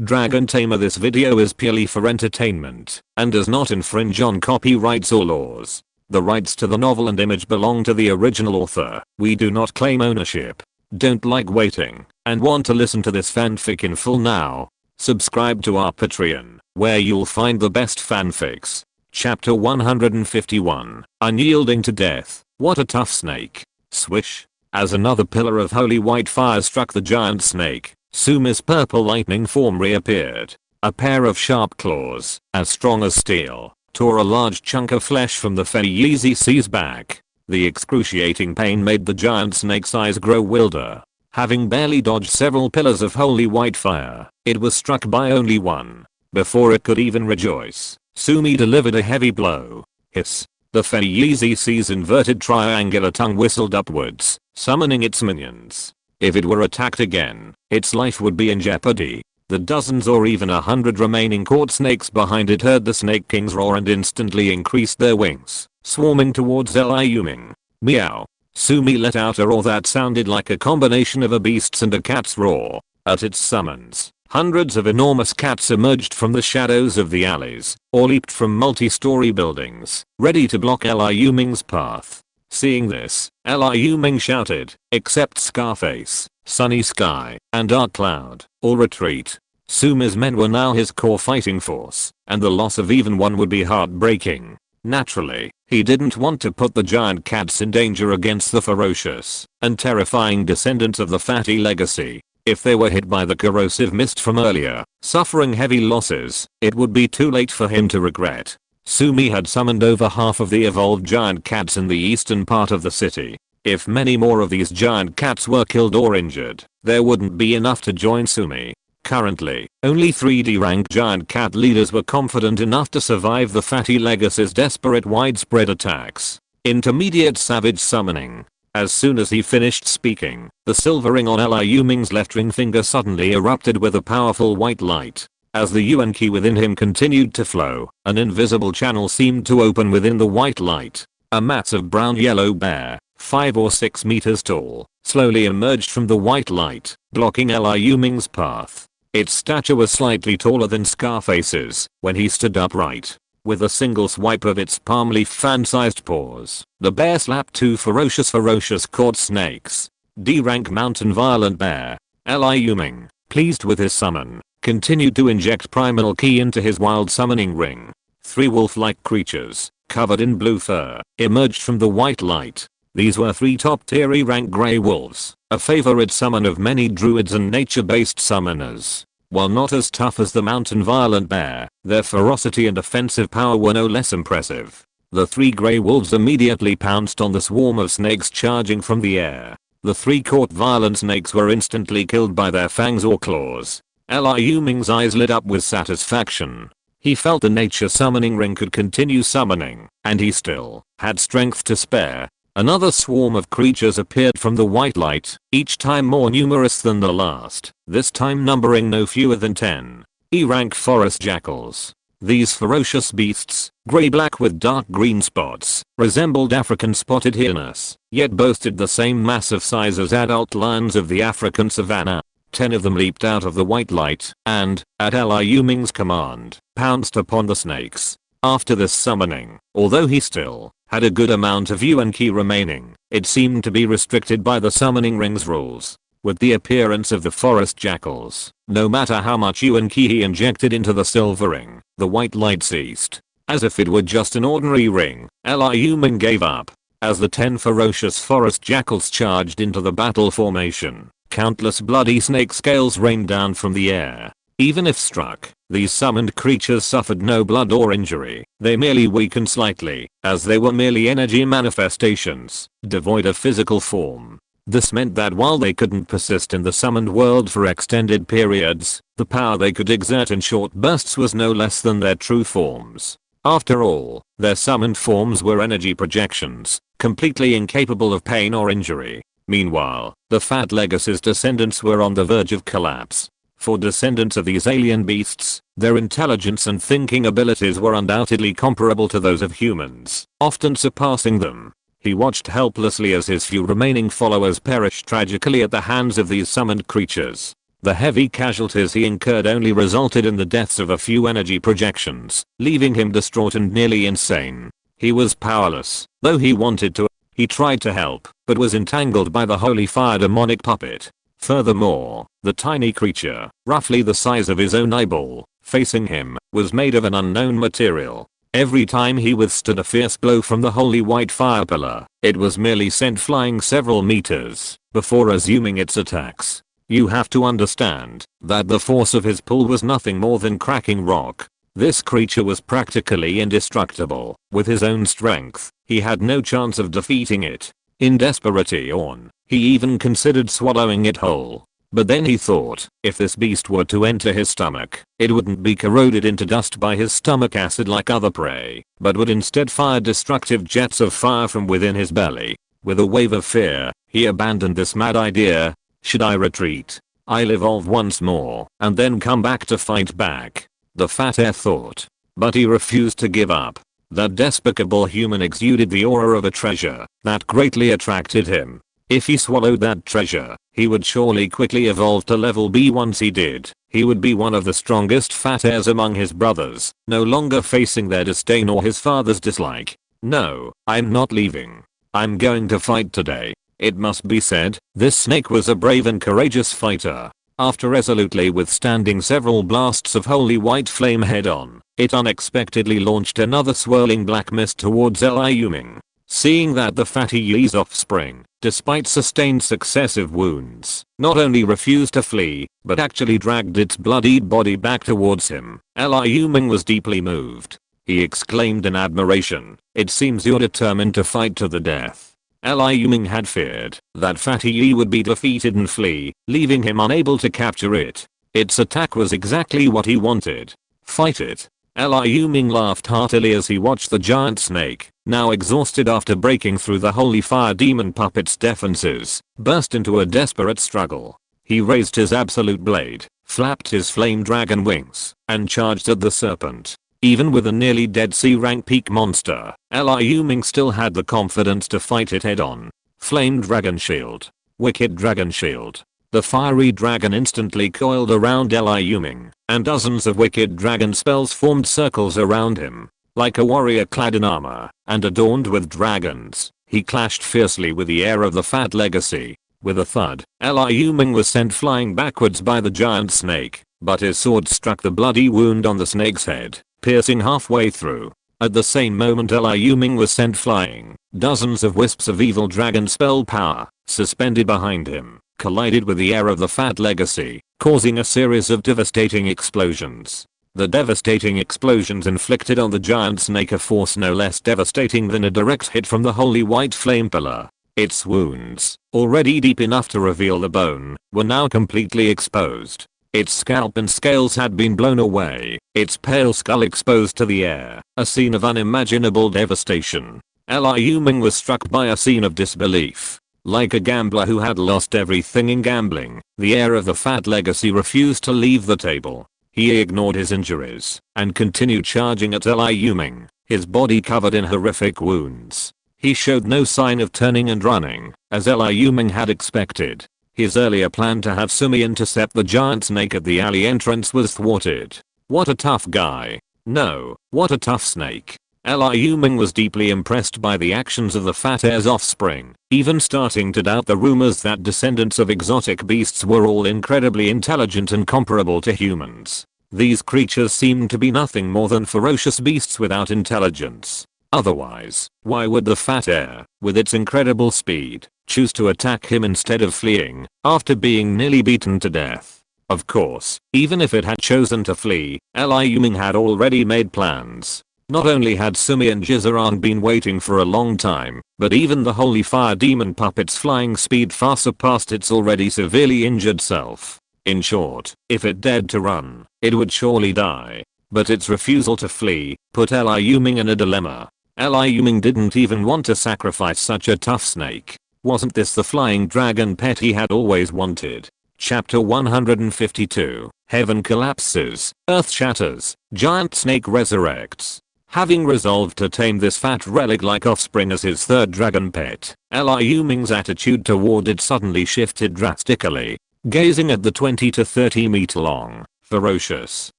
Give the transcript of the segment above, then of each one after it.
Dragon Tamer. This video is purely for entertainment and does not infringe on copyrights or laws. The rights to the novel and image belong to the original author. We do not claim ownership. Don't like waiting and want to listen to this fanfic in full now? Subscribe to our Patreon, where you'll find the best fanfics. Chapter 151, Unyielding to Death. What a tough snake. Swish. As another pillar of holy white fire struck the giant snake, Sumi's purple lightning form reappeared. A pair of sharp claws, as strong as steel, tore a large chunk of flesh from the Feyizi's back. The excruciating pain made the giant snake's eyes grow wilder. Having barely dodged several pillars of holy white fire, it was struck by only one. Before it could even rejoice, Sumi delivered a heavy blow. Hiss. The Feyizi's inverted triangular tongue whistled upwards, summoning its minions. If it were attacked again, its life would be in jeopardy. The dozens or even 100 remaining court snakes behind it heard the Snake King's roar and instantly increased their wings, swarming towards Liu Ming. Meow. Sumi let out a roar that sounded like a combination of a beast's and a cat's roar. At its summons, hundreds of enormous cats emerged from the shadows of the alleys, or leaped from multi-story buildings, ready to block Liu Ming's path. Seeing this, Liu Ming shouted, "Except Scarface, Sunny Sky, and Dark Cloud, all retreat." Sumi's men were now his core fighting force, and the loss of even one would be heartbreaking. Naturally, he didn't want to put the giant cats in danger against the ferocious and terrifying descendants of the Fatty legacy. If they were hit by the corrosive mist from earlier, suffering heavy losses, it would be too late for him to regret. Sumi had summoned over half of the evolved giant cats in the eastern part of the city. If many more of these giant cats were killed or injured, there wouldn't be enough to join Sumi. Currently, only 3D rank giant cat leaders were confident enough to survive the Fatty Legacy's desperate widespread attacks. Intermediate savage summoning. As soon as he finished speaking, the silver ring on Liu Ming's left ring finger suddenly erupted with a powerful white light. As the yuan qi within him continued to flow, an invisible channel seemed to open within the white light. A massive brown-yellow bear, 5 or 6 meters tall, slowly emerged from the white light, blocking Liu Ming's path. Its stature was slightly taller than Scarface's when he stood upright. With a single swipe of its palm leaf fan-sized paws, the bear slapped 2 ferocious court snakes. D-rank mountain violent bear. Liu Ming, pleased with his summon, continued to inject primal ki into his wild summoning ring. 3 wolf-like creatures, covered in blue fur, emerged from the white light. These were 3 top-tier E-rank grey wolves, a favorite summon of many druids and nature-based summoners. While not as tough as the mountain violent bear, their ferocity and offensive power were no less impressive. The 3 grey wolves immediately pounced on the swarm of snakes charging from the air. The 3 court violent snakes were instantly killed by their fangs or claws. Liu Ming's eyes lit up with satisfaction. He felt the nature summoning ring could continue summoning, and he still had strength to spare. Another swarm of creatures appeared from the white light, each time more numerous than the last, this time numbering no fewer than 10. E-rank forest jackals. These ferocious beasts, grey-black with dark green spots, resembled African spotted hyenas, yet boasted the same massive size as adult lions of the African savanna. 10 of them leaped out of the white light and, at Liu Ming's command, pounced upon the snakes. After this summoning, although he still had a good amount of yuan qi remaining, it seemed to be restricted by the summoning ring's rules. With the appearance of the forest jackals, no matter how much yuan qi he injected into the silver ring, the white light ceased. As if it were just an ordinary ring, Liu Ming gave up. As the 10 ferocious forest jackals charged into the battle formation, countless bloody snake scales rained down from the air. Even if struck, these summoned creatures suffered no blood or injury. They merely weakened slightly, as they were merely energy manifestations, devoid of physical form. This meant that while they couldn't persist in the summoned world for extended periods, the power they could exert in short bursts was no less than their true forms. After all, their summoned forms were energy projections, completely incapable of pain or injury. Meanwhile, the Fat Legacy's descendants were on the verge of collapse. For descendants of these alien beasts, their intelligence and thinking abilities were undoubtedly comparable to those of humans, often surpassing them. He watched helplessly as his few remaining followers perished tragically at the hands of these summoned creatures. The heavy casualties he incurred only resulted in the deaths of a few energy projections, leaving him distraught and nearly insane. He was powerless, though he wanted to. He tried to help, but was entangled by the holy fire demonic puppet. Furthermore, the tiny creature, roughly the size of his own eyeball, facing him, was made of an unknown material. Every time he withstood a fierce blow from the holy white fire pillar, it was merely sent flying several meters, before resuming its attacks. You have to understand that the force of his pull was nothing more than cracking rock. This creature was practically indestructible. With his own strength, he had no chance of defeating it. In desperation, he even considered swallowing it whole. But then he thought, if this beast were to enter his stomach, it wouldn't be corroded into dust by his stomach acid like other prey, but would instead fire destructive jets of fire from within his belly. With a wave of fear, he abandoned this mad idea. Should I retreat? I'll evolve once more, and then come back to fight back. The fat air thought. But he refused to give up. That despicable human exuded the aura of a treasure that greatly attracted him. If he swallowed that treasure, he would surely quickly evolve to level B. Once he did, he would be one of the strongest fat airs among his brothers, no longer facing their disdain or his father's dislike. No, I'm not leaving. I'm going to fight today. It must be said, this snake was a brave and courageous fighter. After resolutely withstanding several blasts of holy white flame head on, it unexpectedly launched another swirling black mist towards Liu Ming. Seeing that the fatty Yi's offspring, despite sustained successive wounds, not only refused to flee, but actually dragged its bloodied body back towards him, Liu Ming was deeply moved. He exclaimed in admiration, "It seems you're determined to fight to the death." Liu Ming had feared that Fatty Yi would be defeated and flee, leaving him unable to capture it. Its attack was exactly what he wanted. Fight it. Liu Ming laughed heartily as he watched the giant snake, now exhausted after breaking through the holy fire demon puppet's defenses, burst into a desperate struggle. He raised his absolute blade, flapped his flame dragon wings, and charged at the serpent. Even with a nearly dead C-rank peak monster, Liu Ming still had the confidence to fight it head on. Flame Dragon Shield. Wicked Dragon Shield. The fiery dragon instantly coiled around Liu Ming, and dozens of wicked dragon spells formed circles around him. Like a warrior clad in armor, and adorned with dragons, he clashed fiercely with the heir of the Fat Legacy. With a thud, Liu Ming was sent flying backwards by the giant snake, but his sword struck the bloody wound on the snake's head, piercing halfway through. At the same moment Liu Ming was sent flying. Dozens of wisps of evil dragon spell power, suspended behind him, collided with the heir of the Fat Legacy, causing a series of devastating explosions. The devastating explosions inflicted on the giant snake a force no less devastating than a direct hit from the holy white flame pillar. Its wounds, already deep enough to reveal the bone, were now completely exposed. Its scalp and scales had been blown away, its pale skull exposed to the air, a scene of unimaginable devastation. Liu Ming was struck by a scene of disbelief. Like a gambler who had lost everything in gambling, the heir of the Fat Legacy refused to leave the table. He ignored his injuries and continued charging at Liu Ming, his body covered in horrific wounds. He showed no sign of turning and running, as Liu Ming had expected. His earlier plan to have Sumi intercept the giant snake at the alley entrance was thwarted. What a tough guy. No, what a tough snake. Liu Ming was deeply impressed by the actions of the fat heir's offspring, even starting to doubt the rumors that descendants of exotic beasts were all incredibly intelligent and comparable to humans. These creatures seemed to be nothing more than ferocious beasts without intelligence. Otherwise, why would the fat heir, with its incredible speed, choose to attack him instead of fleeing, after being nearly beaten to death? Of course, even if it had chosen to flee, Liu Ming had already made plans. Not only had Sumi and Jizaran been waiting for a long time, but even the holy fire demon puppet's flying speed far surpassed its already severely injured self. In short, if it dared to run, it would surely die. But its refusal to flee put Liu Ming in a dilemma. Liu Ming didn't even want to sacrifice such a tough snake. Wasn't this the flying dragon pet he had always wanted? Chapter 152. Heaven collapses, earth shatters, giant snake resurrects. Having resolved to tame this fat relic-like offspring as his third dragon pet, Liu Ming's attitude toward it suddenly shifted drastically. gazing at the 20 to 30 meter long, ferocious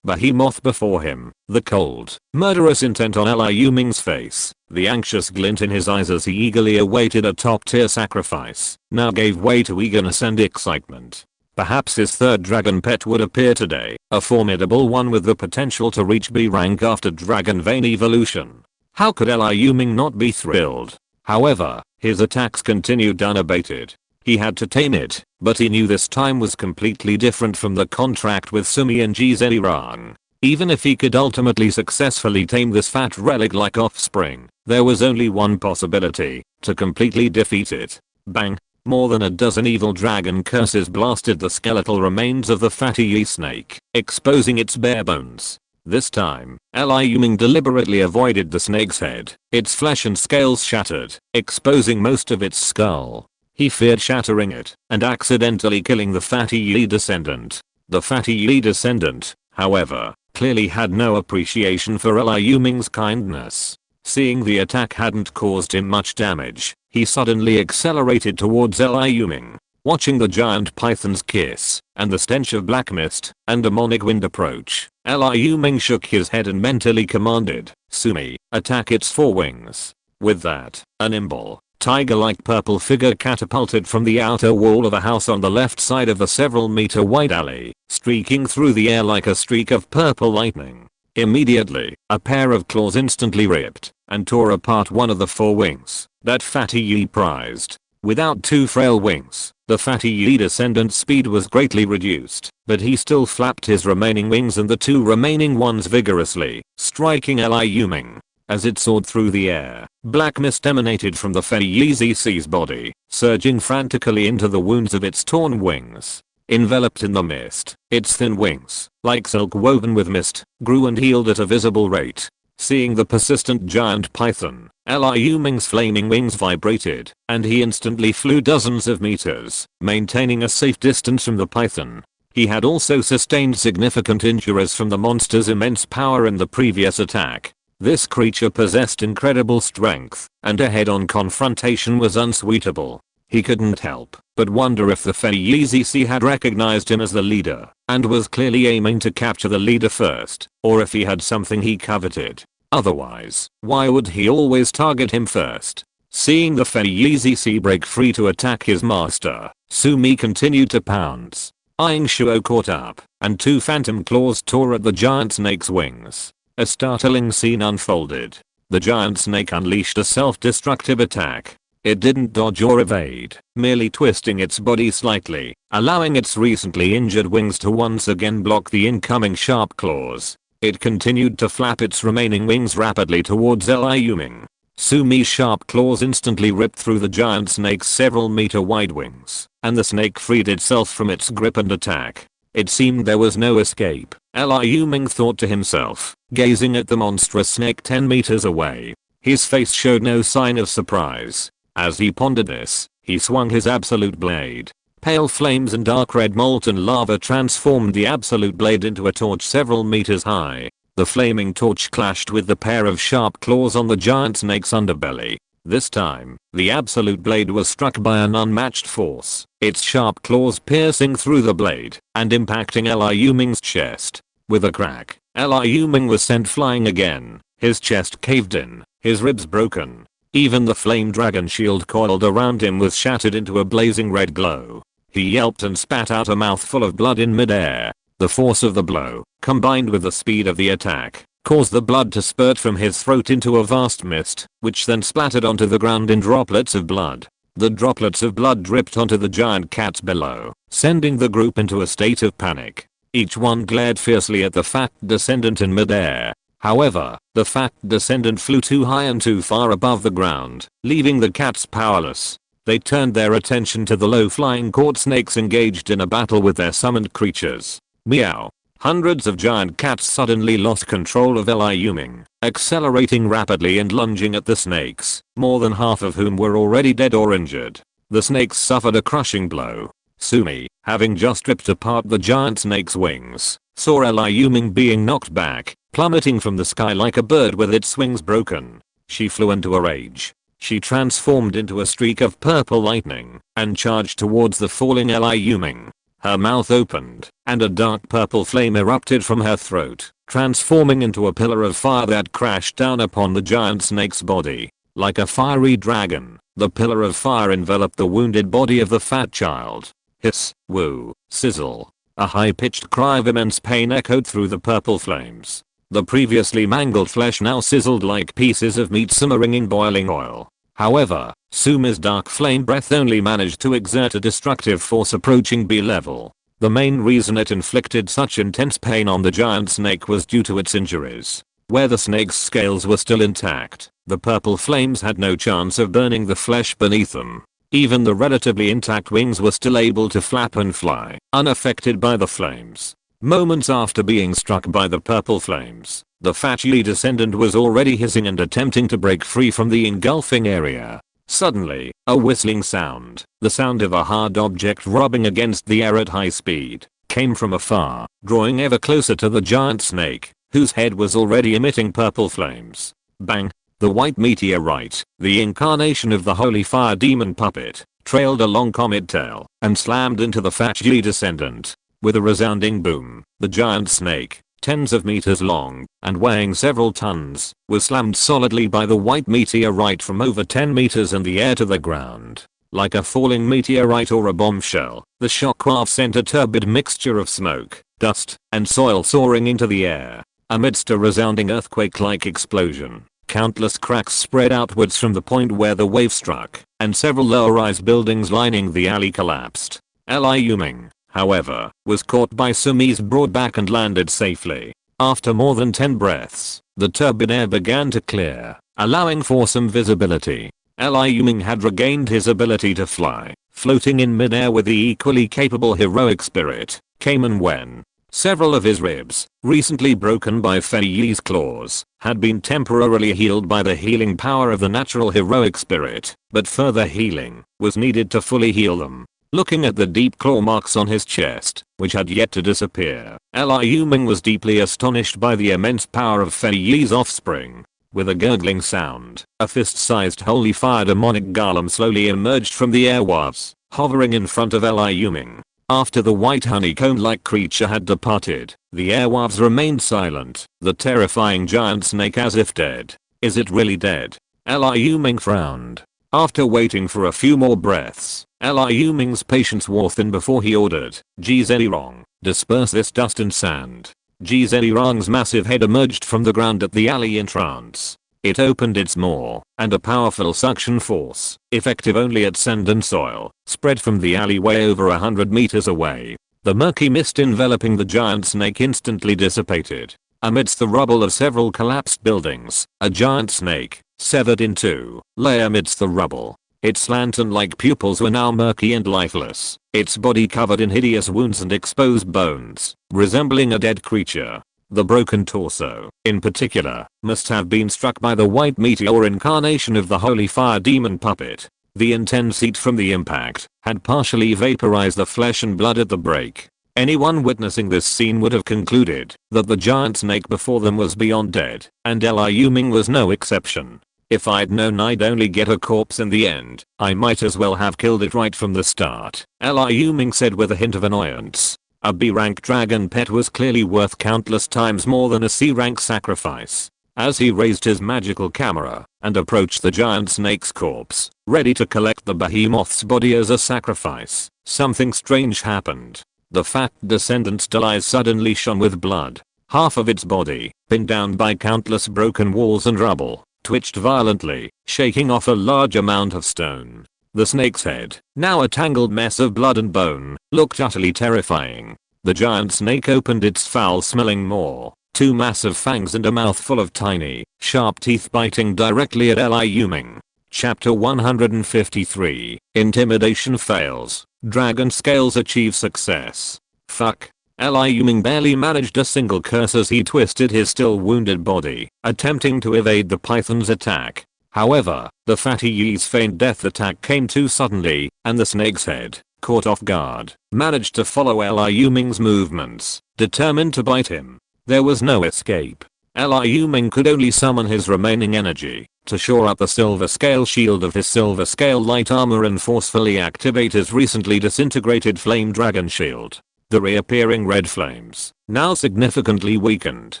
behemoth before him, the cold, murderous intent on Liu Ming's face, the anxious glint in his eyes as he eagerly awaited a top-tier sacrifice, now gave way to eagerness and excitement. Perhaps his third dragon pet would appear today, a formidable one with the potential to reach B rank after Dragon Vein evolution. How could Liu Ming not be thrilled? However, his attacks continued unabated. He had to tame it, but he knew this time was completely different from the contract with Sumi and Zhenirang. Even if he could ultimately successfully tame this fat relic-like offspring, there was only one possibility: to completely defeat it. Bang! More than a dozen evil dragon curses blasted the skeletal remains of the fatty Yi snake, exposing its bare bones. This time, Liu Ming deliberately avoided the snake's head, its flesh and scales shattered, exposing most of its skull. He feared shattering it and accidentally killing the fatty Yi descendant. The fatty Yi descendant, however, clearly had no appreciation for Liu Ming's kindness. Seeing the attack hadn't caused him much damage, he suddenly accelerated towards Liu Ming. Watching the giant python's kiss and the stench of black mist and demonic wind approach, Liu Ming shook his head and mentally commanded, "Sumi, attack its forewings." With that, a nimble, tiger-like purple figure catapulted from the outer wall of a house on the left side of the several meter wide alley, streaking through the air like a streak of purple lightning. Immediately, a pair of claws instantly ripped and tore apart one of the forewings that Fatty Yi prized. Without two frail wings, the Fatty Yi descendant's speed was greatly reduced, but he still flapped his remaining wings and the two remaining ones vigorously, striking Liu Ming. As it soared through the air, black mist emanated from the Fatty Yi's body, surging frantically into the wounds of its torn wings. Enveloped in the mist, its thin wings, like silk woven with mist, grew and healed at a visible rate. Seeing the persistent giant python, Liu Ming's flaming wings vibrated, and he instantly flew dozens of meters, maintaining a safe distance from the python. He had also sustained significant injuries from the monster's immense power in the previous attack. This creature possessed incredible strength, and a head-on confrontation was unsuitable. He couldn't help but wonder if the Fei Yeezy had recognized him as the leader and was clearly aiming to capture the leader first, or if he had something he coveted. Otherwise, why would he always target him first? Seeing the Fei Yeezy break free to attack his master, Sumi continued to pounce. Eyeing Shuo caught up, and two phantom claws tore at the giant snake's wings. A startling scene unfolded. The giant snake unleashed a self-destructive attack. It didn't dodge or evade, merely twisting its body slightly, allowing its recently injured wings to once again block the incoming sharp claws. It continued to flap its remaining wings rapidly towards Liu Ming. Sumi's sharp claws instantly ripped through the giant snake's several meter wide wings, and the snake freed itself from its grip and attack. It seemed there was no escape, Liu Ming thought to himself, gazing at the monstrous snake 10 meters away. His face showed no sign of surprise. As he pondered this, he swung his absolute blade. Pale flames and dark red molten lava transformed the absolute blade into a torch several meters high. The flaming torch clashed with the pair of sharp claws on the giant snake's underbelly. This time, the absolute blade was struck by an unmatched force, its sharp claws piercing through the blade and impacting Liu Ming's chest. With a crack, Liu Ming was sent flying again, his chest caved in, his ribs broken. Even the flame dragon shield coiled around him was shattered into a blazing red glow. He yelped and spat out a mouthful of blood in midair. The force of the blow, combined with the speed of the attack, caused the blood to spurt from his throat into a vast mist, which then splattered onto the ground in droplets of blood. The droplets of blood dripped onto the giant cats below, sending the group into a state of panic. Each one glared fiercely at the fat descendant in midair. However, the fat descendant flew too high and too far above the ground, leaving the cats powerless. They turned their attention to the low-flying court snakes engaged in a battle with their summoned creatures. Meow. Hundreds of giant cats suddenly lost control of Liu Ming, accelerating rapidly and lunging at the snakes, more than half of whom were already dead or injured. The snakes suffered a crushing blow. Sumi, having just ripped apart the giant snake's wings, saw Liu Ming being knocked back, plummeting from the sky like a bird with its wings broken. She flew into a rage. She transformed into a streak of purple lightning and charged towards the falling Liu Ming. Her mouth opened, and a dark purple flame erupted from her throat, transforming into a pillar of fire that crashed down upon the giant snake's body. Like a fiery dragon, the pillar of fire enveloped the wounded body of the fat child. Hiss, woo, sizzle. A high-pitched cry of immense pain echoed through the purple flames. The previously mangled flesh now sizzled like pieces of meat simmering in boiling oil. However, Sumi's dark flame breath only managed to exert a destructive force approaching B-level. The main reason it inflicted such intense pain on the giant snake was due to its injuries. Where the snake's scales were still intact, the purple flames had no chance of burning the flesh beneath them. Even the relatively intact wings were still able to flap and fly, unaffected by the flames. Moments after being struck by the purple flames, the fat Yi descendant was already hissing and attempting to break free from the engulfing area. Suddenly, a whistling sound, the sound of a hard object rubbing against the air at high speed, came from afar, drawing ever closer to the giant snake, whose head was already emitting purple flames. Bang! The white meteorite, the incarnation of the holy fire demon puppet, trailed a long comet tail and slammed into the fat Yi descendant. With a resounding boom, the giant snake, tens of meters long and weighing several tons, was slammed solidly by the white meteorite from over 10 meters in the air to the ground. Like a falling meteorite or a bombshell, the shockwave sent a turbid mixture of smoke, dust, and soil soaring into the air. Amidst a resounding earthquake-like explosion, countless cracks spread outwards from the point where the wave struck, and several low-rise buildings lining the alley collapsed. Liu Ming, however, was caught by Sumi's broad back and landed safely. After more than 10 breaths, the turbid air began to clear, allowing for some visibility. Liu Ming had regained his ability to fly, floating in midair with the equally capable heroic spirit, came and went. Several of his ribs, recently broken by Fei Yi's claws, had been temporarily healed by the healing power of the natural heroic spirit, but further healing was needed to fully heal them. Looking at the deep claw marks on his chest, which had yet to disappear, Liu Ming was deeply astonished by the immense power of Fei Yi's offspring. With a gurgling sound, a fist-sized holy fire demonic golem slowly emerged from the airwaves, hovering in front of Liu Ming. After the white honeycomb-like creature had departed, the airwaves remained silent, the terrifying giant snake as if dead. Is it really dead? Liu Ming frowned. After waiting for a few more breaths, Liu Ming's patience wore thin before he ordered, Ji Zerong, disperse this dust and sand. Ji Zerong's massive head emerged from the ground at the alley in trance. It opened its maw, and a powerful suction force, effective only at sand and soil, spread from the alleyway over 100 meters away. The murky mist enveloping the giant snake instantly dissipated. Amidst the rubble of several collapsed buildings, a giant snake, severed in two, lay amidst the rubble. Its lantern-like pupils were now murky and lifeless, its body covered in hideous wounds and exposed bones, resembling a dead creature. The broken torso, in particular, must have been struck by the white meteor incarnation of the holy fire demon puppet. The intense heat from the impact had partially vaporized the flesh and blood at the break. Anyone witnessing this scene would have concluded that the giant snake before them was beyond dead, and Liu Ming was no exception. If I'd known I'd only get a corpse in the end, I might as well have killed it right from the start, Liu Ming said with a hint of annoyance. A B-rank dragon pet was clearly worth countless times more than a C-rank sacrifice. As he raised his magical camera and approached the giant snake's corpse, ready to collect the behemoth's body as a sacrifice, something strange happened. The fat descendant's dull eyes suddenly shone with blood. Half of its body, pinned down by countless broken walls and rubble, twitched violently, shaking off a large amount of stone. The snake's head, now a tangled mess of blood and bone, looked utterly terrifying. The giant snake opened its foul-smelling maw, two massive fangs and a mouthful of tiny, sharp teeth biting directly at Liu Ming. Chapter 153, Intimidation Fails, Dragon Scales Achieve Success. Fuck. Liu Ming barely managed a single curse as he twisted his still wounded body, attempting to evade the python's attack. However, the fatty Yi's feigned death attack came too suddenly, and the snake's head, caught off guard, managed to follow Liu Ming's movements, determined to bite him. There was no escape. Liu Ming could only summon his remaining energy, to shore up the silver scale shield of his silver scale light armor and forcefully activate his recently disintegrated flame dragon shield. The reappearing red flames, now significantly weakened,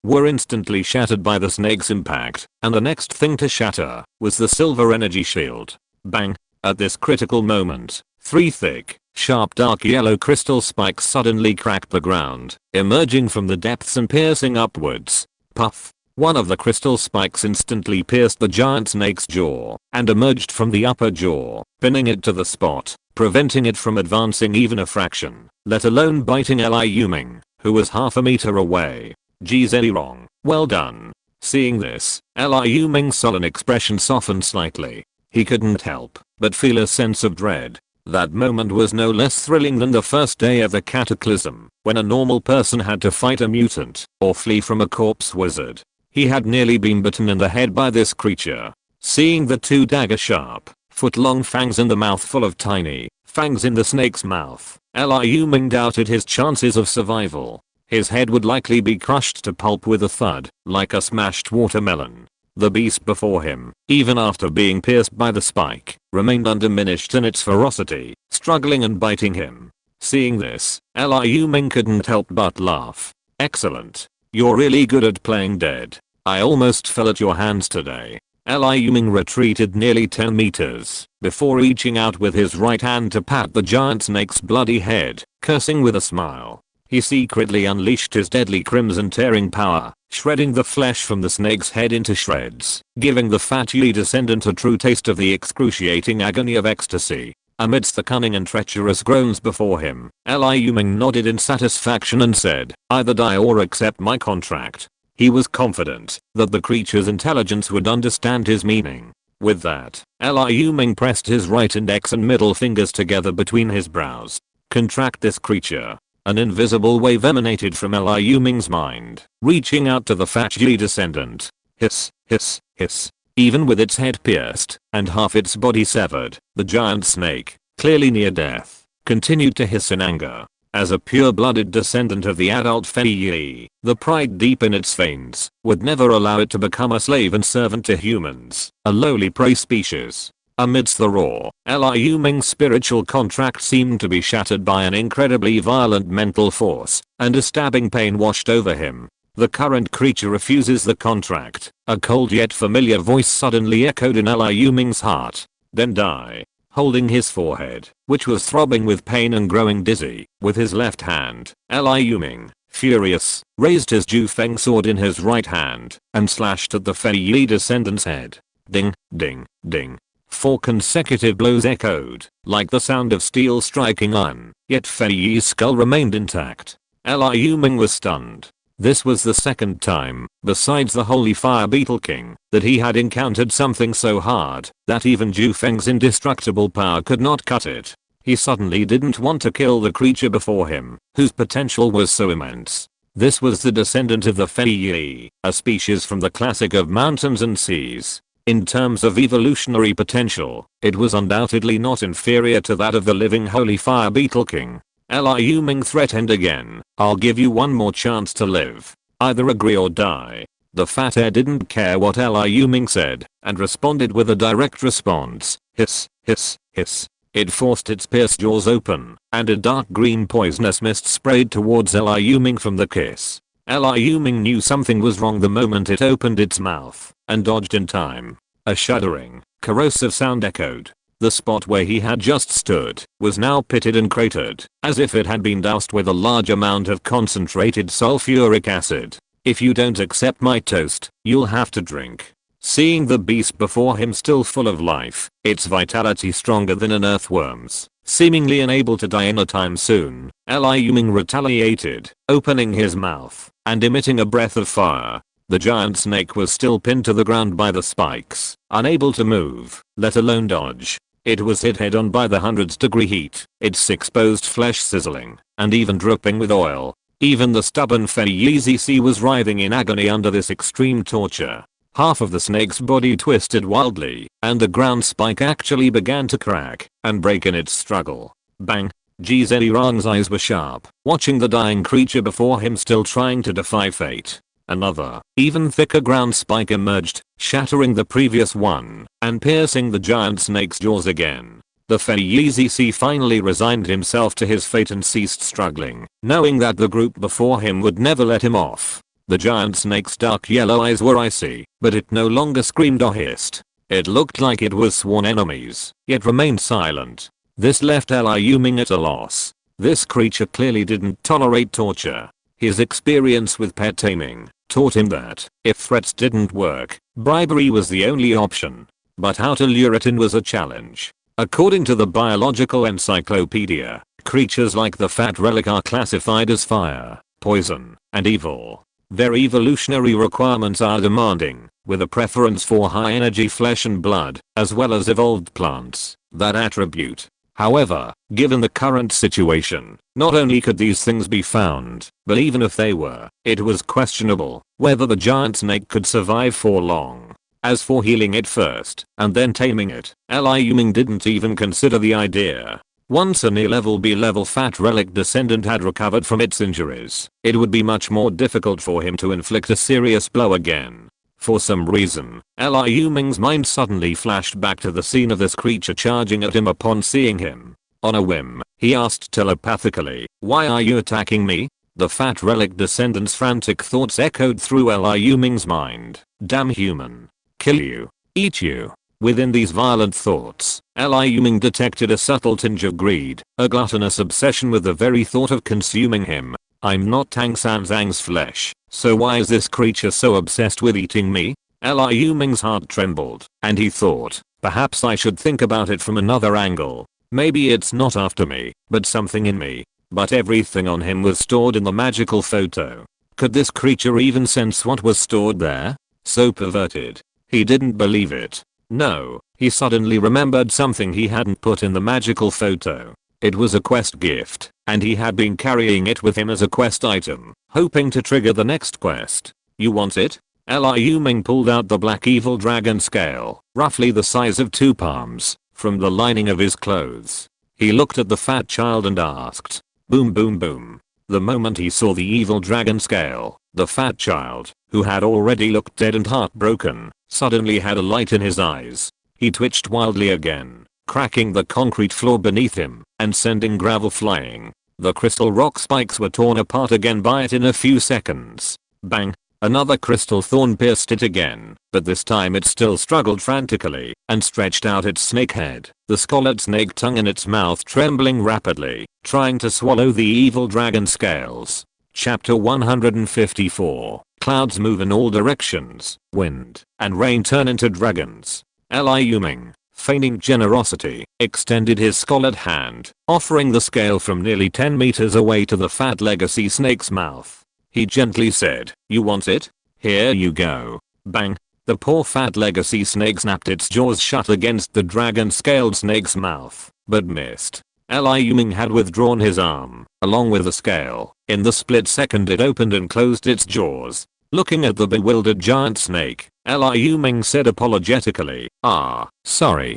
were instantly shattered by the snake's impact, and the next thing to shatter was the silver energy shield. Bang! At this critical moment, 3 thick, sharp dark yellow crystal spikes suddenly cracked the ground, emerging from the depths and piercing upwards. Puff! One of the crystal spikes instantly pierced the giant snake's jaw and emerged from the upper jaw, pinning it to the spot, preventing it from advancing even a fraction, let alone biting Liu Ming, who was half a meter away. Geez, wrong. Well done. Seeing this, Liu Ming's sullen expression softened slightly. He couldn't help but feel a sense of dread. That moment was no less thrilling than the first day of the cataclysm, when a normal person had to fight a mutant or flee from a corpse wizard. He had nearly been bitten in the head by this creature. Seeing the 2 dagger-sharp, foot-long fangs and the mouthful of tiny fangs in the snake's mouth, Liu Ming doubted his chances of survival. His head would likely be crushed to pulp with a thud, like a smashed watermelon. The beast before him, even after being pierced by the spike, remained undiminished in its ferocity, struggling and biting him. Seeing this, Liu Ming couldn't help but laugh. Excellent. You're really good at playing dead. I almost fell at your hands today. Liu Ming retreated nearly 10 meters before reaching out with his right hand to pat the giant snake's bloody head, cursing with a smile. He secretly unleashed his deadly crimson tearing power, shredding the flesh from the snake's head into shreds, giving the fat Yi descendant a true taste of the excruciating agony of ecstasy. Amidst the cunning and treacherous groans before him, Liu Ming nodded in satisfaction and said, "Either die or accept my contract." He was confident that the creature's intelligence would understand his meaning. With that, Liu Ming pressed his right index and middle fingers together between his brows. Contract this creature. An invisible wave emanated from Liu Ming's mind, reaching out to the fat Yi descendant. Hiss, hiss, hiss. Even with its head pierced and half its body severed, the giant snake, clearly near death, continued to hiss in anger. As a pure-blooded descendant of the adult Fei Yi, the pride deep in its veins would never allow it to become a slave and servant to humans, a lowly prey species. Amidst the roar, Liu Ming's spiritual contract seemed to be shattered by an incredibly violent mental force, and a stabbing pain washed over him. The current creature refuses the contract. A cold yet familiar voice suddenly echoed in Liu Ming's heart. Then die. Holding his forehead, which was throbbing with pain and growing dizzy, with his left hand, Liu Ming, furious, raised his Jufeng sword in his right hand and slashed at the Fei Yi descendant's head. Ding, ding, ding. 4 consecutive blows echoed, like the sound of steel striking iron, yet Fei Yi's skull remained intact. Liu Ming was stunned. This was the second time, besides the Holy Fire Beetle King, that he had encountered something so hard that even Jufeng's indestructible power could not cut it. He suddenly didn't want to kill the creature before him, whose potential was so immense. This was the descendant of the Fei Yi, a species from the classic of mountains and seas. In terms of evolutionary potential, it was undoubtedly not inferior to that of the living Holy Fire Beetle King. Liu Ming threatened again. "I'll give you one more chance to live. Either agree or die." The fat air didn't care what Liu Ming said, and responded with a direct response. Hiss, hiss, hiss. It forced its pierced jaws open, and a dark green poisonous mist sprayed towards Liu Ming from the kiss. Liu Ming knew something was wrong the moment it opened its mouth, and dodged in time. A shuddering, corrosive sound echoed. The spot where he had just stood was now pitted and cratered, as if it had been doused with a large amount of concentrated sulfuric acid. "If you don't accept my toast, you'll have to drink." Seeing the beast before him still full of life, its vitality stronger than an earthworm's, seemingly unable to die anytime soon, Liu Ming retaliated, opening his mouth and emitting a breath of fire. The giant snake was still pinned to the ground by the spikes, unable to move, let alone dodge. It was hit head on by the 100-degree heat, its exposed flesh sizzling, and even dripping with oil. Even the stubborn Fei Yi was writhing in agony under this extreme torture. Half of the snake's body twisted wildly, and the ground spike actually began to crack and break in its struggle. Bang! Ji Zheirang's eyes were sharp, watching the dying creature before him still trying to defy fate. Another, even thicker ground spike emerged, shattering the previous one and piercing the giant snake's jaws again. The Fei finally resigned himself to his fate and ceased struggling, knowing that the group before him would never let him off. The giant snake's dark yellow eyes were icy, but it no longer screamed or hissed. It looked like it was sworn enemies, yet remained silent. This left Liu Ming at a loss. This creature clearly didn't tolerate torture. His experience with pet taming taught him that, if threats didn't work, bribery was the only option. But how to lure it in was a challenge. According to the Biological Encyclopedia, creatures like the fat relic are classified as fire, poison, and evil. Their evolutionary requirements are demanding, with a preference for high-energy flesh and blood, as well as evolved plants that attribute. However, given the current situation, not only could these things be found, but even if they were, it was questionable whether the giant snake could survive for long. As for healing it first, and then taming it, Liu Ming didn't even consider the idea. Once a near-level B-level fat relic descendant had recovered from its injuries, it would be much more difficult for him to inflict a serious blow again. For some reason, Liu Ming's mind suddenly flashed back to the scene of this creature charging at him upon seeing him. On a whim, he asked telepathically, "Why are you attacking me?" The fat relic descendant's frantic thoughts echoed through Liu Ming's mind. "Damn human. Kill you. Eat you." Within these violent thoughts, Liu Ming detected a subtle tinge of greed, a gluttonous obsession with the very thought of consuming him. "I'm not Tang San Zhang's flesh, so why is this creature so obsessed with eating me?" Liu Ming's heart trembled, and he thought, perhaps I should think about it from another angle. Maybe it's not after me, but something in me. But everything on him was stored in the magical photo. Could this creature even sense what was stored there? So perverted. He didn't believe it. No, he suddenly remembered something he hadn't put in the magical photo. It was a quest gift, and he had been carrying it with him as a quest item, hoping to trigger the next quest. "You want it?" Liu Ming pulled out the black evil dragon scale, roughly the size of 2 palms, from the lining of his clothes. He looked at the fat child and asked. Boom boom boom. The moment he saw the evil dragon scale, the fat child, who had already looked dead and heartbroken, suddenly had a light in his eyes. He twitched wildly again, cracking the concrete floor beneath him and sending gravel flying. The crystal rock spikes were torn apart again by it in a few seconds. Bang! Another crystal thorn pierced it again, but this time it still struggled frantically and stretched out its snake head, the scarlet snake tongue in its mouth trembling rapidly, trying to swallow the evil dragon scales. Chapter 154. Clouds move in all directions, wind and rain turn into dragons. Liu Ming, feigning generosity, extended his scarlet hand, offering the scale from nearly 10 meters away to the fat legacy snake's mouth. He gently said, "You want it? Here you go." Bang! The poor fat legacy snake snapped its jaws shut against the dragon-scaled snake's mouth, but missed. Liu Ming had withdrawn his arm, along with the scale. In the split second it opened and closed its jaws. Looking at the bewildered giant snake, Liu Ming said apologetically, sorry,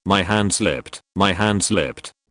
my hand slipped.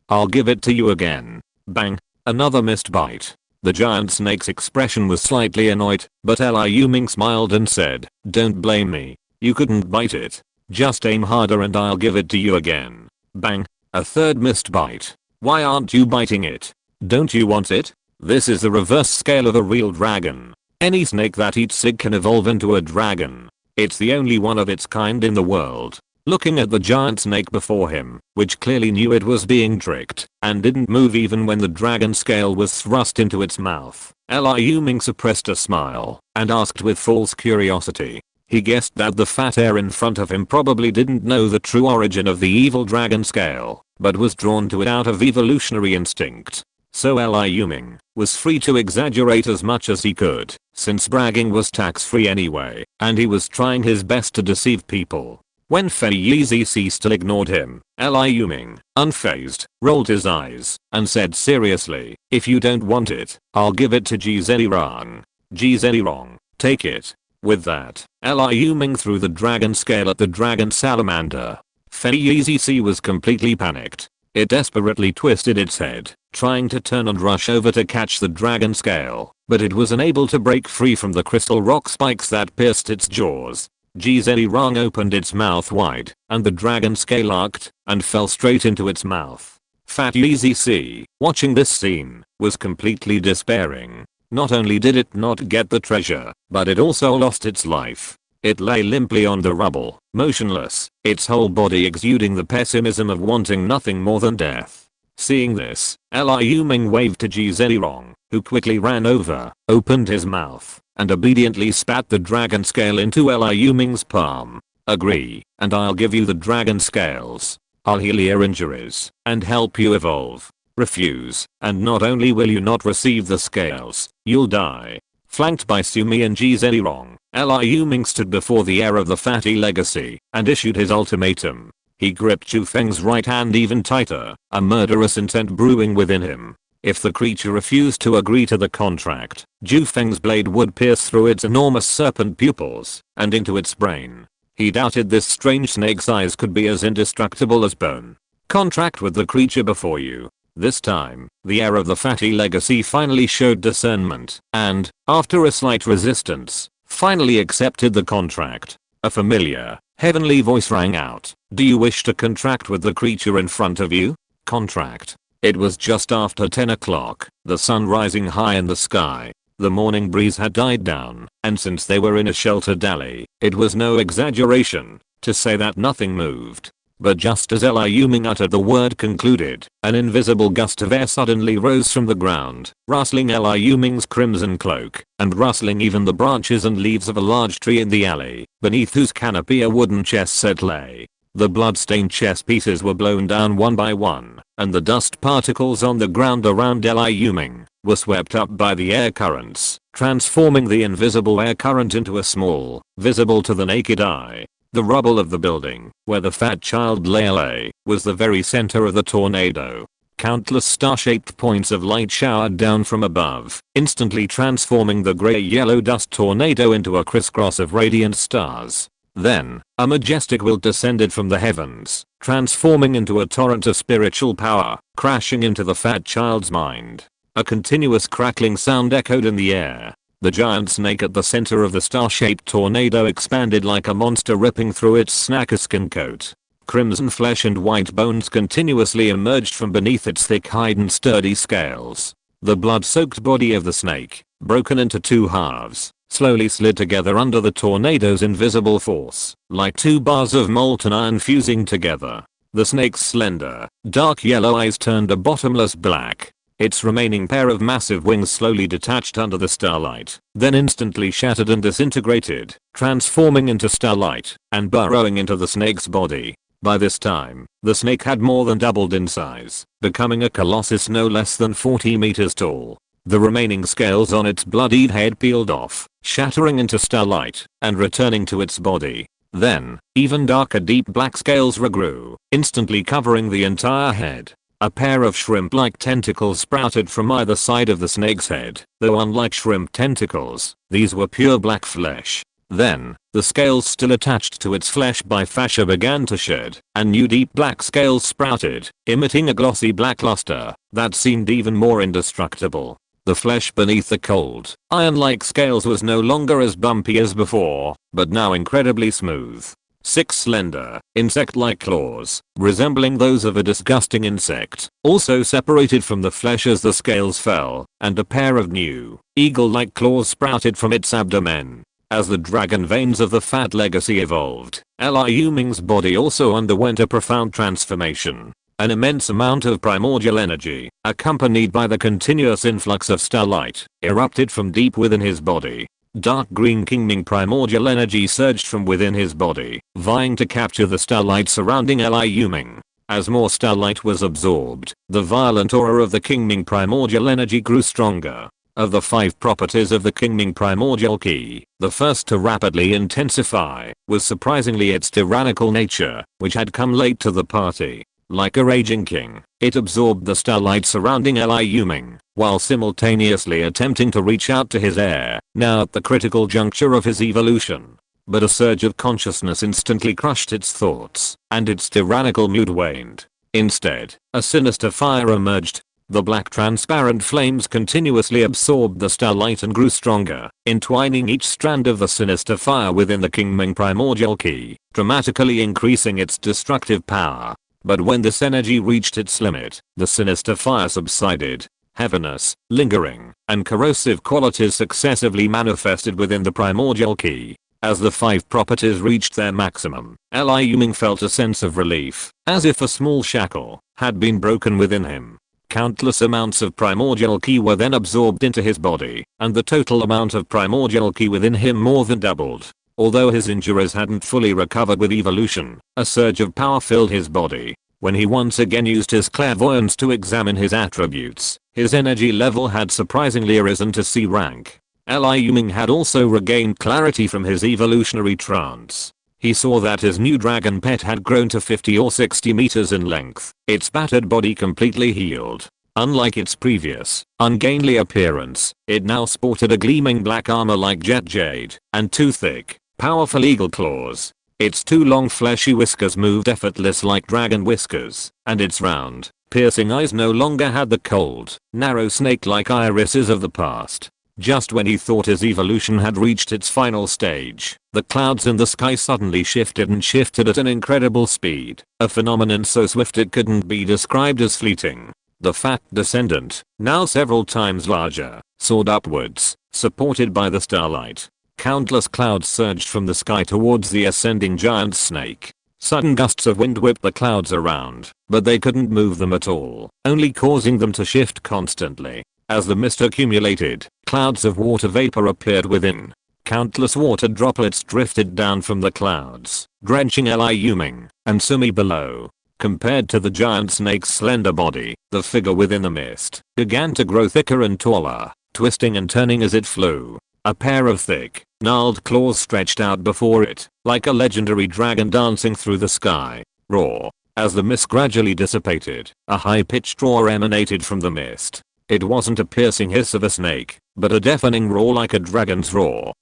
I'll give it to you again." Bang! Another missed bite. The giant snake's expression was slightly annoyed, but Liu Ming smiled and said, "Don't blame me. You couldn't bite it. Just aim harder and I'll give it to you again." Bang! A third missed bite. "Why aren't you biting it? Don't you want it? This is the reverse scale of a real dragon. Any snake that eats it can evolve into a dragon. It's the only one of its kind in the world." Looking at the giant snake before him, which clearly knew it was being tricked, and didn't move even when the dragon scale was thrust into its mouth, Liu Ming suppressed a smile, and asked with false curiosity. He guessed that the fat air in front of him probably didn't know the true origin of the evil dragon scale, but was drawn to it out of evolutionary instinct. So Liu Ming was free to exaggerate as much as he could, since bragging was tax-free anyway, and he was trying his best to deceive people. When Fei still ignored him, Liu Ming, unfazed, rolled his eyes and said seriously, "If you don't want it, I'll give it to Ji Zhenrong. Ji Zhenrong, take it." With that, Liu Ming threw the dragon scale at the dragon salamander. Fei was completely panicked. It desperately twisted its head, trying to turn and rush over to catch the dragon scale, but it was unable to break free from the crystal rock spikes that pierced its jaws. Rong opened its mouth wide, and the dragon scale arced and fell straight into its mouth. Fat Yeezy C, watching this scene, was completely despairing. Not only did it not get the treasure, but it also lost its life. It lay limply on the rubble, motionless, its whole body exuding the pessimism of wanting nothing more than death. Seeing this, Liu Ming waved to Rong, who quickly ran over, opened his mouth, and obediently spat the dragon scale into Liu Ming's palm. Agree, and I'll give you the dragon scales. I'll heal your injuries, and help you evolve. Refuse, and not only will you not receive the scales, you'll die. Flanked by Sumi and Rong, Liu Ming stood before the heir of the Fatty legacy, and issued his ultimatum. He gripped Zhu Feng's right hand even tighter, a murderous intent brewing within him. If the creature refused to agree to the contract, Zhu Feng's blade would pierce through its enormous serpent pupils, and into its brain. He doubted this strange snake's eyes could be as indestructible as bone. Contract with the creature before you. This time, the heir of the Fatty legacy finally showed discernment, and, after a slight resistance, finally accepted the contract. A familiar, heavenly voice rang out. Do you wish to contract with the creature in front of you? Contract. It was just after 10 o'clock, the sun rising high in the sky. The morning breeze had died down, and since they were in a sheltered alley, it was no exaggeration to say that nothing moved. But just as Liu Ming uttered the word concluded, an invisible gust of air suddenly rose from the ground, rustling Liu Ming's crimson cloak, and rustling even the branches and leaves of a large tree in the alley, beneath whose canopy a wooden chess set lay. The blood-stained chess pieces were blown down one by one, and the dust particles on the ground around Liu Ming were swept up by the air currents, transforming the invisible air current into a small, visible to the naked eye. The rubble of the building, where the fat child lay, was the very center of the tornado. Countless star-shaped points of light showered down from above, instantly transforming the gray-yellow dust tornado into a crisscross of radiant stars. Then, a majestic wilt descended from the heavens, transforming into a torrent of spiritual power, crashing into the fat child's mind. A continuous crackling sound echoed in the air. The giant snake at the center of the star-shaped tornado expanded like a monster ripping through its snakerskin coat. Crimson flesh and white bones continuously emerged from beneath its thick hide and sturdy scales. The blood-soaked body of the snake, broken into two halves, slowly slid together under the tornado's invisible force, like two bars of molten iron fusing together. The snake's slender, dark yellow eyes turned a bottomless black. Its remaining pair of massive wings slowly detached under the starlight, then instantly shattered and disintegrated, transforming into starlight and burrowing into the snake's body. By this time, the snake had more than doubled in size, becoming a colossus no less than 40 meters tall. The remaining scales on its bloodied head peeled off, shattering into starlight and returning to its body. Then, even darker deep black scales regrew, instantly covering the entire head. A pair of shrimp-like tentacles sprouted from either side of the snake's head, though unlike shrimp tentacles, these were pure black flesh. Then, the scales still attached to its flesh by fascia began to shed, and new deep black scales sprouted, emitting a glossy black luster that seemed even more indestructible. The flesh beneath the cold, iron-like scales was no longer as bumpy as before, but now incredibly smooth. 6 slender, insect-like claws, resembling those of a disgusting insect, also separated from the flesh as the scales fell, and a pair of new, eagle-like claws sprouted from its abdomen. As the dragon veins of the Fat legacy evolved, Liu Ming's body also underwent a profound transformation. An immense amount of primordial energy, accompanied by the continuous influx of starlight, erupted from deep within his body. Dark green Kingming primordial energy surged from within his body, vying to capture the starlight surrounding Liu Ming. As more starlight was absorbed, the violent aura of the Kingming primordial energy grew stronger. Of the 5 properties of the Kingming primordial key, the first to rapidly intensify was surprisingly its tyrannical nature, which had come late to the party. Like a raging king, it absorbed the starlight surrounding Liu Ming, while simultaneously attempting to reach out to his heir, now at the critical juncture of his evolution. But a surge of consciousness instantly crushed its thoughts, and its tyrannical mood waned. Instead, a sinister fire emerged. The black transparent flames continuously absorbed the starlight and grew stronger, entwining each strand of the sinister fire within the King Ming primordial key, dramatically increasing its destructive power. But when this energy reached its limit, the sinister fire subsided. Heaviness, lingering, and corrosive qualities successively manifested within the primordial key. As the 5 properties reached their maximum, Liu Ming felt a sense of relief, as if a small shackle had been broken within him. Countless amounts of primordial ki were then absorbed into his body, and the total amount of primordial ki within him more than doubled. Although his injuries hadn't fully recovered with evolution, a surge of power filled his body. When he once again used his clairvoyance to examine his attributes, his energy level had surprisingly risen to C rank. Liu Ming had also regained clarity from his evolutionary trance. He saw that his new dragon pet had grown to 50 or 60 meters in length, its battered body completely healed. Unlike its previous, ungainly appearance, it now sported a gleaming black armor like jet jade, and 2 thick, powerful eagle claws. Its 2 long fleshy whiskers moved effortless like dragon whiskers, and its round, piercing eyes no longer had the cold, narrow snake-like irises of the past. Just when he thought his evolution had reached its final stage, the clouds in the sky suddenly shifted and shifted at an incredible speed, a phenomenon so swift it couldn't be described as fleeting. The fat descendant, now several times larger, soared upwards, supported by the starlight. Countless clouds surged from the sky towards the ascending giant snake. Sudden gusts of wind whipped the clouds around, but they couldn't move them at all, only causing them to shift constantly. As the mist accumulated, clouds of water vapor appeared within. Countless water droplets drifted down from the clouds, drenching Liu Ming and Sumi below. Compared to the giant snake's slender body, the figure within the mist began to grow thicker and taller, twisting and turning as it flew. A pair of thick, gnarled claws stretched out before it, like a legendary dragon dancing through the sky. Roar. As the mist gradually dissipated, a high-pitched roar emanated from the mist. It wasn't a piercing hiss of a snake, but a deafening roar like a dragon's roar.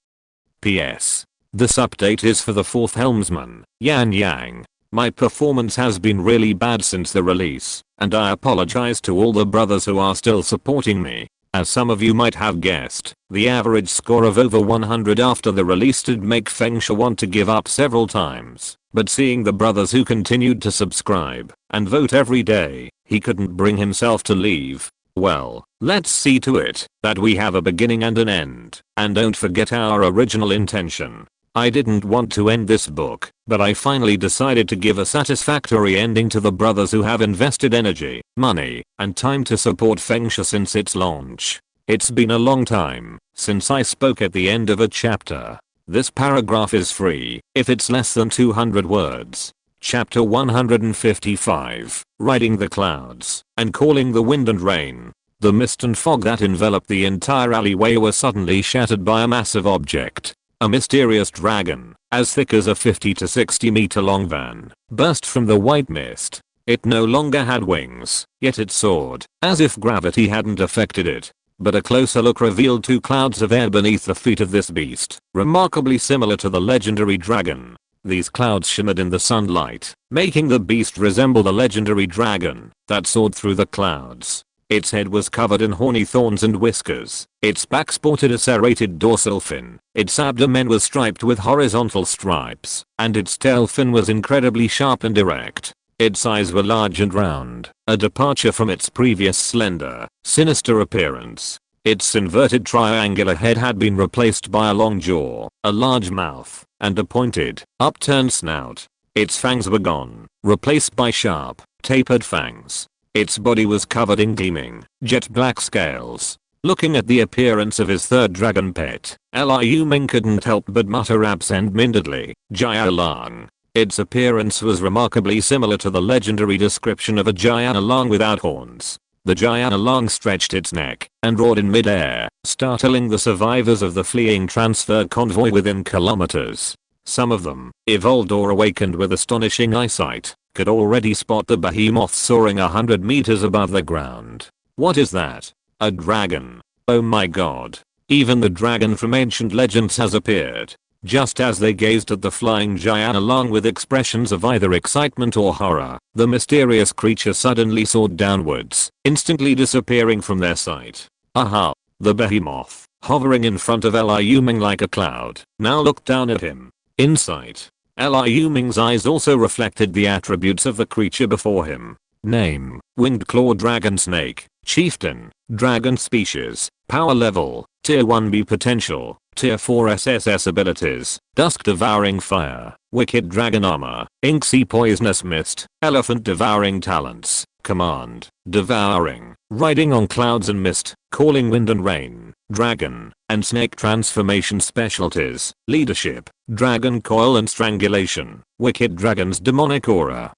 P.S. This update is for the 4th helmsman, Yan Yang. My performance has been really bad since the release, and I apologize to all the brothers who are still supporting me. As some of you might have guessed, the average score of over 100 after the release did make Fengsha want to give up several times, but seeing the brothers who continued to subscribe and vote every day, he couldn't bring himself to leave. Well, let's see to it that we have a beginning and an end, and don't forget our original intention. I didn't want to end this book, but I finally decided to give a satisfactory ending to the brothers who have invested energy, money, and time to support Fengsha since its launch. It's been a long time since I spoke at the end of a chapter. This paragraph is free if it's less than 200 words. Chapter 155, Riding the Clouds, and Calling the Wind and Rain. The mist and fog that enveloped the entire alleyway were suddenly shattered by a massive object. A mysterious dragon, as thick as a 50 to 60 meter long van, burst from the white mist. It no longer had wings, yet it soared, as if gravity hadn't affected it. But a closer look revealed 2 clouds of air beneath the feet of this beast, remarkably similar to the legendary dragon. These clouds shimmered in the sunlight, making the beast resemble the legendary dragon that soared through the clouds. Its head was covered in horny thorns and whiskers, its back sported a serrated dorsal fin, its abdomen was striped with horizontal stripes, and its tail fin was incredibly sharp and erect. Its eyes were large and round, a departure from its previous slender, sinister appearance. Its inverted triangular head had been replaced by a long jaw, a large mouth, and a pointed, upturned snout. Its fangs were gone, replaced by sharp, tapered fangs. Its body was covered in gleaming, jet black scales. Looking at the appearance of his 3rd dragon pet, Liu Ming couldn't help but mutter absent-mindedly, Jia Lang. Its appearance was remarkably similar to the legendary description of a Jia Lang without horns. The Jia Lang stretched its neck and roared in mid-air, startling the survivors of the fleeing transfer convoy within kilometers. Some of them, evolved or awakened with astonishing eyesight, could already spot the behemoth soaring 100 meters above the ground. What is that? A dragon. Oh my god. Even the dragon from ancient legends has appeared. Just as they gazed at the flying giant along with expressions of either excitement or horror, the mysterious creature suddenly soared downwards, instantly disappearing from their sight. Aha! The behemoth, hovering in front of Liu Ming like a cloud, now looked down at him. In sight. Liu Ming's eyes also reflected the attributes of the creature before him. Name: Winged Claw Dragon Snake. Chieftain: Dragon Species. Power Level: Tier 1B Potential. Tier 4 SSS Abilities: Dusk Devouring Fire, Wicked Dragon Armor, Ink Sea Poisonous Mist, Elephant Devouring Talents. Command: Devouring, Riding on Clouds and Mist, Calling Wind and Rain, Dragon, and Snake Transformation Specialties: Leadership, Dragon Coil and Strangulation, Wicked Dragon's Demonic Aura.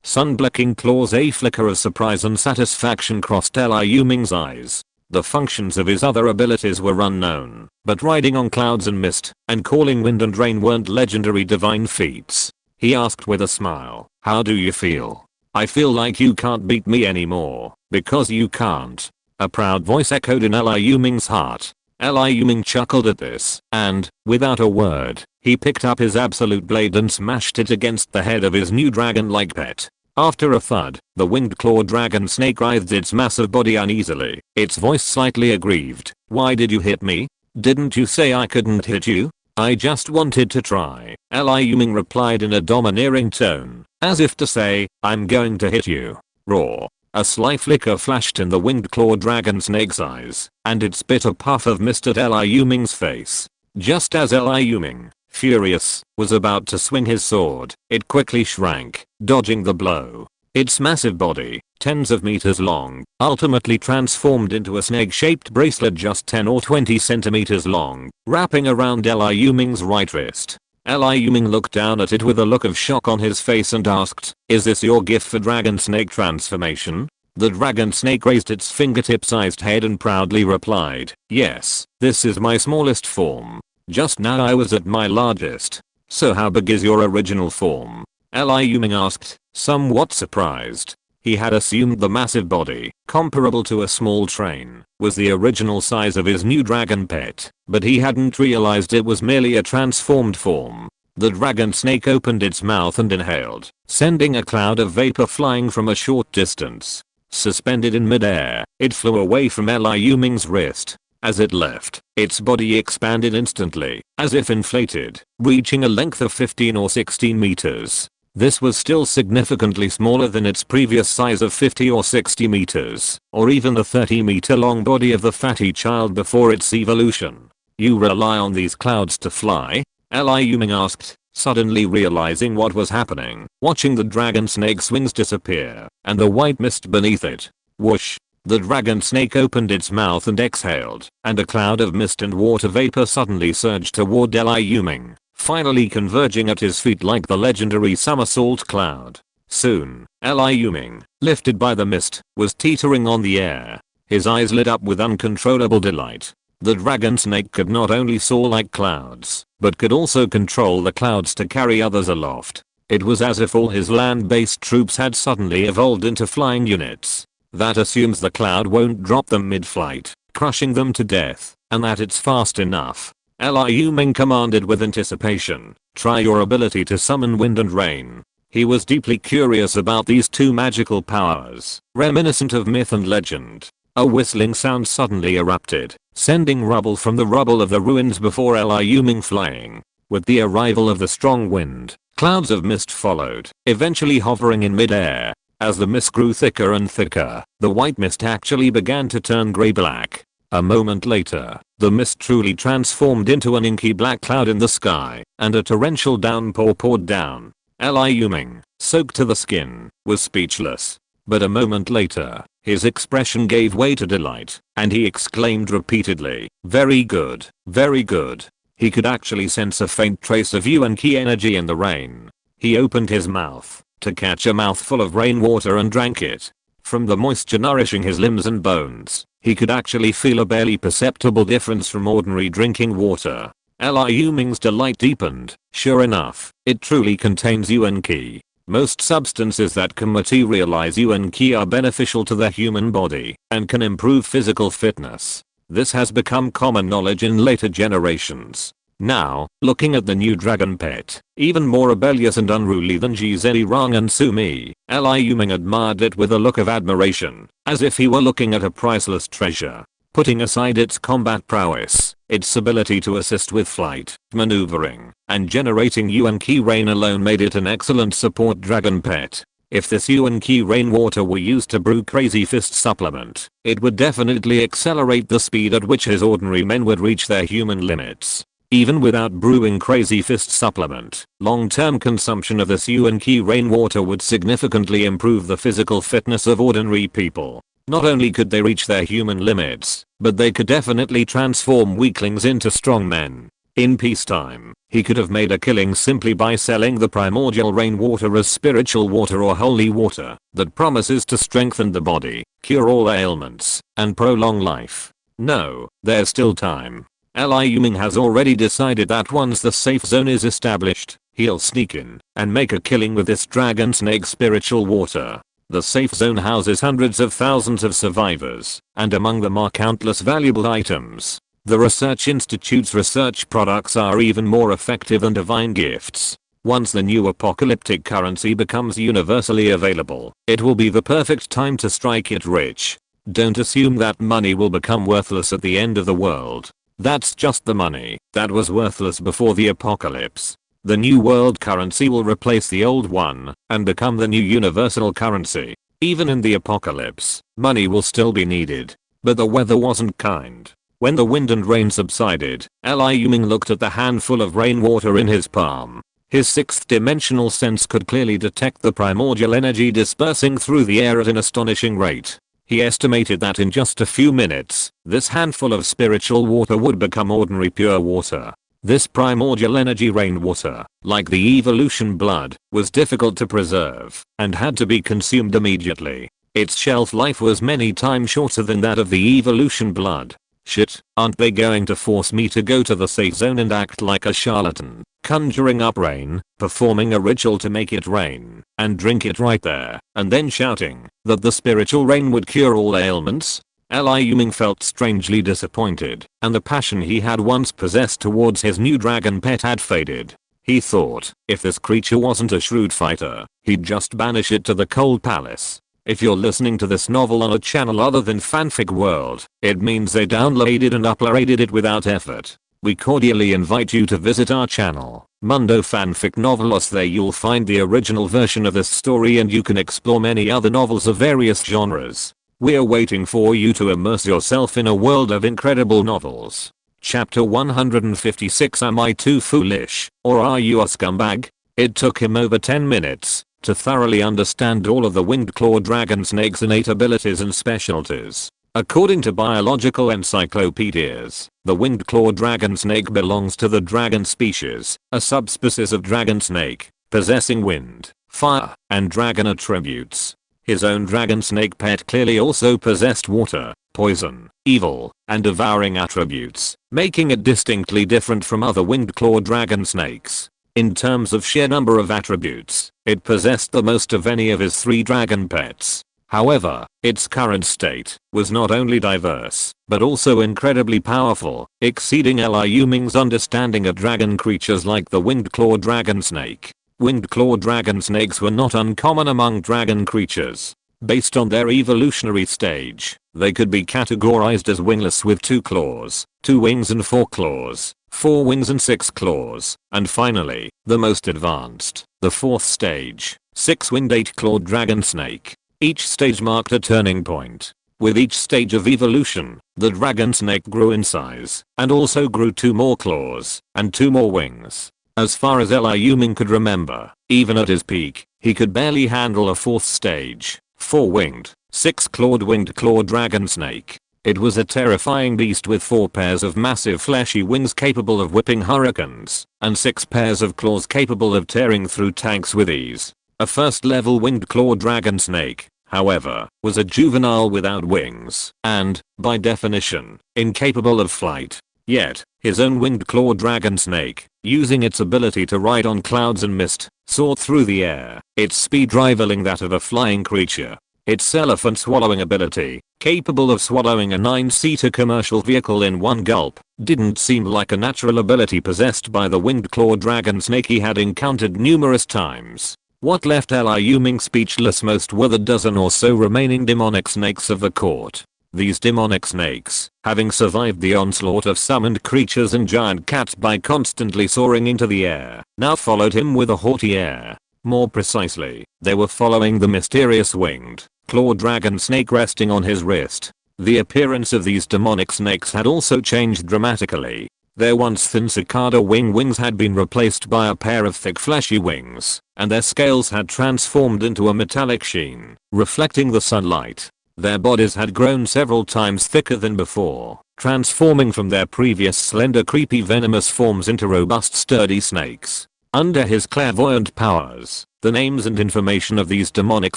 Sun-blinking claws. A flicker of surprise and satisfaction crossed Liu Ming's eyes. The functions of his other abilities were unknown, but Riding on Clouds and Mist and Calling Wind and Rain weren't legendary divine feats. He asked with a smile, "How do you feel?" "I feel like you can't beat me anymore, because you can't." A proud voice echoed in Liu Ming's heart. Liu Ming chuckled at this, and, without a word, he picked up his absolute blade and smashed it against the head of his new dragon-like pet. After a thud, the winged claw dragon snake writhed its massive body uneasily, its voice slightly aggrieved. "Why did you hit me? Didn't you say I couldn't hit you?" "I just wanted to try," Liu Ming replied in a domineering tone, as if to say, "I'm going to hit you." Roar. A sly flicker flashed in the winged claw dragon snake's eyes, and it spit a puff of mist at Liu Ming's face. Just as Liu Ming, furious, was about to swing his sword, it quickly shrank, dodging the blow. Its massive body, tens of meters long, ultimately transformed into a snake-shaped bracelet just 10 or 20 centimeters long, wrapping around Liu Ming's right wrist. Liu Ming looked down at it with a look of shock on his face and asked, "Is this your gift for dragon snake transformation?" The dragon snake raised its fingertip-sized head and proudly replied, "Yes, this is my smallest form. Just now I was at my largest." "So how big is your original form?" Liu Ming asked, somewhat surprised. He had assumed the massive body, comparable to a small train, was the original size of his new dragon pet, but he hadn't realized it was merely a transformed form. The dragon snake opened its mouth and inhaled, sending a cloud of vapor flying from a short distance. Suspended in midair, it flew away from Liu Ming's wrist. As it left, its body expanded instantly, as if inflated, reaching a length of 15 or 16 meters. This was still significantly smaller than its previous size of 50 or 60 meters, or even the 30-meter long body of the fatty child before its evolution. "You rely on these clouds to fly?" Liu Ming asked, suddenly realizing what was happening, watching the dragon snake's wings disappear, and the white mist beneath it. Whoosh! The dragon snake opened its mouth and exhaled, and a cloud of mist and water vapor suddenly surged toward Liu Ming, finally converging at his feet like the legendary somersault cloud. Soon, Liu Ming, lifted by the mist, was teetering on the air. His eyes lit up with uncontrollable delight. The dragon snake could not only soar like clouds, but could also control the clouds to carry others aloft. It was as if all his land-based troops had suddenly evolved into flying units. That assumes the cloud won't drop them mid-flight, crushing them to death, and that it's fast enough. Liu Ming commanded with anticipation, "Try your ability to summon wind and rain." He was deeply curious about these two magical powers, reminiscent of myth and legend. A whistling sound suddenly erupted, sending rubble from the rubble of the ruins before Liu Ming flying. With the arrival of the strong wind, clouds of mist followed, eventually hovering in mid-air. As the mist grew thicker and thicker, the white mist actually began to turn grey-black. A moment later, the mist truly transformed into an inky black cloud in the sky, and a torrential downpour poured down. Liu Ming, soaked to the skin, was speechless. But a moment later, his expression gave way to delight, and he exclaimed repeatedly, "Very good, very good." He could actually sense a faint trace of yuan qi energy in the rain. He opened his mouth to catch a mouthful of rainwater and drank it. From the moisture nourishing his limbs and bones, he could actually feel a barely perceptible difference from ordinary drinking water. Liu Ming's delight deepened. Sure enough, it truly contains yuan qi. Most substances that can materialize yuan qi are beneficial to the human body and can improve physical fitness. This has become common knowledge in later generations. Now, looking at the new dragon pet, even more rebellious and unruly than Giseli Rang and Sumi, Liu Ming admired it with a look of admiration, as if he were looking at a priceless treasure. Putting aside its combat prowess, its ability to assist with flight, maneuvering, and generating yuan ki rain alone made it an excellent support dragon pet. If this yuan ki rainwater were used to brew Crazy Fist supplement, it would definitely accelerate the speed at which his ordinary men would reach their human limits. Even without brewing Crazy Fist supplement, long-term consumption of this yuan ki rainwater would significantly improve the physical fitness of ordinary people. Not only could they reach their human limits, but they could definitely transform weaklings into strong men. In peacetime, he could have made a killing simply by selling the primordial rainwater as spiritual water or holy water that promises to strengthen the body, cure all ailments, and prolong life. No, there's still time. Liu Ming has already decided that once the safe zone is established, he'll sneak in and make a killing with this dragon snake spiritual water. The safe zone houses hundreds of thousands of survivors, and among them are countless valuable items. The research institute's research products are even more effective than divine gifts. Once the new apocalyptic currency becomes universally available, it will be the perfect time to strike it rich. Don't assume that money will become worthless at the end of the world. That's just the money that was worthless before the apocalypse. The new world currency will replace the old one and become the new universal currency. Even in the apocalypse, money will still be needed. But the weather wasn't kind. When the wind and rain subsided, Liu Ming looked at the handful of rainwater in his palm. His sixth dimensional sense could clearly detect the primordial energy dispersing through the air at an astonishing rate. He estimated that in just a few minutes, this handful of spiritual water would become ordinary pure water. This primordial energy rainwater, like the evolution blood, was difficult to preserve and had to be consumed immediately. Its shelf life was many times shorter than that of the evolution blood. Shit, aren't they going to force me to go to the safe zone and act like a charlatan, conjuring up rain, performing a ritual to make it rain, and drink it right there, and then shouting that the spiritual rain would cure all ailments? Liu Ming felt strangely disappointed, and the passion he had once possessed towards his new dragon pet had faded. He thought, if this creature wasn't a shrewd fighter, he'd just banish it to the cold palace. If you're listening to this novel on a channel other than Fanfic World, it means they downloaded and uploaded it without effort. We cordially invite you to visit our channel, Mundo Fanfic Novelos. There you'll find the original version of this story and you can explore many other novels of various genres. We're waiting for you to immerse yourself in a world of incredible novels. Chapter 156. Am I too foolish, or are you a scumbag? It took him over 10 minutes to thoroughly understand all of the winged-clawed dragon snake's innate abilities and specialties. According to biological encyclopedias, the winged-clawed dragon snake belongs to the dragon species, a subspecies of dragon snake, possessing wind, fire, and dragon attributes. His own dragon snake pet clearly also possessed water, poison, evil, and devouring attributes, making it distinctly different from other winged-clawed dragon snakes. In terms of sheer number of attributes, it possessed the most of any of his 3 dragon pets. However, its current state was not only diverse, but also incredibly powerful, exceeding Liu Ming's understanding of dragon creatures like the winged-clawed dragon snake. Winged-clawed dragon snakes were not uncommon among dragon creatures. Based on their evolutionary stage, they could be categorized as wingless with 2 claws, 2 wings and 4 claws, 4 wings and 6 claws, and finally, the most advanced, the 4th stage, 6-winged 8-clawed dragon snake. Each stage marked a turning point. With each stage of evolution, the dragon snake grew in size, and also grew 2 more claws, and 2 more wings. As far as Liu Ming could remember, even at his peak, he could barely handle a 4th stage, 4-winged, 6-clawed winged-clawed dragon snake. It was a terrifying beast with 4 pairs of massive fleshy wings capable of whipping hurricanes, and 6 pairs of claws capable of tearing through tanks with ease. A first-level winged-clawed dragon snake, however, was a juvenile without wings, and, by definition, incapable of flight. Yet, his own winged-clawed dragon snake, using its ability to ride on clouds and mist, soared through the air, its speed rivaling that of a flying creature. Its elephant swallowing ability, capable of swallowing a 9-seater commercial vehicle in one gulp, didn't seem like a natural ability possessed by the winged claw dragon snake he had encountered numerous times. What left Liu Ming speechless most were the dozen or so remaining demonic snakes of the court. These demonic snakes, having survived the onslaught of summoned creatures and giant cats by constantly soaring into the air, now followed him with a haughty air. More precisely, they were following the mysterious winged claw dragon snake resting on his wrist. The appearance of these demonic snakes had also changed dramatically. Their once thin cicada wings had been replaced by a pair of thick fleshy wings, and their scales had transformed into a metallic sheen, reflecting the sunlight. Their bodies had grown several times thicker than before, transforming from their previous slender creepy venomous forms into robust sturdy snakes. Under his clairvoyant powers, the names and information of these demonic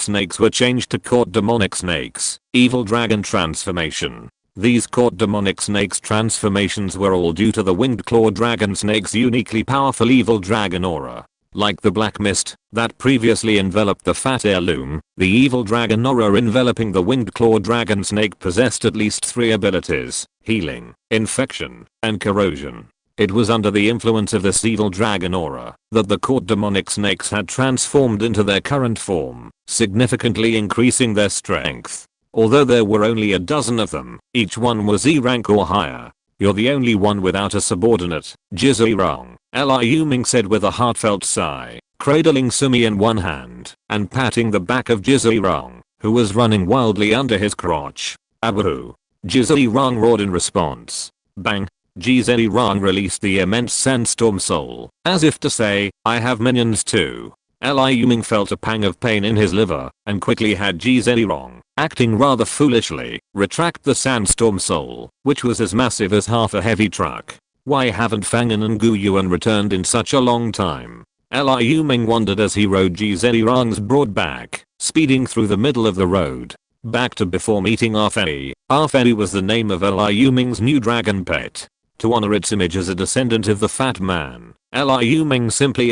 snakes were changed to court demonic snakes, evil dragon transformation. These court demonic snakes transformations were all due to the winged claw dragon snake's uniquely powerful evil dragon aura. Like the black mist that previously enveloped the fat heirloom, the evil dragon aura enveloping the winged claw dragon snake possessed at least 3 abilities: healing, infection, and corrosion. It was under the influence of this evil dragon aura that the court demonic snakes had transformed into their current form, significantly increasing their strength. Although there were only a dozen of them, each one was E rank or higher. "You're the only one without a subordinate, Jizirong," Liu Ming said with a heartfelt sigh, cradling Sumi in one hand and patting the back of Jizirong, who was running wildly under his crotch. "Abu!" Jizirong roared in response. Bang! Jizirong released the immense sandstorm soul, as if to say, "I have minions too." Liu Ming felt a pang of pain in his liver and quickly had Jizirong, acting rather foolishly, retract the sandstorm soul, which was as massive as half a heavy truck. Why haven't Fangen and Gu Yuan returned in such a long time? Liu Ming wondered as he rode Jizirong's broad back, speeding through the middle of the road. Back to before meeting Arfeni. Arfeni was the name of Liu Ming's new dragon pet. To honor its image as a descendant of the fat man, Liu Ming simply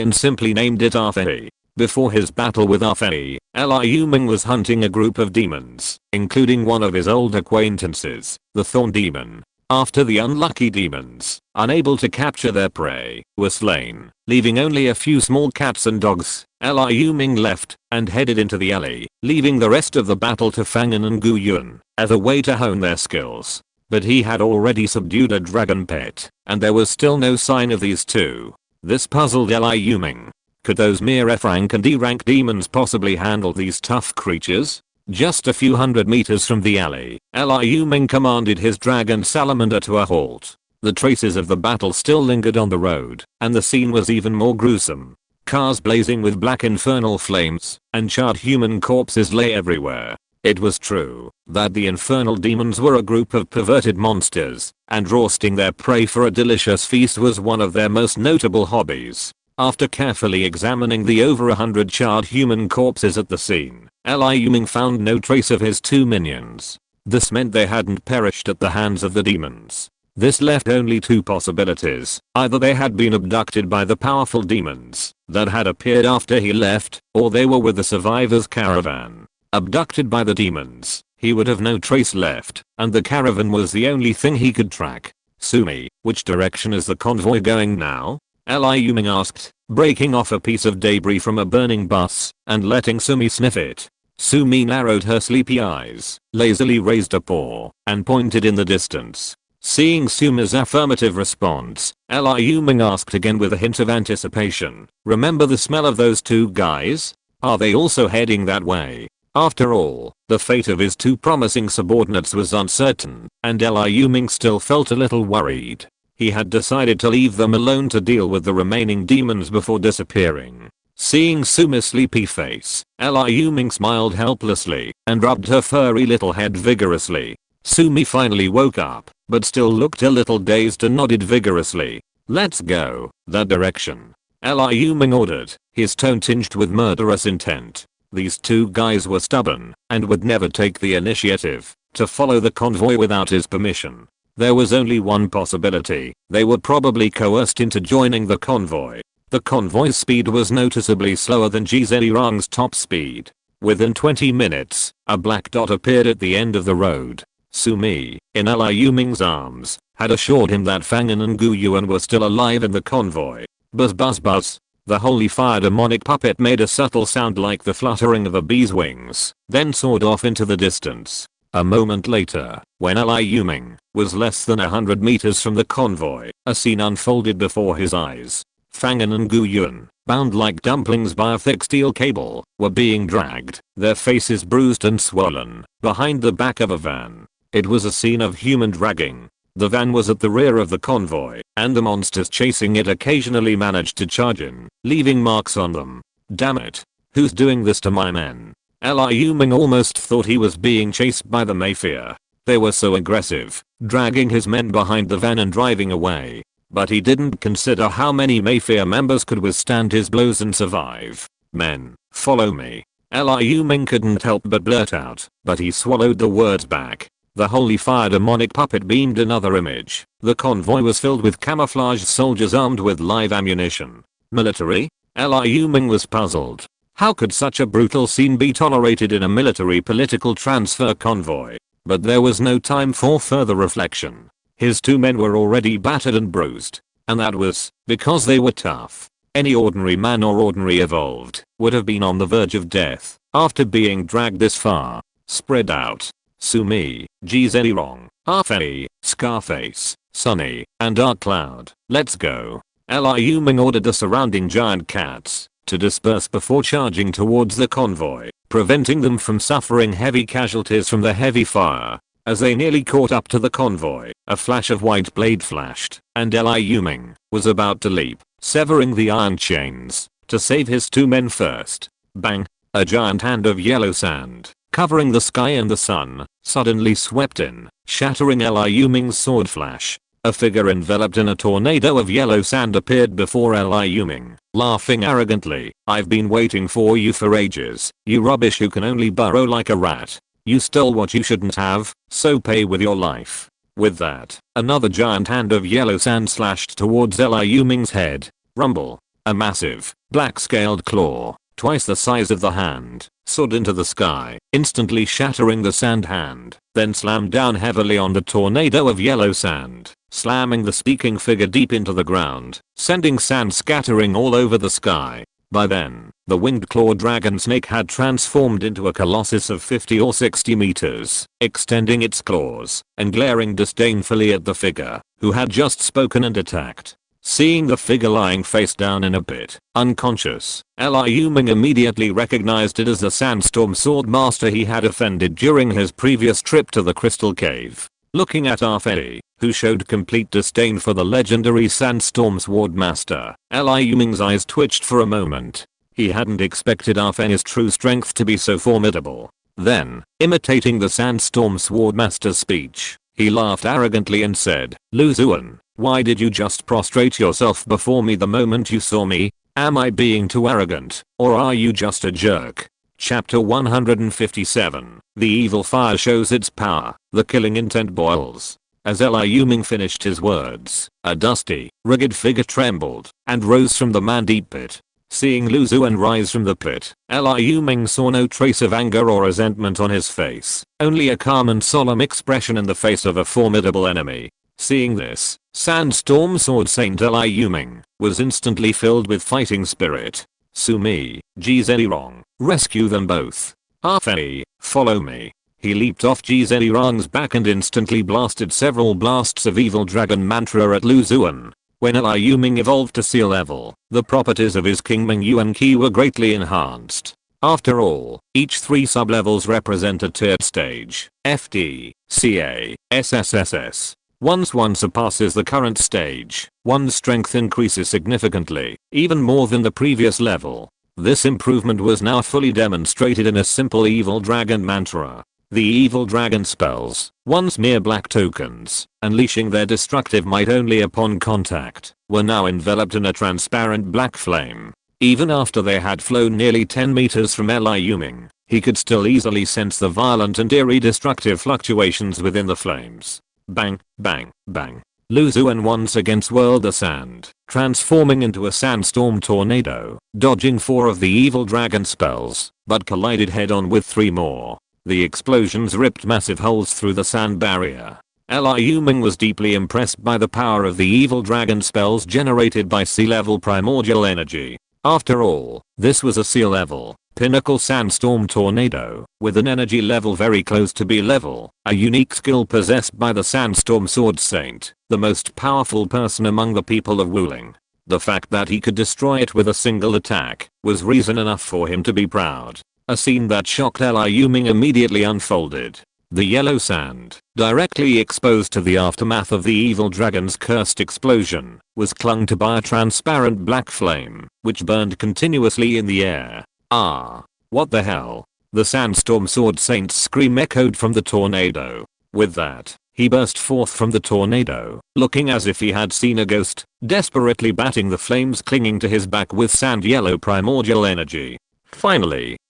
named it Arfeni. Before his battle with Arfeni, Liu Ming was hunting a group of demons, including one of his old acquaintances, the Thorn Demon. After the unlucky demons, unable to capture their prey, were slain, leaving only a few small cats and dogs, Liu Ming left and headed into the alley, leaving the rest of the battle to Fangen and Gu Yuan as a way to hone their skills. But he had already subdued a dragon pet, and there was still no sign of these two. This puzzled Liu Ming. Could those mere F-rank and E-rank demons possibly handle these tough creatures? Just a few hundred meters from the alley, Liu Ming commanded his dragon salamander to a halt. The traces of the battle still lingered on the road, and the scene was even more gruesome. Cars blazing with black infernal flames and charred human corpses lay everywhere. It was true that the infernal demons were a group of perverted monsters, and roasting their prey for a delicious feast was one of their most notable hobbies. After carefully examining the over 100 charred human corpses at the scene, Liu Ming found no trace of his 2 minions. This meant they hadn't perished at the hands of the demons. This left only 2 possibilities: either they had been abducted by the powerful demons that had appeared after he left, or they were with the survivors' caravan. Abducted by the demons, he would have no trace left, and the caravan was the only thing he could track. "Sumi, which direction is the convoy going now?" Liu Ming asked, breaking off a piece of debris from a burning bus and letting Sumi sniff it. Sumi narrowed her sleepy eyes, lazily raised a paw, and pointed in the distance. Seeing Sumi's affirmative response, Liu Ming asked again with a hint of anticipation, "Remember the smell of those 2 guys? Are they also heading that way?" After all, the fate of his 2 promising subordinates was uncertain, and Liu Ming still felt a little worried. He had decided to leave them alone to deal with the remaining demons before disappearing. Seeing Sumi's sleepy face, Liu Ming smiled helplessly and rubbed her furry little head vigorously. Sumi finally woke up, but still looked a little dazed and nodded vigorously. "Let's go that direction," Liu Ming ordered, his tone tinged with murderous intent. These 2 guys were stubborn and would never take the initiative to follow the convoy without his permission. There was only one possibility: they were probably coerced into joining the convoy. The convoy's speed was noticeably slower than Jizirong's top speed. Within 20 minutes, a black dot appeared at the end of the road. Sumi, in Liu Ming's arms, had assured him that Fangan and Gu Yuan were still alive in the convoy. Buzz buzz buzz. The holy fire demonic puppet made a subtle sound like the fluttering of a bee's wings, then soared off into the distance. A moment later, when Liu Ming was less than 100 meters from the convoy, a scene unfolded before his eyes. Fangan and Gu Yuan, bound like dumplings by a thick steel cable, were being dragged, their faces bruised and swollen, behind the back of a van. It was a scene of human dragging. The van was at the rear of the convoy, and the monsters chasing it occasionally managed to charge in, leaving marks on them. Damn it. Who's doing this to my men? Liu Ming almost thought he was being chased by the Mafia. They were so aggressive, dragging his men behind the van and driving away. But he didn't consider how many Mafia members could withstand his blows and survive. Men, follow me. Liu Ming couldn't help but blurt out, but he swallowed the words back. The holy fire demonic puppet beamed another image. The convoy was filled with camouflaged soldiers armed with live ammunition. Military? Liu Ming was puzzled. How could such a brutal scene be tolerated in a military political transfer convoy? But there was no time for further reflection. His two men were already battered and bruised. And that was because they were tough. Any ordinary man or ordinary evolved would have been on the verge of death after being dragged this far. Spread out. Sumi, Gzerong, Arfei, Scarface, Sunny, and Dark Cloud. Let's go. Liu Ming ordered the surrounding giant cats to disperse before charging towards the convoy, preventing them from suffering heavy casualties from the heavy fire. As they nearly caught up to the convoy, a flash of white blade flashed, and Liu Ming was about to leap, severing the iron chains, to save his two men first. Bang! A giant hand of yellow sand, covering the sky and the sun, suddenly swept in, shattering Liu Ming's sword flash. A figure enveloped in a tornado of yellow sand appeared before Liu Ming, laughing arrogantly. I've been waiting for you for ages, you rubbish who can only burrow like a rat. You stole what you shouldn't have, so pay with your life. With that, another giant hand of yellow sand slashed towards Liu Ming's head. Rumble. A massive, black-scaled claw, twice the size of the hand, soared into the sky, instantly shattering the sand hand, then slammed down heavily on the tornado of yellow sand, slamming the speaking figure deep into the ground, sending sand scattering all over the sky. By then, the winged claw dragon snake had transformed into a colossus of 50 or 60 meters, extending its claws and glaring disdainfully at the figure, who had just spoken and attacked. Seeing the figure lying face down in a pit, unconscious, Liu Ming immediately recognized it as the sandstorm sword master he had offended during his previous trip to the crystal cave. Looking at Arfei, who showed complete disdain for the legendary sandstorm sword master, Liu Ming's eyes twitched for a moment. He hadn't expected Arfei's true strength to be so formidable. Then, imitating the sandstorm sword master's speech, he laughed arrogantly and said, Lu Zuan, why did you just prostrate yourself before me the moment you saw me? Am I being too arrogant, or are you just a jerk? Chapter 157. The evil fire shows its power, the killing intent boils. As Liu Ming finished his words, a dusty, rugged figure trembled and rose from the man-deep pit. Seeing Lu Zuan rise from the pit, Liu Ming saw no trace of anger or resentment on his face, only a calm and solemn expression in the face of a formidable enemy. Seeing this, Sandstorm Sword Saint Liu Ming was instantly filled with fighting spirit. Sumi, Gzerong, rescue them both. Arfei, follow me. He leaped off Gzerong's back and instantly blasted several blasts of evil dragon mantra at Lu Zuan. When Liu Ming evolved to sea level, the properties of his King Ming Yuan Qi were greatly enhanced. After all, each 3 sublevels represent a tiered stage, FD, CA, SSSS. Once one surpasses the current stage, one's strength increases significantly, even more than the previous level. This improvement was now fully demonstrated in a simple evil dragon mantra. The evil dragon spells, once mere black tokens, unleashing their destructive might only upon contact, were now enveloped in a transparent black flame. Even after they had flown nearly 10 meters from Liu Ming, he could still easily sense the violent and eerie destructive fluctuations within the flames. Bang, bang, bang. Liu Zuan once again swirled the sand, transforming into a sandstorm tornado, dodging 4 of the evil dragon spells, but collided head-on with 3 more. The explosions ripped massive holes through the sand barrier. Liu Ming was deeply impressed by the power of the evil dragon spells generated by sea-level primordial energy. After all, this was a sea-level, pinnacle sandstorm tornado, with an energy level very close to B-level, a unique skill possessed by the Sandstorm Sword Saint, the most powerful person among the people of Wuling. The fact that he could destroy it with a single attack was reason enough for him to be proud. A scene that shocked Liu Ming immediately unfolded. The yellow sand, directly exposed to the aftermath of the evil dragon's cursed explosion, was clung to by a transparent black flame, which burned continuously in the air. Ah! What the hell? The Sandstorm Sword Saint's scream echoed from the tornado. With that, he burst forth from the tornado, looking as if he had seen a ghost, desperately batting the flames clinging to his back with sand yellow primordial energy.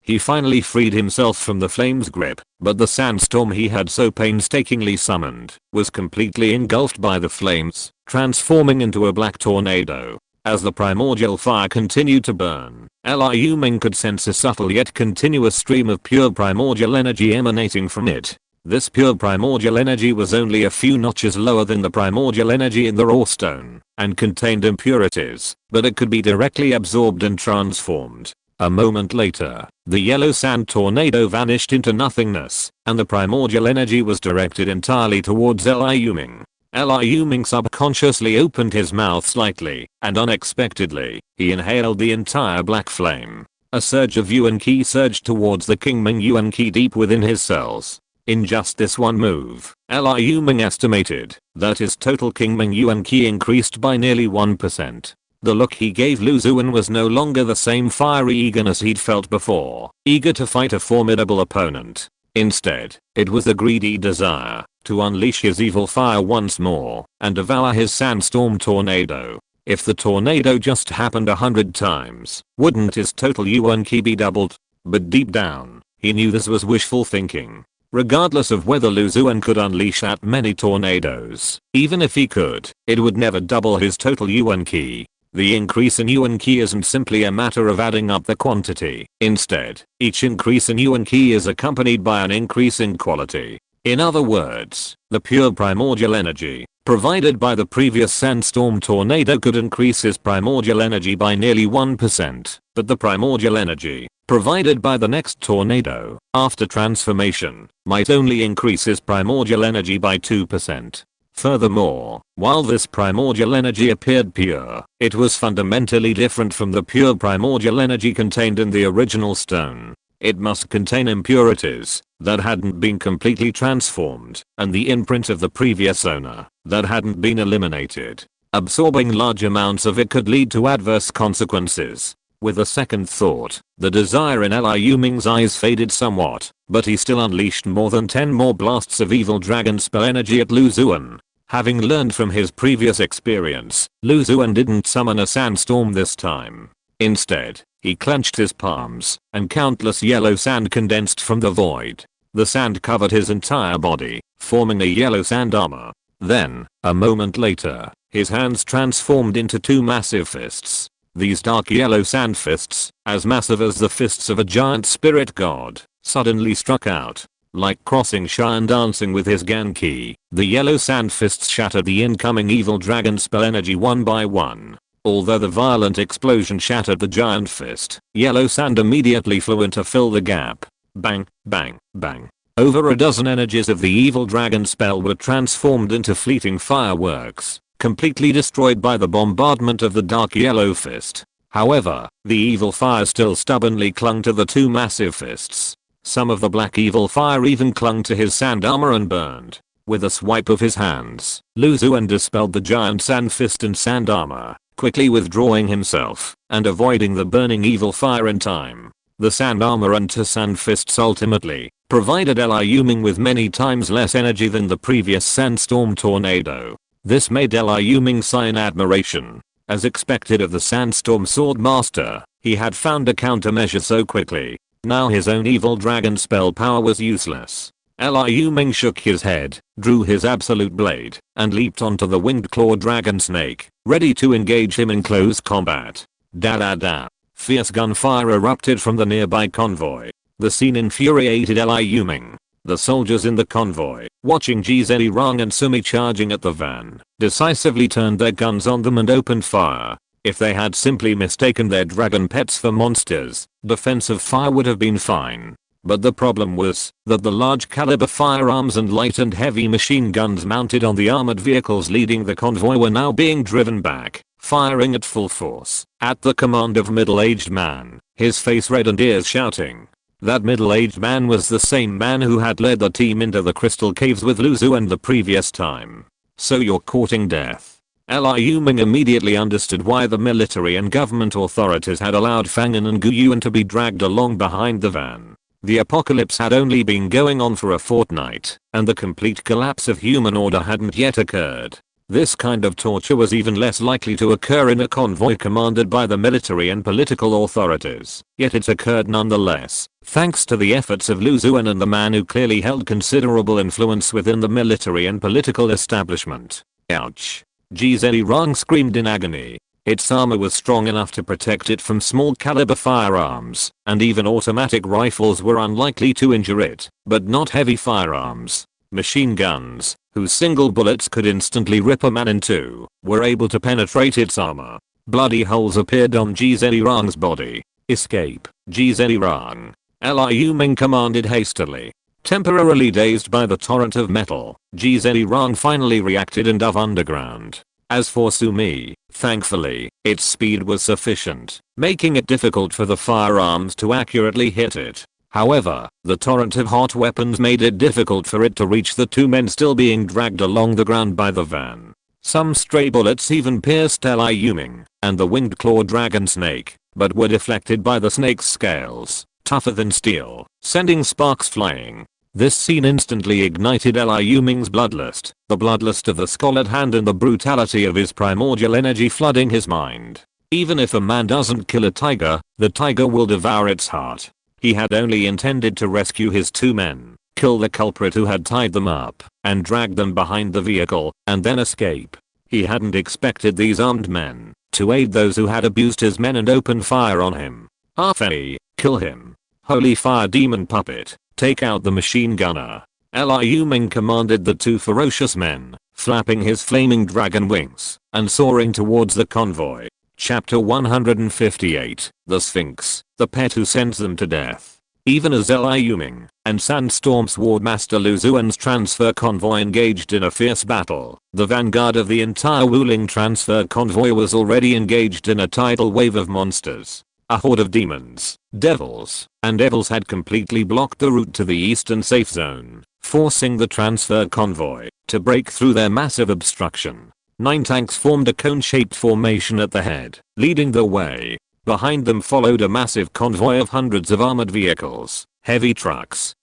He finally freed himself from the flames' grip, but the sandstorm he had so painstakingly summoned was completely engulfed by the flames, transforming into a black tornado. As the primordial fire continued to burn, Liu Ming could sense a subtle yet continuous stream of pure primordial energy emanating from it. This pure primordial energy was only a few notches lower than the primordial energy in the raw stone, and contained impurities, but it could be directly absorbed and transformed. A moment later, the yellow sand tornado vanished into nothingness, and the primordial energy was directed entirely towards Liu Ming. Liu Ming subconsciously opened his mouth slightly, and unexpectedly, he inhaled the entire black flame. A surge of yuan qi surged towards the Qingming yuan qi deep within his cells. In just this one move, Liu Ming estimated that his total Qingming yuan qi increased by nearly 1%. The look he gave Liu Zuan was no longer the same fiery eagerness he'd felt before, eager to fight a formidable opponent. Instead, it was the greedy desire to unleash his evil fire once more and devour his sandstorm tornado. If the tornado just happened 100 times, wouldn't his total yuan qi be doubled? But deep down, he knew this was wishful thinking. Regardless of whether Liu Zuan could unleash that many tornadoes, even if he could, it would never double his total yuan qi. The increase in yuan qi isn't simply a matter of adding up the quantity. Instead, each increase in yuan qi is accompanied by an increase in quality. In other words, the pure primordial energy provided by the previous sandstorm tornado could increase his primordial energy by nearly 1%, but the primordial energy provided by the next tornado, after transformation, might only increase his primordial energy by 2%. Furthermore, while this primordial energy appeared pure, it was fundamentally different from the pure primordial energy contained in the original stone. It must contain impurities that hadn't been completely transformed, and the imprint of the previous owner that hadn't been eliminated. Absorbing large amounts of it could lead to adverse consequences. With a second thought, the desire in Liu Ming's eyes faded somewhat, but he still unleashed more than 10 more blasts of evil dragon spell energy at Liu Zuan. Having learned from his previous experience, Liu Zuan didn't summon a sandstorm this time. Instead, he clenched his palms, and countless yellow sand condensed from the void. The sand covered his entire body, forming a yellow sand armor. Then, a moment later, his hands transformed into 2 massive fists. These dark yellow sand fists, as massive as the fists of a giant spirit god, suddenly struck out. Like crossing Shan dancing with his Ganki, the yellow sand fists shattered the incoming evil dragon spell energy one by one. Although the violent explosion shattered the giant fist, yellow sand immediately flew in to fill the gap. Bang, bang, bang. Over a dozen energies of the evil dragon spell were transformed into fleeting fireworks, completely destroyed by the bombardment of the dark yellow fist. However, the evil fire still stubbornly clung to the 2 massive fists. Some of the black evil fire even clung to his sand armor and burned. With a swipe of his hands, Liu Zuan dispelled the giant sand fist and sand armor, quickly withdrawing himself and avoiding the burning evil fire in time. The sand armor and 2 sand fists ultimately provided Liu Ming with many times less energy than the previous sandstorm tornado. This made Liu Ming sigh in admiration. As expected of the sandstorm sword master, he had found a countermeasure so quickly. Now his own evil dragon spell power was useless. Liu Ming shook his head, drew his absolute blade, and leaped onto the winged claw dragon snake, ready to engage him in close combat. Da da da. Fierce gunfire erupted from the nearby convoy. The scene infuriated Liu Ming. The soldiers in the convoy, watching Zherong and Sumi charging at the van, decisively turned their guns on them and opened fire. If they had simply mistaken their dragon pets for monsters, defensive fire would have been fine. But the problem was that the large caliber firearms and light and heavy machine guns mounted on the armored vehicles leading the convoy were now being driven back, firing at full force, at the command of middle-aged man, his face red and ears shouting. That middle-aged man was the same man who had led the team into the crystal caves with Lu Zuan the previous time. So you're courting death. Liu Ming immediately understood why the military and government authorities had allowed Fangan and Gu Yuan to be dragged along behind the van. The apocalypse had only been going on for a fortnight, and the complete collapse of human order hadn't yet occurred. This kind of torture was even less likely to occur in a convoy commanded by the military and political authorities, yet it occurred nonetheless, thanks to the efforts of Lu Zuan and the man who clearly held considerable influence within the military and political establishment. Ouch. Zherong screamed in agony. Its armor was strong enough to protect it from small caliber firearms, and even automatic rifles were unlikely to injure it, but not heavy firearms. Machine guns, whose single bullets could instantly rip a man in two, were able to penetrate its armor. Bloody holes appeared on Zherong's body. Escape, Zherong. Liu Ming commanded hastily. Temporarily dazed by the torrent of metal, Zherong finally reacted and dove underground. As for Sumi, thankfully, its speed was sufficient, making it difficult for the firearms to accurately hit it. However, the torrent of hot weapons made it difficult for it to reach the two men still being dragged along the ground by the van. Some stray bullets even pierced Liu Ming and the winged claw dragon snake, but were deflected by the snake's scales, tougher than steel, sending sparks flying. This scene instantly ignited Liu Ming's bloodlust, the bloodlust of the scalded hand and the brutality of his primordial energy flooding his mind. Even if a man doesn't kill a tiger, the tiger will devour its heart. He had only intended to rescue his two men, kill the culprit who had tied them up, and drag them behind the vehicle, and then escape. He hadn't expected these armed men to aid those who had abused his men and open fire on him. Arfei, kill him. Holy fire demon puppet, take out the machine gunner. Liu Ming commanded the two ferocious men, flapping his flaming dragon wings, and soaring towards the convoy. Chapter 158, The Sphinx, the pet who sends them to death. Even as Liu Ming and Sandstorm Swordmaster Lu Zuan's transfer convoy engaged in a fierce battle, the vanguard of the entire Wuling transfer convoy was already engaged in a tidal wave of monsters. A horde of demons, devils, and evils had completely blocked the route to the eastern safe zone, forcing the transfer convoy to break through their massive obstruction. 9 tanks formed a cone-shaped formation at the head, leading the way. Behind them followed a massive convoy of hundreds of armored vehicles, heavy trucks,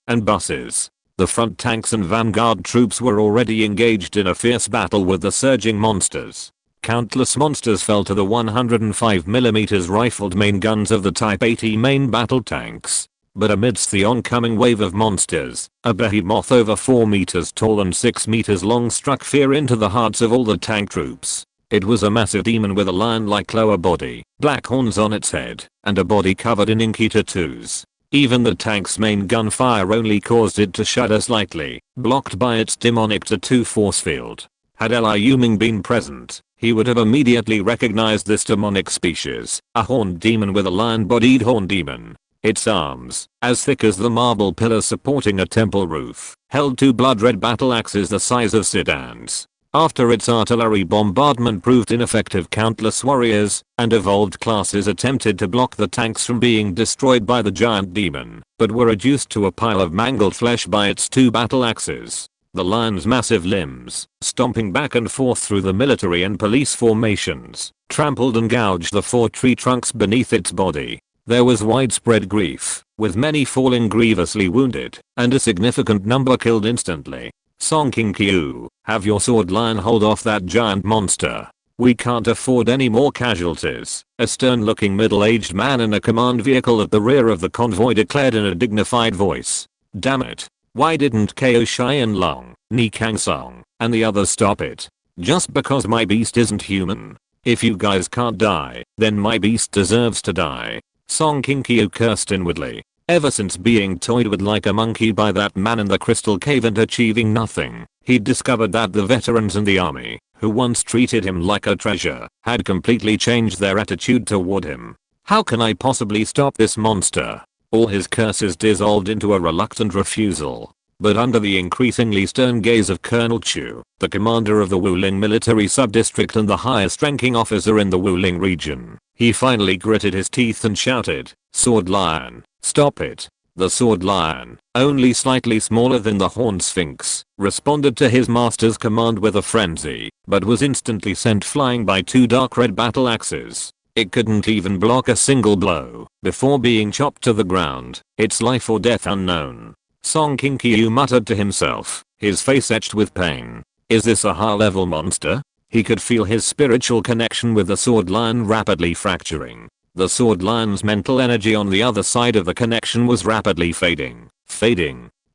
and buses. The front tanks and vanguard troops were already engaged in a fierce battle with the surging monsters. Countless monsters fell to the 105mm rifled main guns of the Type 80 main battle tanks. But amidst the oncoming wave of monsters, a behemoth over 4 meters tall and 6 meters long struck fear into the hearts of all the tank troops. It was a massive demon with a lion-like lower body, black horns on its head, and a body covered in inky tattoos. Even the tank's main gunfire only caused it to shudder slightly, blocked by its demonic tattoo force field. Had Liu Ming been present, he would have immediately recognized this demonic species, a horned demon with a lion-bodied horn demon. Its arms, as thick as the marble pillars supporting a temple roof, held 2 blood-red battle axes the size of sedans. After its artillery bombardment proved ineffective, countless warriors and evolved classes attempted to block the tanks from being destroyed by the giant demon, but were reduced to a pile of mangled flesh by its 2 battle axes. The lion's massive limbs, stomping back and forth through the military and police formations, trampled and gouged the 4 tree trunks beneath its body. There was widespread grief, with many falling grievously wounded, and a significant number killed instantly. Song King Kyu, have your sword lion hold off that giant monster. We can't afford any more casualties, a stern-looking middle-aged man in a command vehicle at the rear of the convoy declared in a dignified voice. Damn it. Why didn't Ko Xianlong, Ni Kang Song, and the others stop it? Just because my beast isn't human? If you guys can't die, then my beast deserves to die. Song Kinkyu cursed inwardly. Ever since being toyed with like a monkey by that man in the crystal cave and achieving nothing, he'd discovered that the veterans in the army, who once treated him like a treasure, had completely changed their attitude toward him. How can I possibly stop this monster? All his curses dissolved into a reluctant refusal. But under the increasingly stern gaze of Colonel Chu, the commander of the Wuling military sub-district and the highest ranking officer in the Wuling region, he finally gritted his teeth and shouted, "Sword Lion, stop it." The Sword Lion, only slightly smaller than the Horned Sphinx, responded to his master's command with a frenzy, but was instantly sent flying by two dark red battle axes. It couldn't even block a single blow before being chopped to the ground, its life or death unknown. Song Kinkyu muttered to himself, his face etched with pain. Is this a high-level monster? He could feel his spiritual connection with the Sword Lion rapidly fracturing. The Sword Lion's mental energy on the other side of the connection was rapidly fading.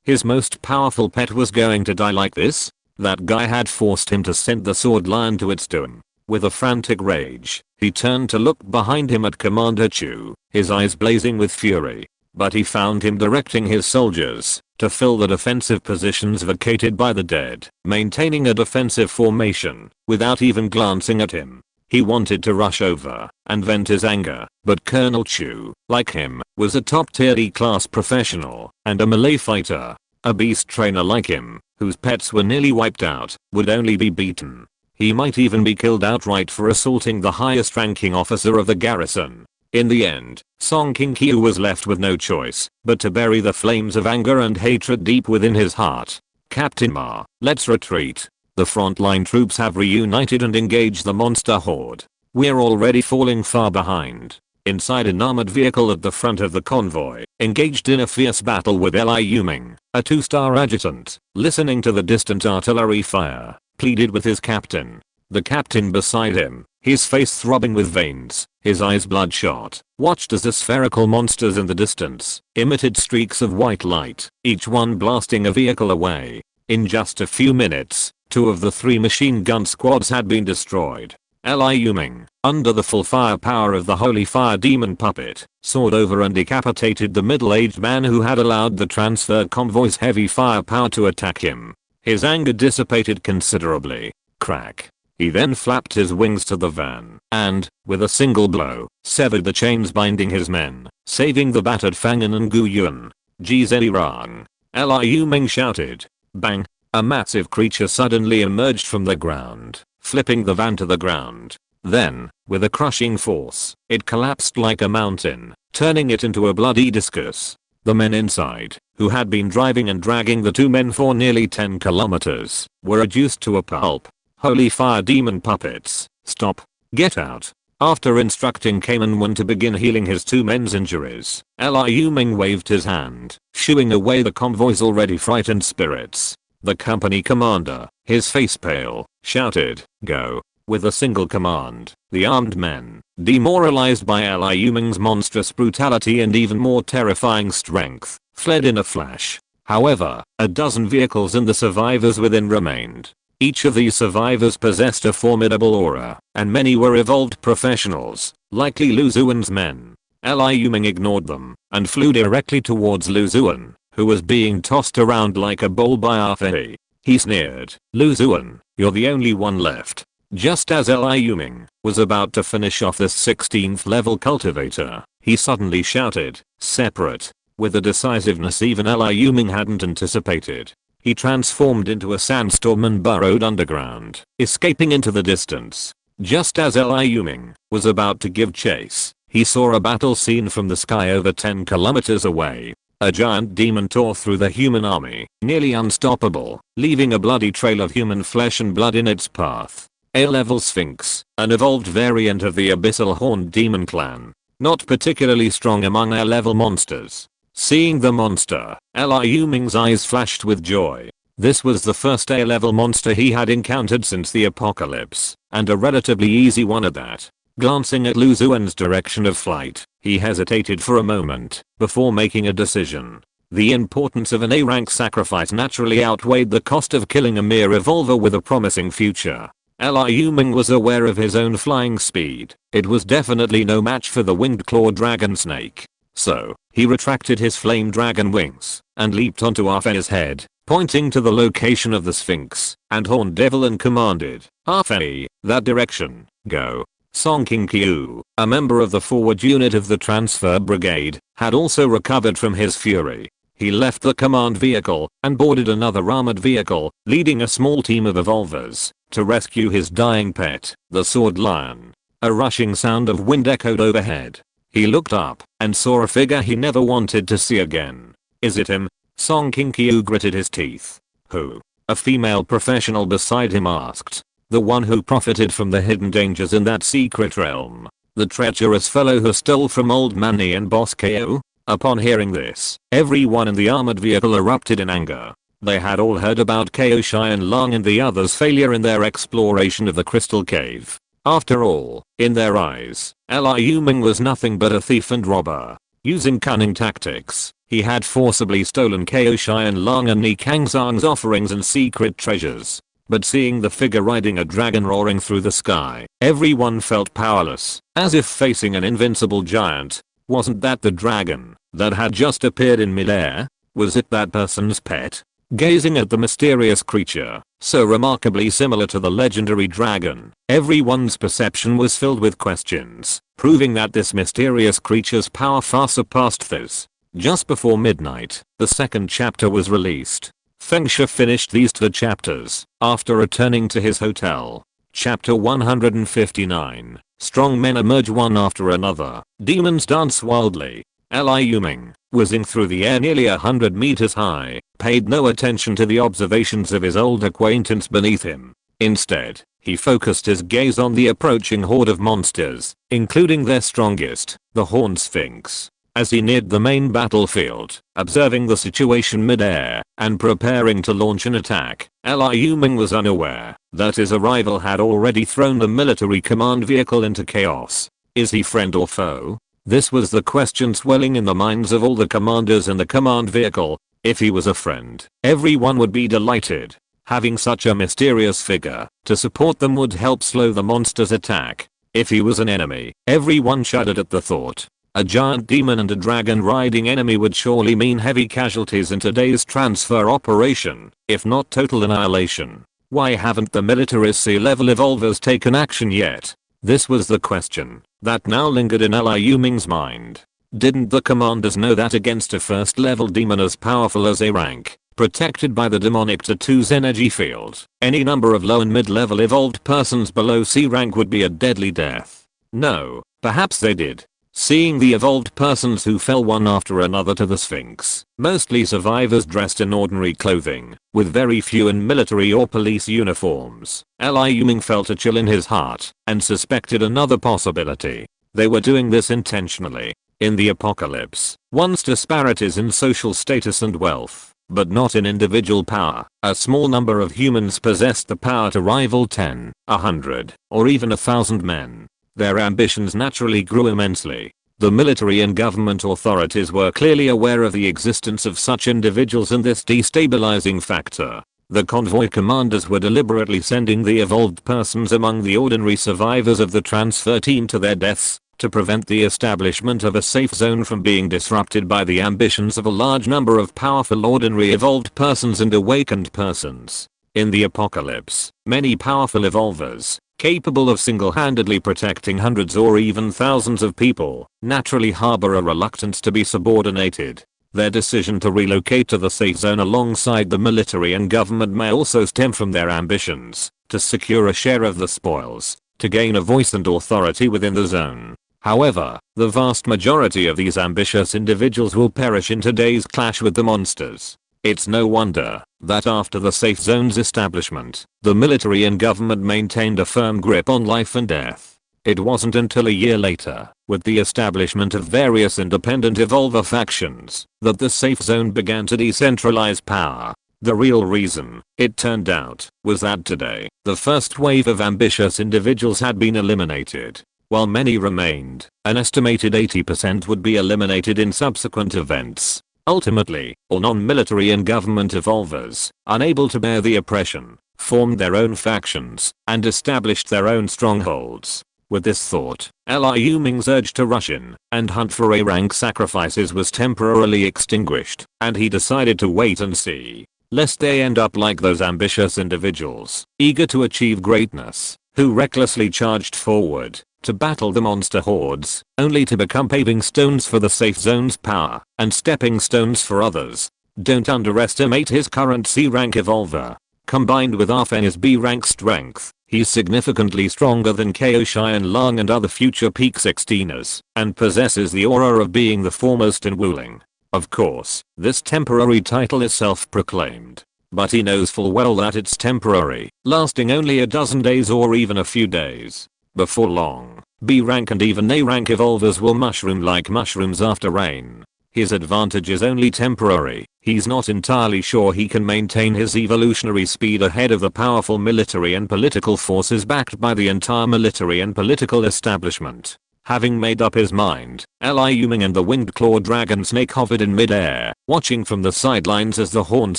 His most powerful pet was going to die like this? That guy had forced him to send the Sword Lion to its doom. With a frantic rage, he turned to look behind him at Commander Chu, his eyes blazing with fury. But he found him directing his soldiers to fill the defensive positions vacated by the dead, maintaining a defensive formation without even glancing at him. He wanted to rush over and vent his anger, but Colonel Chu, like him, was a top-tier E-class professional and a melee fighter. A beast trainer like him, whose pets were nearly wiped out, would only be beaten. He might even be killed outright for assaulting the highest-ranking officer of the garrison. In the end, Song Kinkyu was left with no choice but to bury the flames of anger and hatred deep within his heart. Captain Ma, let's retreat. The frontline troops have reunited and engaged the monster horde. We're already falling far behind. Inside an armored vehicle at the front of the convoy, engaged in a fierce battle with Liu Ming, a 2-star adjutant, listening to the distant artillery fire, pleaded with his captain. The captain beside him, his face throbbing with veins, his eyes bloodshot, watched as the spherical monsters in the distance emitted streaks of white light, each one blasting a vehicle away. In just a few minutes, 2 of the 3 machine gun squads had been destroyed. Liu Ming, under the full firepower of the holy fire demon puppet, soared over and decapitated the middle-aged man who had allowed the transferred convoy's heavy firepower to attack him. His anger dissipated considerably. Crack. He then flapped his wings to the van and, with a single blow, severed the chains binding his men, saving the battered Fangan and Gu Yun. Zherirang. Liu Ming shouted. Bang. A massive creature suddenly emerged from the ground, flipping the van to the ground. Then, with a crushing force, it collapsed like a mountain, turning it into a bloody discus. The men inside, who had been driving and dragging the 2 men for nearly 10 kilometers, were reduced to a pulp. Holy fire demon puppets, stop. Get out. After instructing Kamen Wen to begin healing his 2 men's injuries, Liu Ming waved his hand, shooing away the convoy's already frightened spirits. The company commander, his face pale, shouted, "Go." With a single command, the armed men, demoralized by Liu Ming's monstrous brutality and even more terrifying strength, fled in a flash. However, a dozen vehicles and the survivors within remained. Each of these survivors possessed a formidable aura, and many were evolved professionals, likely Lu Zuan's men. Liu Ming ignored them, and flew directly towards Lu Zuan, who was being tossed around like a ball by Arthur. He sneered, "Lu Zuan, you're the only one left." Just as Liu Ming was about to finish off this 16th level cultivator, he suddenly shouted, "Separate." With a decisiveness even Liu Ming hadn't anticipated. He transformed into a sandstorm and burrowed underground, escaping into the distance. Just as Liu Ming was about to give chase, he saw a battle scene from the sky over 10 kilometers away. A giant demon tore through the human army, nearly unstoppable, leaving a bloody trail of human flesh and blood in its path. A-level Sphinx, an evolved variant of the abyssal horned demon clan, not particularly strong among A-level monsters. Seeing the monster, Liu Ming's eyes flashed with joy. This was the first A-level monster he had encountered since the apocalypse, and a relatively easy one at that. Glancing at Lu Zuan's direction of flight, he hesitated for a moment before making a decision. The importance of an A-rank sacrifice naturally outweighed the cost of killing a mere evolver with a promising future. Liu Ming was aware of his own flying speed. It was definitely no match for the winged claw dragon snake. So, he retracted his flame dragon wings and leaped onto Afei's head, pointing to the location of the Sphinx and Horn Devil and commanded, "Afei, that direction, go." Song King-Kyu, a member of the forward unit of the transfer brigade, had also recovered from his fury. He left the command vehicle and boarded another armored vehicle, leading a small team of evolvers to rescue his dying pet, the sword lion. A rushing sound of wind echoed overhead. He looked up and saw a figure he never wanted to see again. "Is it him?" Song King-Kyu gritted his teeth. "Who?" a female professional beside him asked. "The one who profited from the hidden dangers in that secret realm. The treacherous fellow who stole from Old Manny and Boss KO?" Upon hearing this, everyone in the armored vehicle erupted in anger. They had all heard about KO Xianlong and the others' failure in their exploration of the Crystal Cave. After all, in their eyes, Liu Ming was nothing but a thief and robber. Using cunning tactics, he had forcibly stolen KO Xianlong and Ni Kangzhang's offerings and secret treasures. But seeing the figure riding a dragon roaring through the sky, everyone felt powerless, as if facing an invincible giant. Wasn't that the dragon that had just appeared in midair? Was it that person's pet? Gazing at the mysterious creature, so remarkably similar to the legendary dragon, everyone's perception was filled with questions, proving that this mysterious creature's power far surpassed theirs. Just before midnight, the second chapter was released. Fengsha finished these two chapters after returning to his hotel. Chapter 159. Strong men emerge one after another. Demons dance wildly. Liu Ming, whizzing through the air nearly 100 meters high, paid no attention to the observations of his old acquaintance beneath him. Instead, he focused his gaze on the approaching horde of monsters, including their strongest, the Horn Sphinx. As he neared the main battlefield, observing the situation mid-air and preparing to launch an attack, Liu Ming was unaware that his arrival had already thrown the military command vehicle into chaos. Is he friend or foe? This was the question swelling in the minds of all the commanders in the command vehicle. If he was a friend, everyone would be delighted. Having such a mysterious figure to support them would help slow the monster's attack. If he was an enemy, everyone shuddered at the thought. A giant demon and a dragon riding enemy would surely mean heavy casualties in today's transfer operation, if not total annihilation. Why haven't the military C-level evolvers taken action yet? This was the question that now lingered in Liu Ming's mind. Didn't the commanders know that against a first level demon as powerful as A rank, protected by the demonic tattoo's energy field, any number of low and mid-level evolved persons below C rank would be a deadly death? No, perhaps they did. Seeing the evolved persons who fell one after another to the Sphinx, mostly survivors dressed in ordinary clothing, with very few in military or police uniforms, Liu Ming felt a chill in his heart and suspected another possibility. They were doing this intentionally. In the apocalypse, one's disparities in social status and wealth, but not in individual power. A small number of humans possessed the power to rival 10, 100, or even 1,000 men. Their ambitions naturally grew immensely. The military and government authorities were clearly aware of the existence of such individuals and this destabilizing factor. The convoy commanders were deliberately sending the evolved persons among the ordinary survivors of the transfer team to their deaths, to prevent the establishment of a safe zone from being disrupted by the ambitions of a large number of powerful ordinary evolved persons and awakened persons. In the apocalypse, many powerful evolvers, capable of single-handedly protecting hundreds or even thousands of people, naturally harbor a reluctance to be subordinated. Their decision to relocate to the safe zone alongside the military and government may also stem from their ambitions to secure a share of the spoils, to gain a voice and authority within the zone. However, the vast majority of these ambitious individuals will perish in today's clash with the monsters. It's no wonder that after the safe zone's establishment, the military and government maintained a firm grip on life and death. It wasn't until a year later, with the establishment of various independent evolver factions, that the safe zone began to decentralize power. The real reason, it turned out, was that today, the first wave of ambitious individuals had been eliminated. While many remained, an estimated 80% would be eliminated in subsequent events. Ultimately, all non-military and government evolvers, unable to bear the oppression, formed their own factions and established their own strongholds. With this thought, Liu Ming's urge to rush in and hunt for A-rank sacrifices was temporarily extinguished, and he decided to wait and see, lest they end up like those ambitious individuals, eager to achieve greatness, who recklessly charged forward to battle the monster hordes, only to become paving stones for the safe zone's power and stepping stones for others. Don't underestimate his current C-rank evolver. Combined with Arfen's B-rank strength, he's significantly stronger than Ko Xianlong and other future peak 16ers, and possesses the aura of being the foremost in Wuling. Of course, this temporary title is self-proclaimed, but he knows full well that it's temporary, lasting only a dozen days or even a few days. Before long, B-rank and even A-rank evolvers will mushroom like mushrooms after rain. His advantage is only temporary. He's not entirely sure he can maintain his evolutionary speed ahead of the powerful military and political forces backed by the entire military and political establishment. Having made up his mind, Liu Ming and the winged claw dragon snake hovered in mid-air, watching from the sidelines as the horned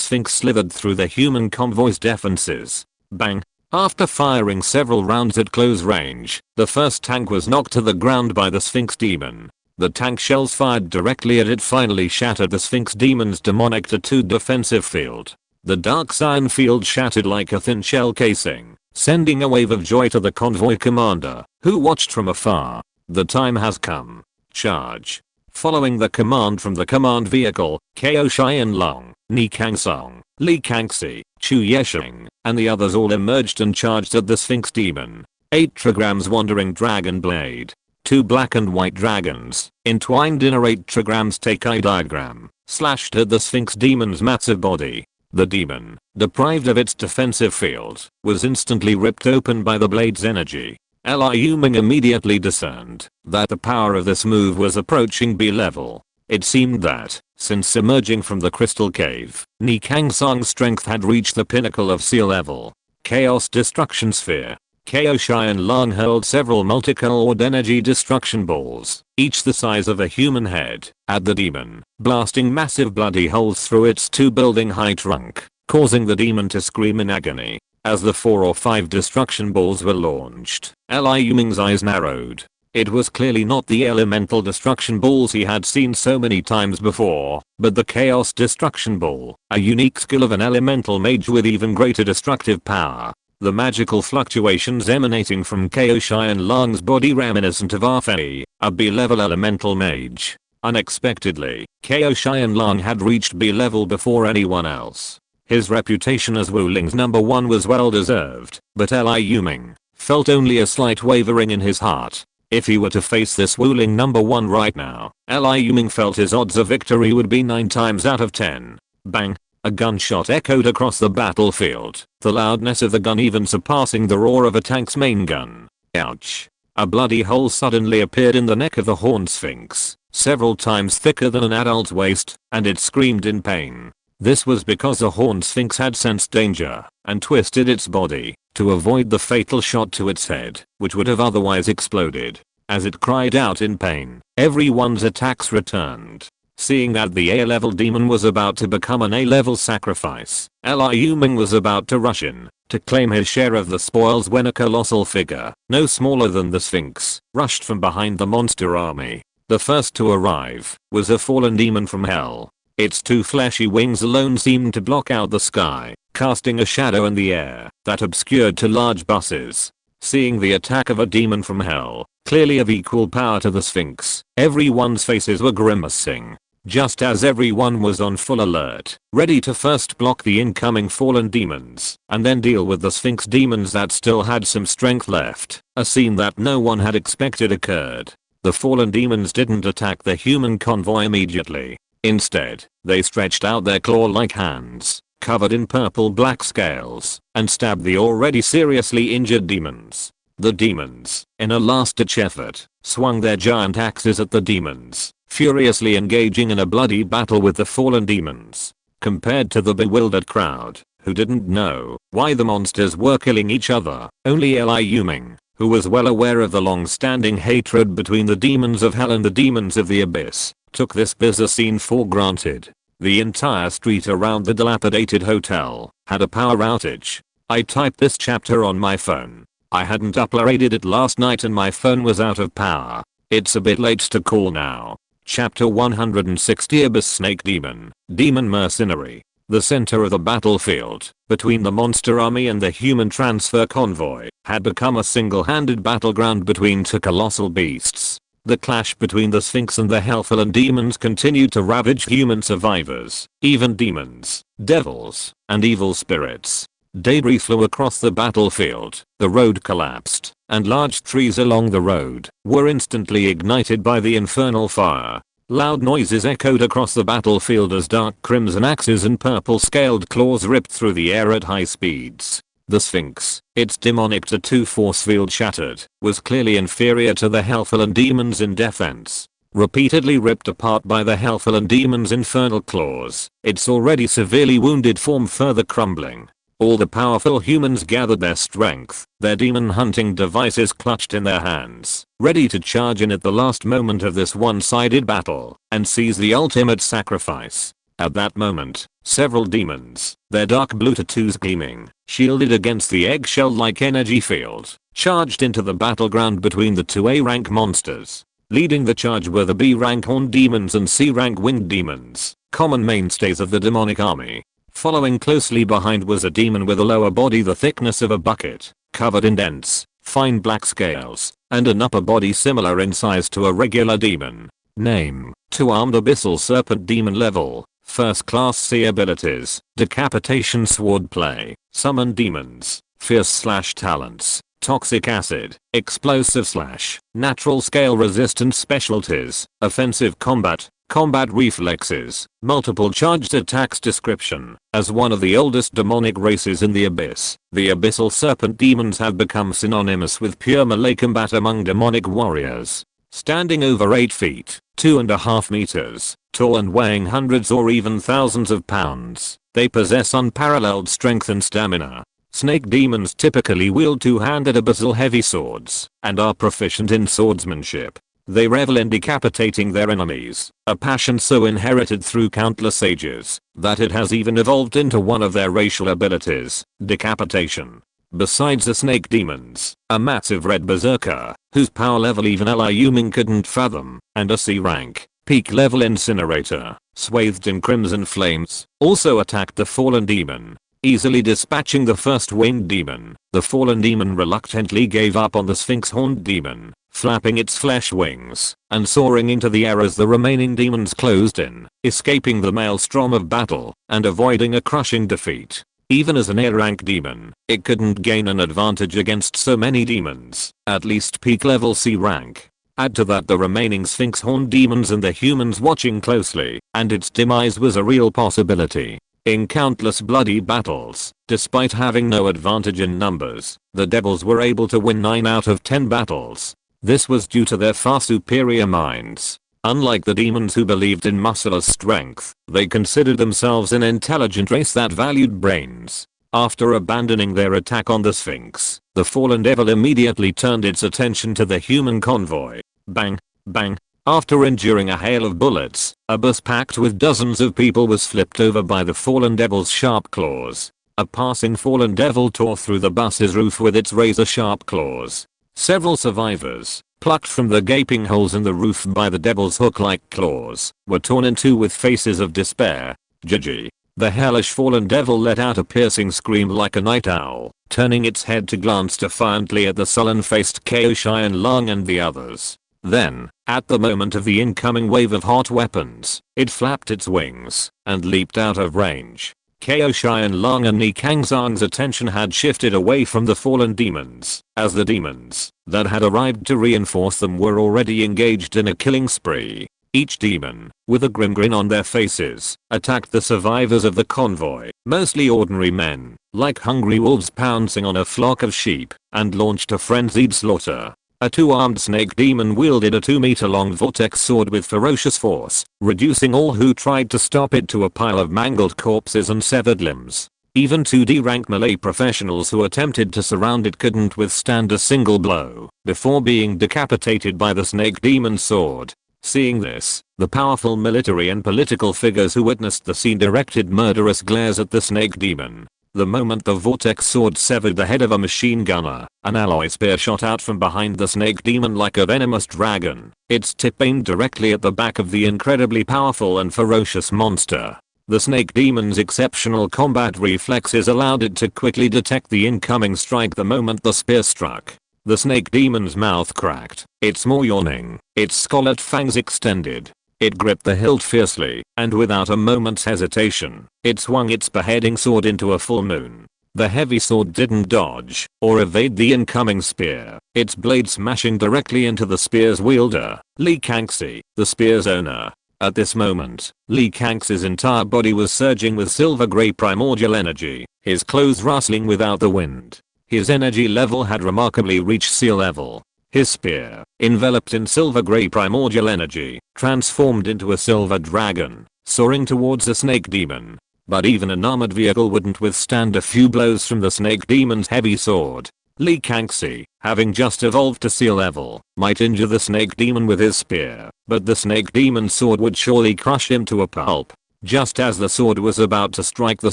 sphinx slithered through the human convoy's defenses. Bang! After firing several rounds at close range, the first tank was knocked to the ground by the Sphinx demon. The tank shells fired directly at it finally shattered the Sphinx demon's demonic tattooed defensive field. The dark cyan field shattered like a thin shell casing, sending a wave of joy to the convoy commander, who watched from afar. The time has come. Charge. Following the command from the command vehicle, Ko Xianlong, Ni Kangsong, Li Kangxi, Chu Yesheng, and the others all emerged and charged at the Sphinx demon. 8 trigrams wandering dragon blade. 2 black and white dragons, entwined in a 8 trigrams Takai diagram, slashed at the Sphinx demon's massive body. The demon, deprived of its defensive field, was instantly ripped open by the blade's energy. Liu Ming immediately discerned that the power of this move was approaching B level. It seemed that, since emerging from the crystal cave, Ni Kangsong's strength had reached the pinnacle of sea level. Chaos Destruction Sphere. Ko Xianlong hurled several multicolored energy destruction balls, each the size of a human head, at the demon, blasting massive bloody holes through its 2-building-high trunk, causing the demon to scream in agony. As the 4 or 5 destruction balls were launched, Liu Ming's eyes narrowed. It was clearly not the elemental destruction balls he had seen so many times before, but the Chaos Destruction Ball, a unique skill of an elemental mage with even greater destructive power. The magical fluctuations emanating from Ko Xianlong's body reminiscent of Arfei, a B-level elemental mage. Unexpectedly, Ko Xianlong had reached B-level before anyone else. His reputation as Wuling's #1 was well deserved, but Liu Ming felt only a slight wavering in his heart. If he were to face this Wuling #1 right now, Liu Ming felt his odds of victory would be 9 times out of 10. Bang! A gunshot echoed across the battlefield, the loudness of the gun even surpassing the roar of a tank's main gun. Ouch. A bloody hole suddenly appeared in the neck of the horned sphinx, several times thicker than an adult's waist, and it screamed in pain. This was because the horned sphinx had sensed danger and twisted its body to avoid the fatal shot to its head, which would have otherwise exploded. As it cried out in pain, everyone's attacks returned. Seeing that the A-level demon was about to become an A-level sacrifice, Liu Ming was about to rush in to claim his share of the spoils when a colossal figure, no smaller than the Sphinx, rushed from behind the monster army. The first to arrive was a fallen demon from hell. Its 2 fleshy wings alone seemed to block out the sky, casting a shadow in the air that obscured 2 large buses. Seeing the attack of a demon from hell, clearly of equal power to the Sphinx, everyone's faces were grimacing. Just as everyone was on full alert, ready to first block the incoming fallen demons, and then deal with the Sphinx demons that still had some strength left, a scene that no one had expected occurred. The fallen demons didn't attack the human convoy immediately. Instead, they stretched out their claw-like hands, covered in purple-black scales, and stabbed the already seriously injured demons. The demons, in a last-ditch effort, swung their giant axes at the demons, furiously engaging in a bloody battle with the fallen demons. Compared to the bewildered crowd, who didn't know why the monsters were killing each other, only Liu Ming, who was well aware of the long-standing hatred between the demons of hell and the demons of the abyss, took this bizarre scene for granted. The entire street around the dilapidated hotel had a power outage. I typed this chapter on my phone. I hadn't uploaded it last night and my phone was out of power. It's a bit late to call now. Chapter 160 Abyss Snake Demon, Demon Mercenary. The center of the battlefield, between the monster army and the human transfer convoy, had become a single-handed battleground between two colossal beasts. The clash between the Sphinx and the Hellfallen demons continued to ravage human survivors, even demons, devils, and evil spirits. Debris flew across the battlefield, the road collapsed, and large trees along the road were instantly ignited by the infernal fire. Loud noises echoed across the battlefield as dark crimson axes and purple scaled claws ripped through the air at high speeds. The Sphinx, its demonic tattoo force field shattered, was clearly inferior to the Hellfallen demons in defense. Repeatedly ripped apart by the Hellfallen demons' infernal claws, its already severely wounded form further crumbling. All the powerful humans gathered their strength, their demon hunting devices clutched in their hands, ready to charge in at the last moment of this one-sided battle, and seize the ultimate sacrifice. At that moment, several demons, their dark blue tattoos gleaming, shielded against the eggshell-like energy field, charged into the battleground between the two A-rank monsters. Leading the charge were the B-rank horned demons and C-rank winged demons, common mainstays of the demonic army. Following closely behind was a demon with a lower body the thickness of a bucket, covered in dense, fine black scales, and an upper body similar in size to a regular demon. Name: two-armed abyssal serpent demon level, first class C abilities, decapitation swordplay, summon demons, fierce/talents, toxic acid, explosive/natural scale resistance specialties, offensive combat, combat reflexes, multiple charged attacks. Description: as one of the oldest demonic races in the abyss, the abyssal serpent demons have become synonymous with pure melee combat among demonic warriors. Standing over 8 feet, 2.5 meters, tall and weighing hundreds or even thousands of pounds, they possess unparalleled strength and stamina. Snake demons typically wield two-handed abyssal heavy swords, and are proficient in swordsmanship. They revel in decapitating their enemies, a passion so inherited through countless ages that it has even evolved into one of their racial abilities, decapitation. Besides the snake demons, a massive red berserker, whose power level even Liu Ming couldn't fathom, and a C-rank, peak level incinerator, swathed in crimson flames, also attacked the fallen demon. Easily dispatching the first winged demon, the fallen demon reluctantly gave up on the Sphinx horned demon, flapping its flesh wings and soaring into the air as the remaining demons closed in, escaping the maelstrom of battle and avoiding a crushing defeat. Even as an A-rank demon, it couldn't gain an advantage against so many demons, at least peak level C rank. Add to that the remaining Sphinx horned demons and the humans watching closely, and its demise was a real possibility. In countless bloody battles, despite having no advantage in numbers, the devils were able to win 9 out of 10 battles. This was due to their far superior minds. Unlike the demons who believed in muscular strength, they considered themselves an intelligent race that valued brains. After abandoning their attack on the Sphinx, the fallen devil immediately turned its attention to the human convoy. Bang, bang. After enduring a hail of bullets, a bus packed with dozens of people was flipped over by the fallen devil's sharp claws. A passing fallen devil tore through the bus's roof with its razor-sharp claws. Several survivors, plucked from the gaping holes in the roof by the devil's hook-like claws, were torn in two with faces of despair. GG. The hellish fallen devil let out a piercing scream like a night owl, turning its head to glance defiantly at the sullen-faced Xian Lang and the others. Then, at the moment of the incoming wave of hot weapons, it flapped its wings and leaped out of range. Xian Lang and Ni Kangzhang's attention had shifted away from the fallen demons, as the demons that had arrived to reinforce them were already engaged in a killing spree. Each demon, with a grim grin on their faces, attacked the survivors of the convoy, mostly ordinary men, like hungry wolves pouncing on a flock of sheep, and launched a frenzied slaughter. A two-armed snake demon wielded a 2-meter-long vortex sword with ferocious force, reducing all who tried to stop it to a pile of mangled corpses and severed limbs. Even 2D rank melee professionals who attempted to surround it couldn't withstand a single blow before being decapitated by the snake demon's sword. Seeing this, the powerful military and political figures who witnessed the scene directed murderous glares at the snake demon. The moment the vortex sword severed the head of a machine gunner, an alloy spear shot out from behind the snake demon like a venomous dragon, its tip aimed directly at the back of the incredibly powerful and ferocious monster. The snake demon's exceptional combat reflexes allowed it to quickly detect the incoming strike the moment the spear struck. The snake demon's mouth cracked, its maw yawning, its scarlet fangs extended. It gripped the hilt fiercely, and without a moment's hesitation, it swung its beheading sword into a full moon. The heavy sword didn't dodge or evade the incoming spear, its blade smashing directly into the spear's wielder, Li Kangxi, the spear's owner. At this moment, Li Kangxi's entire body was surging with silver grey primordial energy, his clothes rustling without the wind. His energy level had remarkably reached sea level. His spear, enveloped in silver grey primordial energy, transformed into a silver dragon, soaring towards the snake demon. But even an armored vehicle wouldn't withstand a few blows from the snake demon's heavy sword. Li Kangxi, having just evolved to sea level, might injure the snake demon with his spear, but the snake demon's sword would surely crush him to a pulp. Just as the sword was about to strike the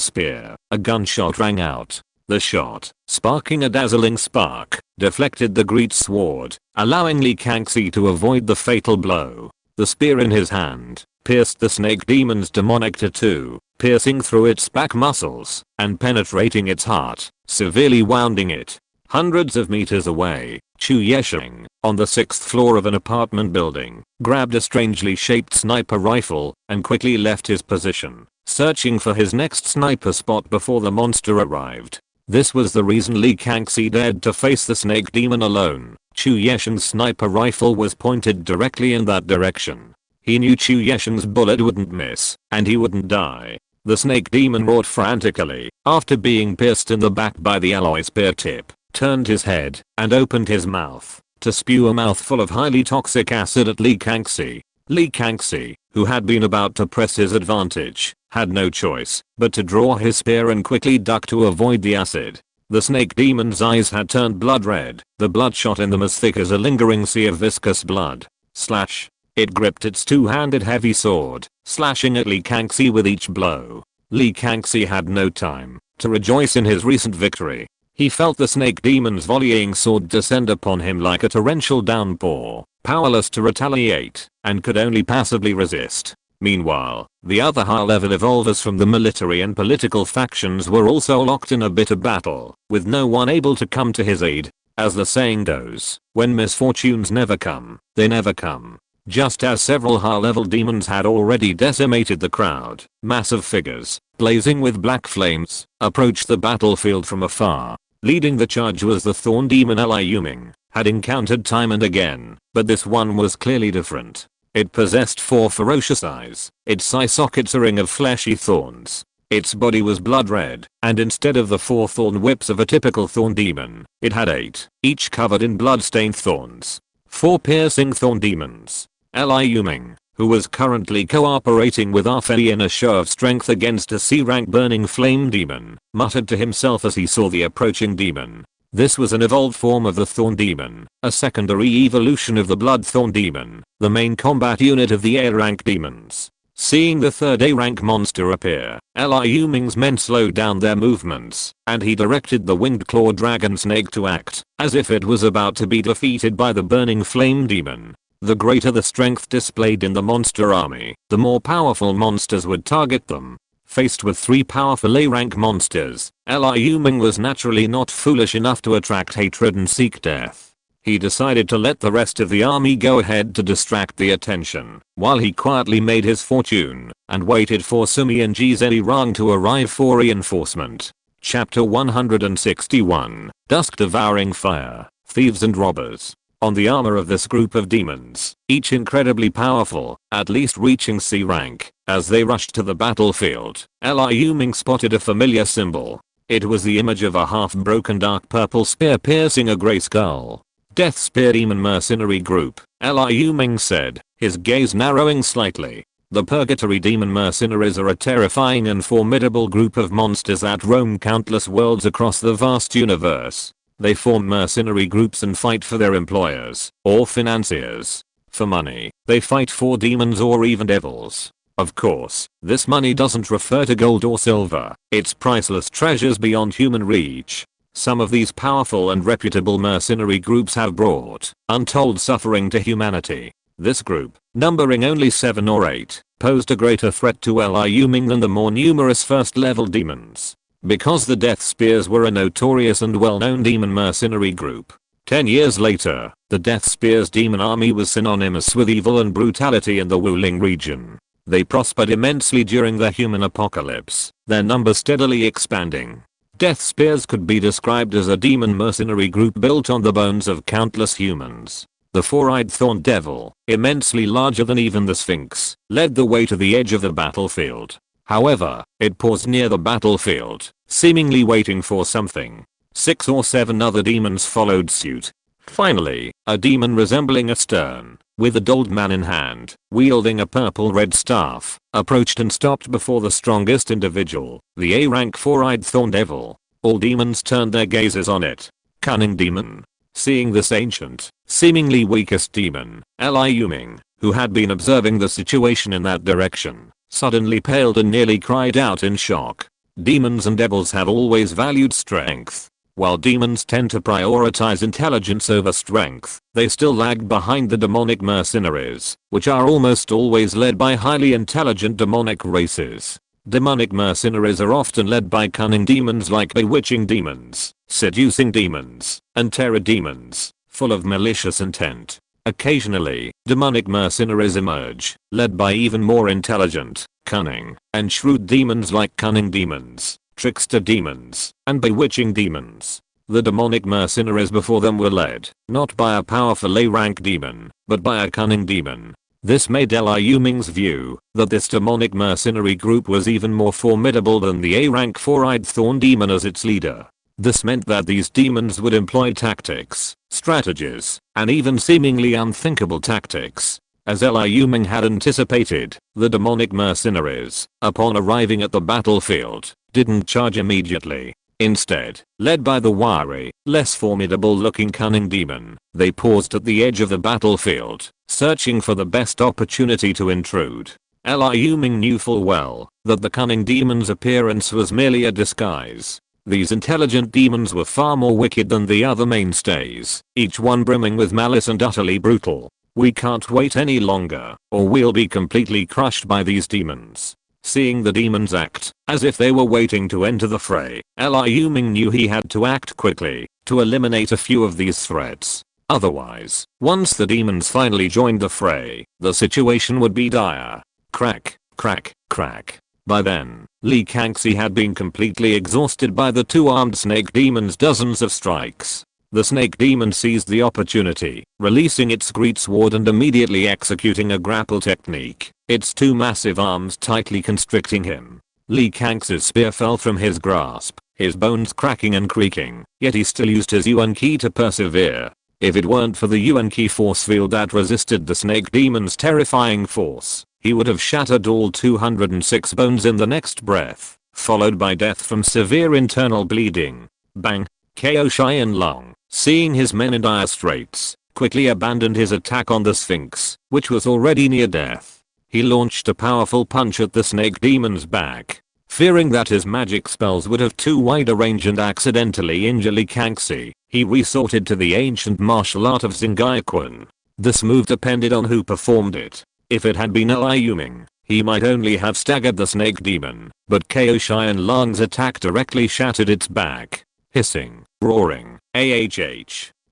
spear, a gunshot rang out. The shot, sparking a dazzling spark, deflected the great sword, allowing Li Kangxi to avoid the fatal blow. The spear in his hand pierced the snake demon's demonic tattoo, piercing through its back muscles and penetrating its heart, severely wounding it. Hundreds of meters away, Chu Yesheng, on the 6th floor of an apartment building, grabbed a strangely shaped sniper rifle and quickly left his position, searching for his next sniper spot before the monster arrived. This was the reason Li Kangxi dared to face the snake demon alone. Chu Yesheng's sniper rifle was pointed directly in that direction. He knew Chu Yesheng's bullet wouldn't miss, and he wouldn't die. The snake demon roared frantically, after being pierced in the back by the alloy spear tip, turned his head, and opened his mouth, to spew a mouthful of highly toxic acid at Li Kangxi. Li Kangxi, who had been about to press his advantage, had no choice but to draw his spear and quickly duck to avoid the acid. The snake demon's eyes had turned blood red, the blood shot in them as thick as a lingering sea of viscous blood. Slash. It gripped its two-handed heavy sword, slashing at Li Kangxi with each blow. Li Kangxi had no time to rejoice in his recent victory. He felt the snake demon's volleying sword descend upon him like a torrential downpour, powerless to retaliate, and could only passively resist. Meanwhile, the other high-level evolvers from the military and political factions were also locked in a bitter battle, with no one able to come to his aid. As the saying goes, when misfortunes never come, they never come. Just as several high-level demons had already decimated the crowd, massive figures, blazing with black flames, approached the battlefield from afar. Leading the charge was the thorn demon Liu Ming, had encountered time and again, but this one was clearly different. It possessed 4 ferocious eyes, its eye sockets a ring of fleshy thorns. Its body was blood red, and instead of the 4 thorn whips of a typical thorn demon, it had 8, each covered in blood-stained thorns. 4 piercing thorn demons. Liu Ming, who was currently cooperating with Ah Fei in a show of strength against a C-rank burning flame demon, muttered to himself as he saw the approaching demon. This was an evolved form of the Thorn Demon, a secondary evolution of the Blood Thorn Demon, the main combat unit of the A-rank demons. Seeing the third A-rank monster appear, Liu Ming's men slowed down their movements, and he directed the winged claw dragon snake to act, as if it was about to be defeated by the burning flame demon. The greater the strength displayed in the monster army, the more powerful monsters would target them. Faced with 3 powerful A-rank monsters, Liu Ming was naturally not foolish enough to attract hatred and seek death. He decided to let the rest of the army go ahead to distract the attention, while he quietly made his fortune, and waited for Sumi and Zhizeli Rang to arrive for reinforcement. Chapter 161, Dusk Devouring Fire, Thieves and Robbers. On the armor of this group of demons, each incredibly powerful, at least reaching C rank, as they rushed to the battlefield, Liu Ming spotted a familiar symbol. It was the image of a half-broken dark purple spear piercing a grey skull. Death Spear Demon Mercenary Group, Liu Ming said, his gaze narrowing slightly. The Purgatory Demon Mercenaries are a terrifying and formidable group of monsters that roam countless worlds across the vast universe. They form mercenary groups and fight for their employers, or financiers. For money, They fight for demons or even devils. Of course, this money doesn't refer to gold or silver. It's priceless treasures beyond human reach. Some of these powerful and reputable mercenary groups have brought untold suffering to humanity. This group, numbering only 7 or 8, posed a greater threat to Liu Ming than the more numerous first-level demons. Because the Death Spears were a notorious and well-known demon mercenary group. 10 years later, the Death Spears demon army was synonymous with evil and brutality in the Wuling region. They prospered immensely during the human apocalypse, their numbers steadily expanding. Death Spears could be described as a demon mercenary group built on the bones of countless humans. The four-eyed thorn devil, immensely larger than even the Sphinx, led the way to the edge of the battlefield. However, it paused near the battlefield, seemingly waiting for something. 6 or 7 other demons followed suit. Finally, a demon resembling a stern, with a dulled man in hand, wielding a purple-red staff, approached and stopped before the strongest individual, the A-rank four-eyed thorn devil. All demons turned their gazes on it. Cunning demon. Seeing this ancient, seemingly weakest demon, Liu Ming, who had been observing the situation in that direction, suddenly paled and nearly cried out in shock. Demons and devils have always valued strength. While demons tend to prioritize intelligence over strength, they still lag behind the demonic mercenaries, which are almost always led by highly intelligent demonic races. Demonic mercenaries are often led by cunning demons like bewitching demons, seducing demons, and terror demons, full of malicious intent. Occasionally, demonic mercenaries emerge, led by even more intelligent, cunning, and shrewd demons like cunning demons, trickster demons, and bewitching demons. The demonic mercenaries before them were led, not by a powerful A-rank demon, but by a cunning demon. This made Liu Ming's view that this demonic mercenary group was even more formidable than the A-rank four-eyed thorn demon as its leader. This meant that these demons would employ tactics, strategies, and even seemingly unthinkable tactics. As Liu Ming had anticipated, the demonic mercenaries, upon arriving at the battlefield, didn't charge immediately. Instead, led by the wiry, less formidable-looking cunning demon, they paused at the edge of the battlefield, searching for the best opportunity to intrude. Liu Ming knew full well that the cunning demon's appearance was merely a disguise. These intelligent demons were far more wicked than the other mainstays, each one brimming with malice and utterly brutal. We can't wait any longer, or we'll be completely crushed by these demons. Seeing the demons act as if they were waiting to enter the fray, Liu Ming knew he had to act quickly to eliminate a few of these threats. Otherwise, once the demons finally joined the fray, the situation would be dire. Crack, crack, crack. By then, Li Kangxi had been completely exhausted by the two-armed snake demon's dozens of strikes. The snake demon seized the opportunity, releasing its great sword and immediately executing a grapple technique, its two massive arms tightly constricting him. Li Kangxi's spear fell from his grasp, his bones cracking and creaking, yet he still used his Yuan Qi to persevere. If it weren't for the Yuan Qi force field that resisted the snake demon's terrifying force, he would have shattered all 206 bones in the next breath, followed by death from severe internal bleeding. Bang! Ko Xianlong, seeing his men in dire straits, quickly abandoned his attack on the Sphinx, which was already near death. He launched a powerful punch at the snake demon's back. Fearing that his magic spells would have too wide a range and accidentally injure Li Kangxi, he resorted to the ancient martial art of Xingaiquan. This move depended on who performed it. If it had been Liu Ming, he might only have staggered the snake demon, but Ko Xianlong's attack directly shattered its back. Hissing, roaring,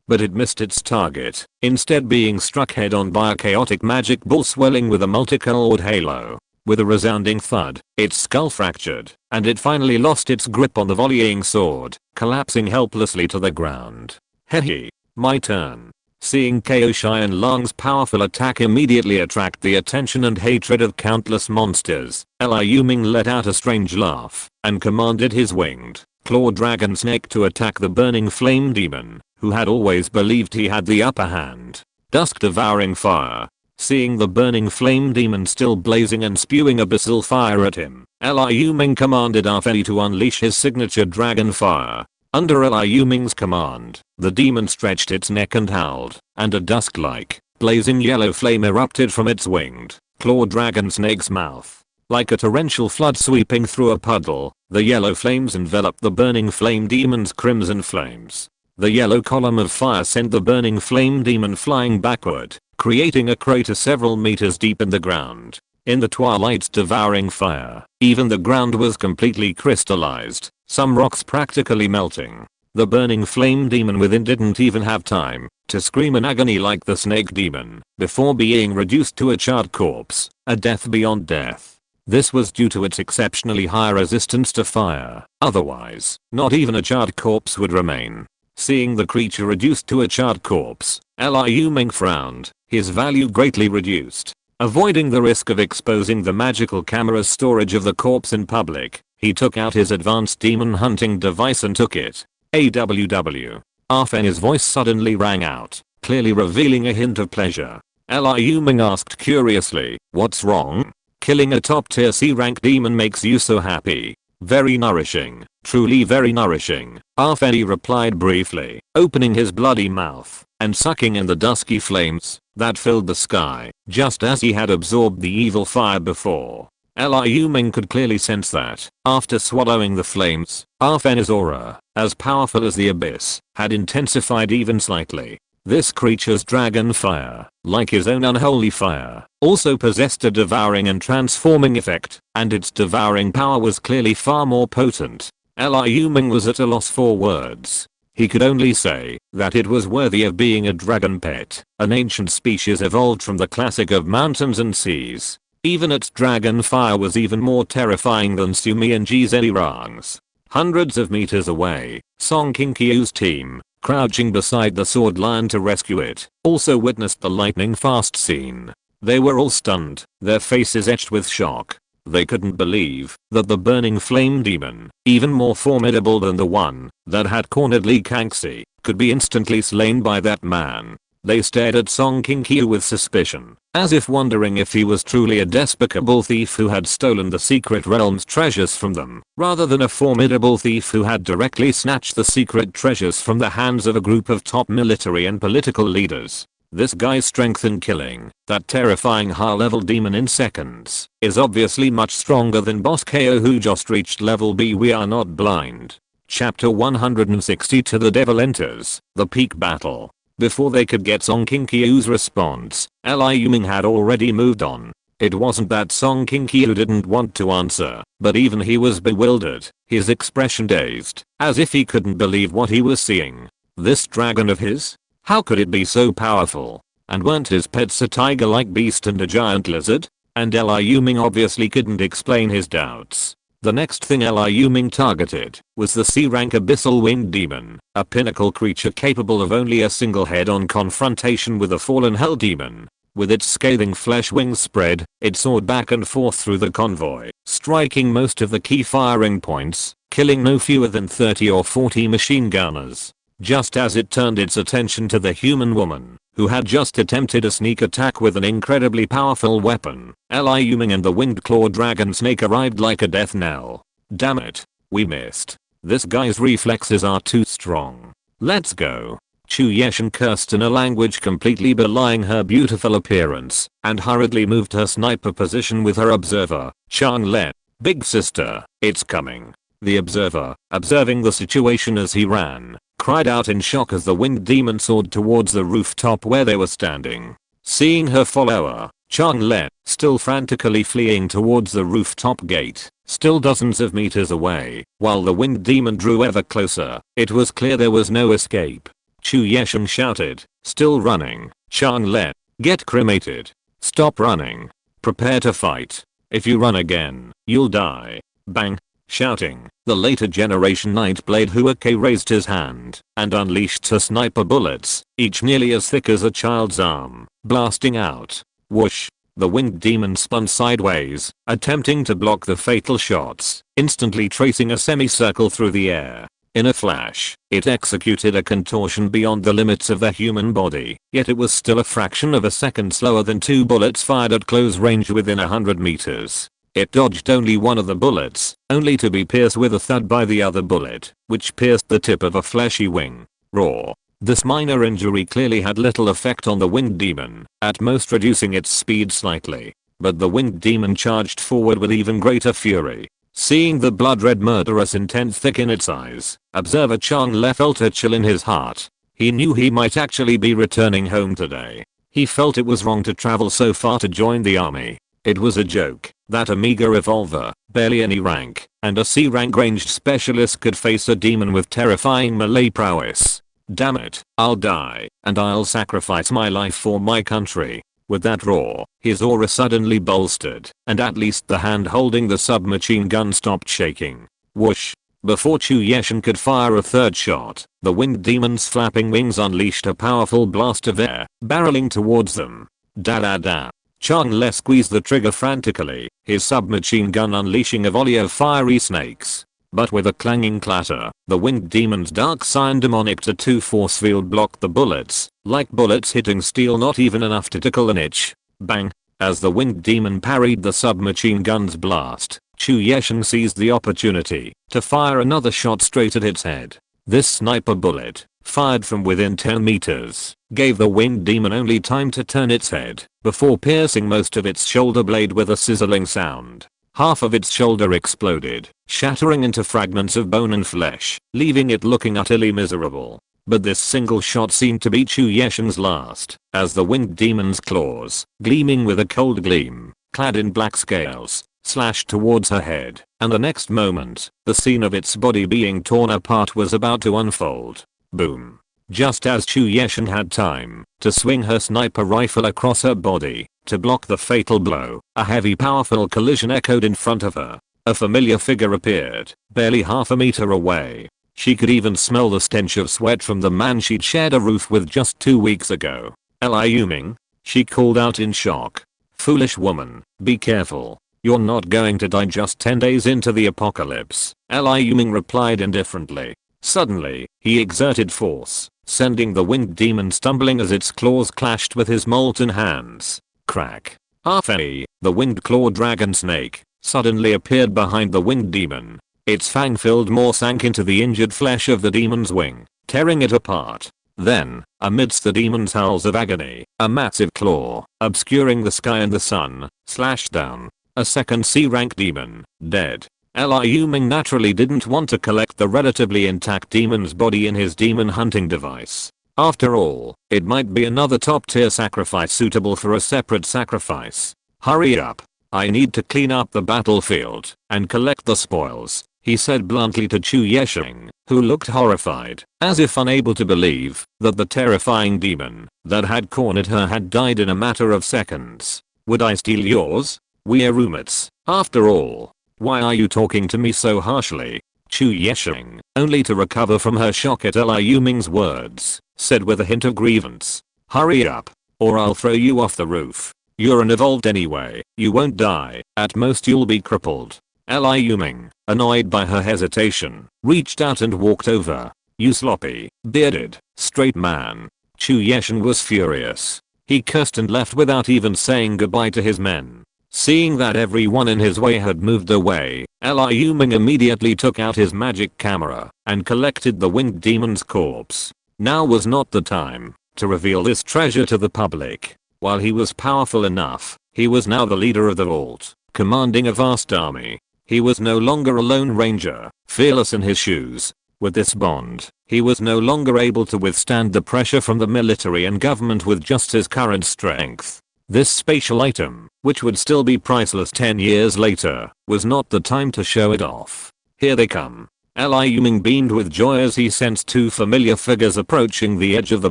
but it missed its target, instead being struck head-on by a chaotic magic ball swelling with a multicolored halo. With a resounding thud, its skull fractured, and it finally lost its grip on the volleying sword, collapsing helplessly to the ground. Hehe, my turn. Seeing Ko Xianlong's powerful attack immediately attract the attention and hatred of countless monsters, Liu Ming let out a strange laugh, and commanded his winged, clawed dragon snake to attack the burning flame demon, who had always believed he had the upper hand. Dusk devouring fire. Seeing the burning flame demon still blazing and spewing abyssal fire at him, Liu Ming commanded Arfei to unleash his signature dragon fire. Under Liu Ming's command, the demon stretched its neck and howled, and a dusk-like, Blazing yellow flame erupted from its winged, clawed dragon snake's mouth. Like a torrential flood sweeping through a puddle, the yellow flames enveloped the burning flame demon's crimson flames. The yellow column of fire sent the burning flame demon flying backward, creating a crater several meters deep in the ground. In the twilight's devouring fire, even the ground was completely crystallized, some rocks practically melting. The burning flame demon within didn't even have time to scream in agony like the snake demon before being reduced to a charred corpse, a death beyond death. This was due to its exceptionally high resistance to fire. Otherwise, not even a charred corpse would remain. Seeing the creature reduced to a charred corpse, Liu Ming frowned, his value greatly reduced. Avoiding the risk of exposing the magical camera's storage of the corpse in public, he took out his advanced demon hunting device and took it. AWW. Arfen's voice suddenly rang out, clearly revealing a hint of pleasure. Liu Ming asked curiously, "What's wrong? Killing a top tier C rank demon makes you so happy." "Very nourishing, truly very nourishing," Arfen replied briefly, opening his bloody mouth and sucking in the dusky flames that filled the sky, just as he had absorbed the evil fire before. Liu Ming could clearly sense that, after swallowing the flames, Arfen's aura, as powerful as the abyss, had intensified even slightly. This creature's dragon fire, like his own unholy fire, also possessed a devouring and transforming effect, and its devouring power was clearly far more potent. Liu Ming was at a loss for words. He could only say that it was worthy of being a dragon pet, an ancient species evolved from the classic of mountains and seas. Even its dragon fire was even more terrifying than Sumi and Zhenirang's. Hundreds of meters away, Song Qianqiu's team, crouching beside the sword lion to rescue it, also witnessed the lightning fast scene. They were all stunned, their faces etched with shock. They couldn't believe that the burning flame demon, even more formidable than the one that had cornered Li Kangxi, could be instantly slain by that man. They stared at Song Qianqiu with suspicion, as if wondering if he was truly a despicable thief who had stolen the secret realm's treasures from them, rather than a formidable thief who had directly snatched the secret treasures from the hands of a group of top military and political leaders. This guy's strength in killing that terrifying high-level demon in seconds is obviously much stronger than Boss KO who just reached level B. We are not blind. Chapter 160 To the Devil Enters, the Peak Battle. Before they could get Song Qianqiu's response, Liu Ming had already moved on. It wasn't that Song Qianqiu didn't want to answer, but even he was bewildered, his expression dazed, as if he couldn't believe what he was seeing. This dragon of his? How could it be so powerful? And weren't his pets a tiger-like beast and a giant lizard? And Liu Ming obviously couldn't explain his doubts. The next thing Liu Ming targeted was the C-rank abyssal winged demon, a pinnacle creature capable of only a single head-on confrontation with a fallen hell demon. With its scathing flesh wings spread, it soared back and forth through the convoy, striking most of the key firing points, killing no fewer than 30 or 40 machine gunners. Just as it turned its attention to the human woman, who had just attempted a sneak attack with an incredibly powerful weapon, Liu Ming and the winged claw dragon snake arrived like a death knell. Damn it, we missed. This guy's reflexes are too strong. Let's go. Chu Yeshan cursed in a language completely belying her beautiful appearance, and hurriedly moved her sniper position with her observer, Chang Len. Big sister, it's coming. The observer, observing the situation as he ran, cried out in shock as the winged demon soared towards the rooftop where they were standing. Seeing her follower, Chang Len, still frantically fleeing towards the rooftop gate, still dozens of meters away, while the winged demon drew ever closer, it was clear there was no escape. Chu Yeshan shouted, still running, Chang Len, get cremated. Stop running. Prepare to fight. If you run again, you'll die. Bang. Shouting, the later generation Nightblade Huake raised his hand and unleashed her sniper bullets, each nearly as thick as a child's arm, blasting out. Whoosh. The winged demon spun sideways, attempting to block the fatal shots, instantly tracing a semicircle through the air. In a flash, it executed a contortion beyond the limits of the human body, yet it was still a fraction of a second slower than 2 bullets fired at close range within 100 meters. It dodged only one of the bullets, only to be pierced with a thud by the other bullet, which pierced the tip of a fleshy wing. Roar. This minor injury clearly had little effect on the winged demon, at most reducing its speed slightly. But the winged demon charged forward with even greater fury. Seeing the blood-red murderous intent thick in its eyes, Observer Chang Le felt a chill in his heart. He knew he might actually be returning home today. He felt it was wrong to travel so far to join the army. It was a joke that a meager revolver, barely any rank, and a C-rank ranged specialist could face a demon with terrifying melee prowess. Damn it, I'll die, and I'll sacrifice my life for my country. With that roar, his aura suddenly bolstered, and at least the hand holding the submachine gun stopped shaking. Whoosh! Before Chu Yeshan could fire a third shot, the winged demon's flapping wings unleashed a powerful blast of air, barreling towards them. Da-da-da. Chang Le squeezed the trigger frantically, his submachine gun unleashing a volley of fiery snakes. But with a clanging clatter, the winged demon's dark sign demonic tattoo force field blocked the bullets, like bullets hitting steel, not even enough to tickle an itch. Bang! As the winged demon parried the submachine gun's blast, Chu Yeshan seized the opportunity to fire another shot straight at its head. This sniper bullet, fired from within 10 meters, gave the winged demon only time to turn its head before piercing most of its shoulder blade with a sizzling sound. Half of its shoulder exploded, shattering into fragments of bone and flesh, leaving it looking utterly miserable. But this single shot seemed to be Chu Yeshan's last, as the winged demon's claws, gleaming with a cold gleam, clad in black scales, slashed towards her head, and the next moment, the scene of its body being torn apart was about to unfold. Boom. Just as Chu Yeshan had time to swing her sniper rifle across her body to block the fatal blow, a heavy powerful collision echoed in front of her. A familiar figure appeared, barely half a meter away. She could even smell the stench of sweat from the man she'd shared a roof with just 2 weeks ago. Liu Ming? She called out in shock. Foolish woman, be careful. You're not going to die just 10 days into the apocalypse. Liu Ming replied indifferently. Suddenly, he exerted force, sending the winged demon stumbling as its claws clashed with his molten hands. Crack. Afei, the winged claw dragon snake, suddenly appeared behind the winged demon. Its fang-filled maw sank into the injured flesh of the demon's wing, tearing it apart. Then, amidst the demon's howls of agony, a massive claw, obscuring the sky and the sun, slashed down. A second C-rank demon, dead. Liu Ming naturally didn't want to collect the relatively intact demon's body in his demon hunting device. After all, it might be another top-tier sacrifice suitable for a separate sacrifice. Hurry up. I need to clean up the battlefield and collect the spoils, he said bluntly to Chu Yeshan, who looked horrified, as if unable to believe that the terrifying demon that had cornered her had died in a matter of seconds. Would I steal yours? We're roommates, after all. Why are you talking to me so harshly? Chu Yeshan, only to recover from her shock at Liu Ming's words, said with a hint of grievance. Hurry up, or I'll throw you off the roof. You're an evolved anyway, you won't die, at most you'll be crippled. Liu Ming, annoyed by her hesitation, reached out and walked over. You sloppy, bearded, straight man. Chu Yeshan was furious. He cursed and left without even saying goodbye to his men. Seeing that everyone in his way had moved away, Liu Ming immediately took out his magic camera and collected the winged demon's corpse. Now was not the time to reveal this treasure to the public. While he was powerful enough, he was now the leader of the vault, commanding a vast army. He was no longer a lone ranger, fearless in his shoes. With this bond, he was no longer able to withstand the pressure from the military and government with just his current strength. This spatial item, which would still be priceless 10 years later, was not the time to show it off. Here they come. Liu Ming beamed with joy as he sensed 2 familiar figures approaching the edge of the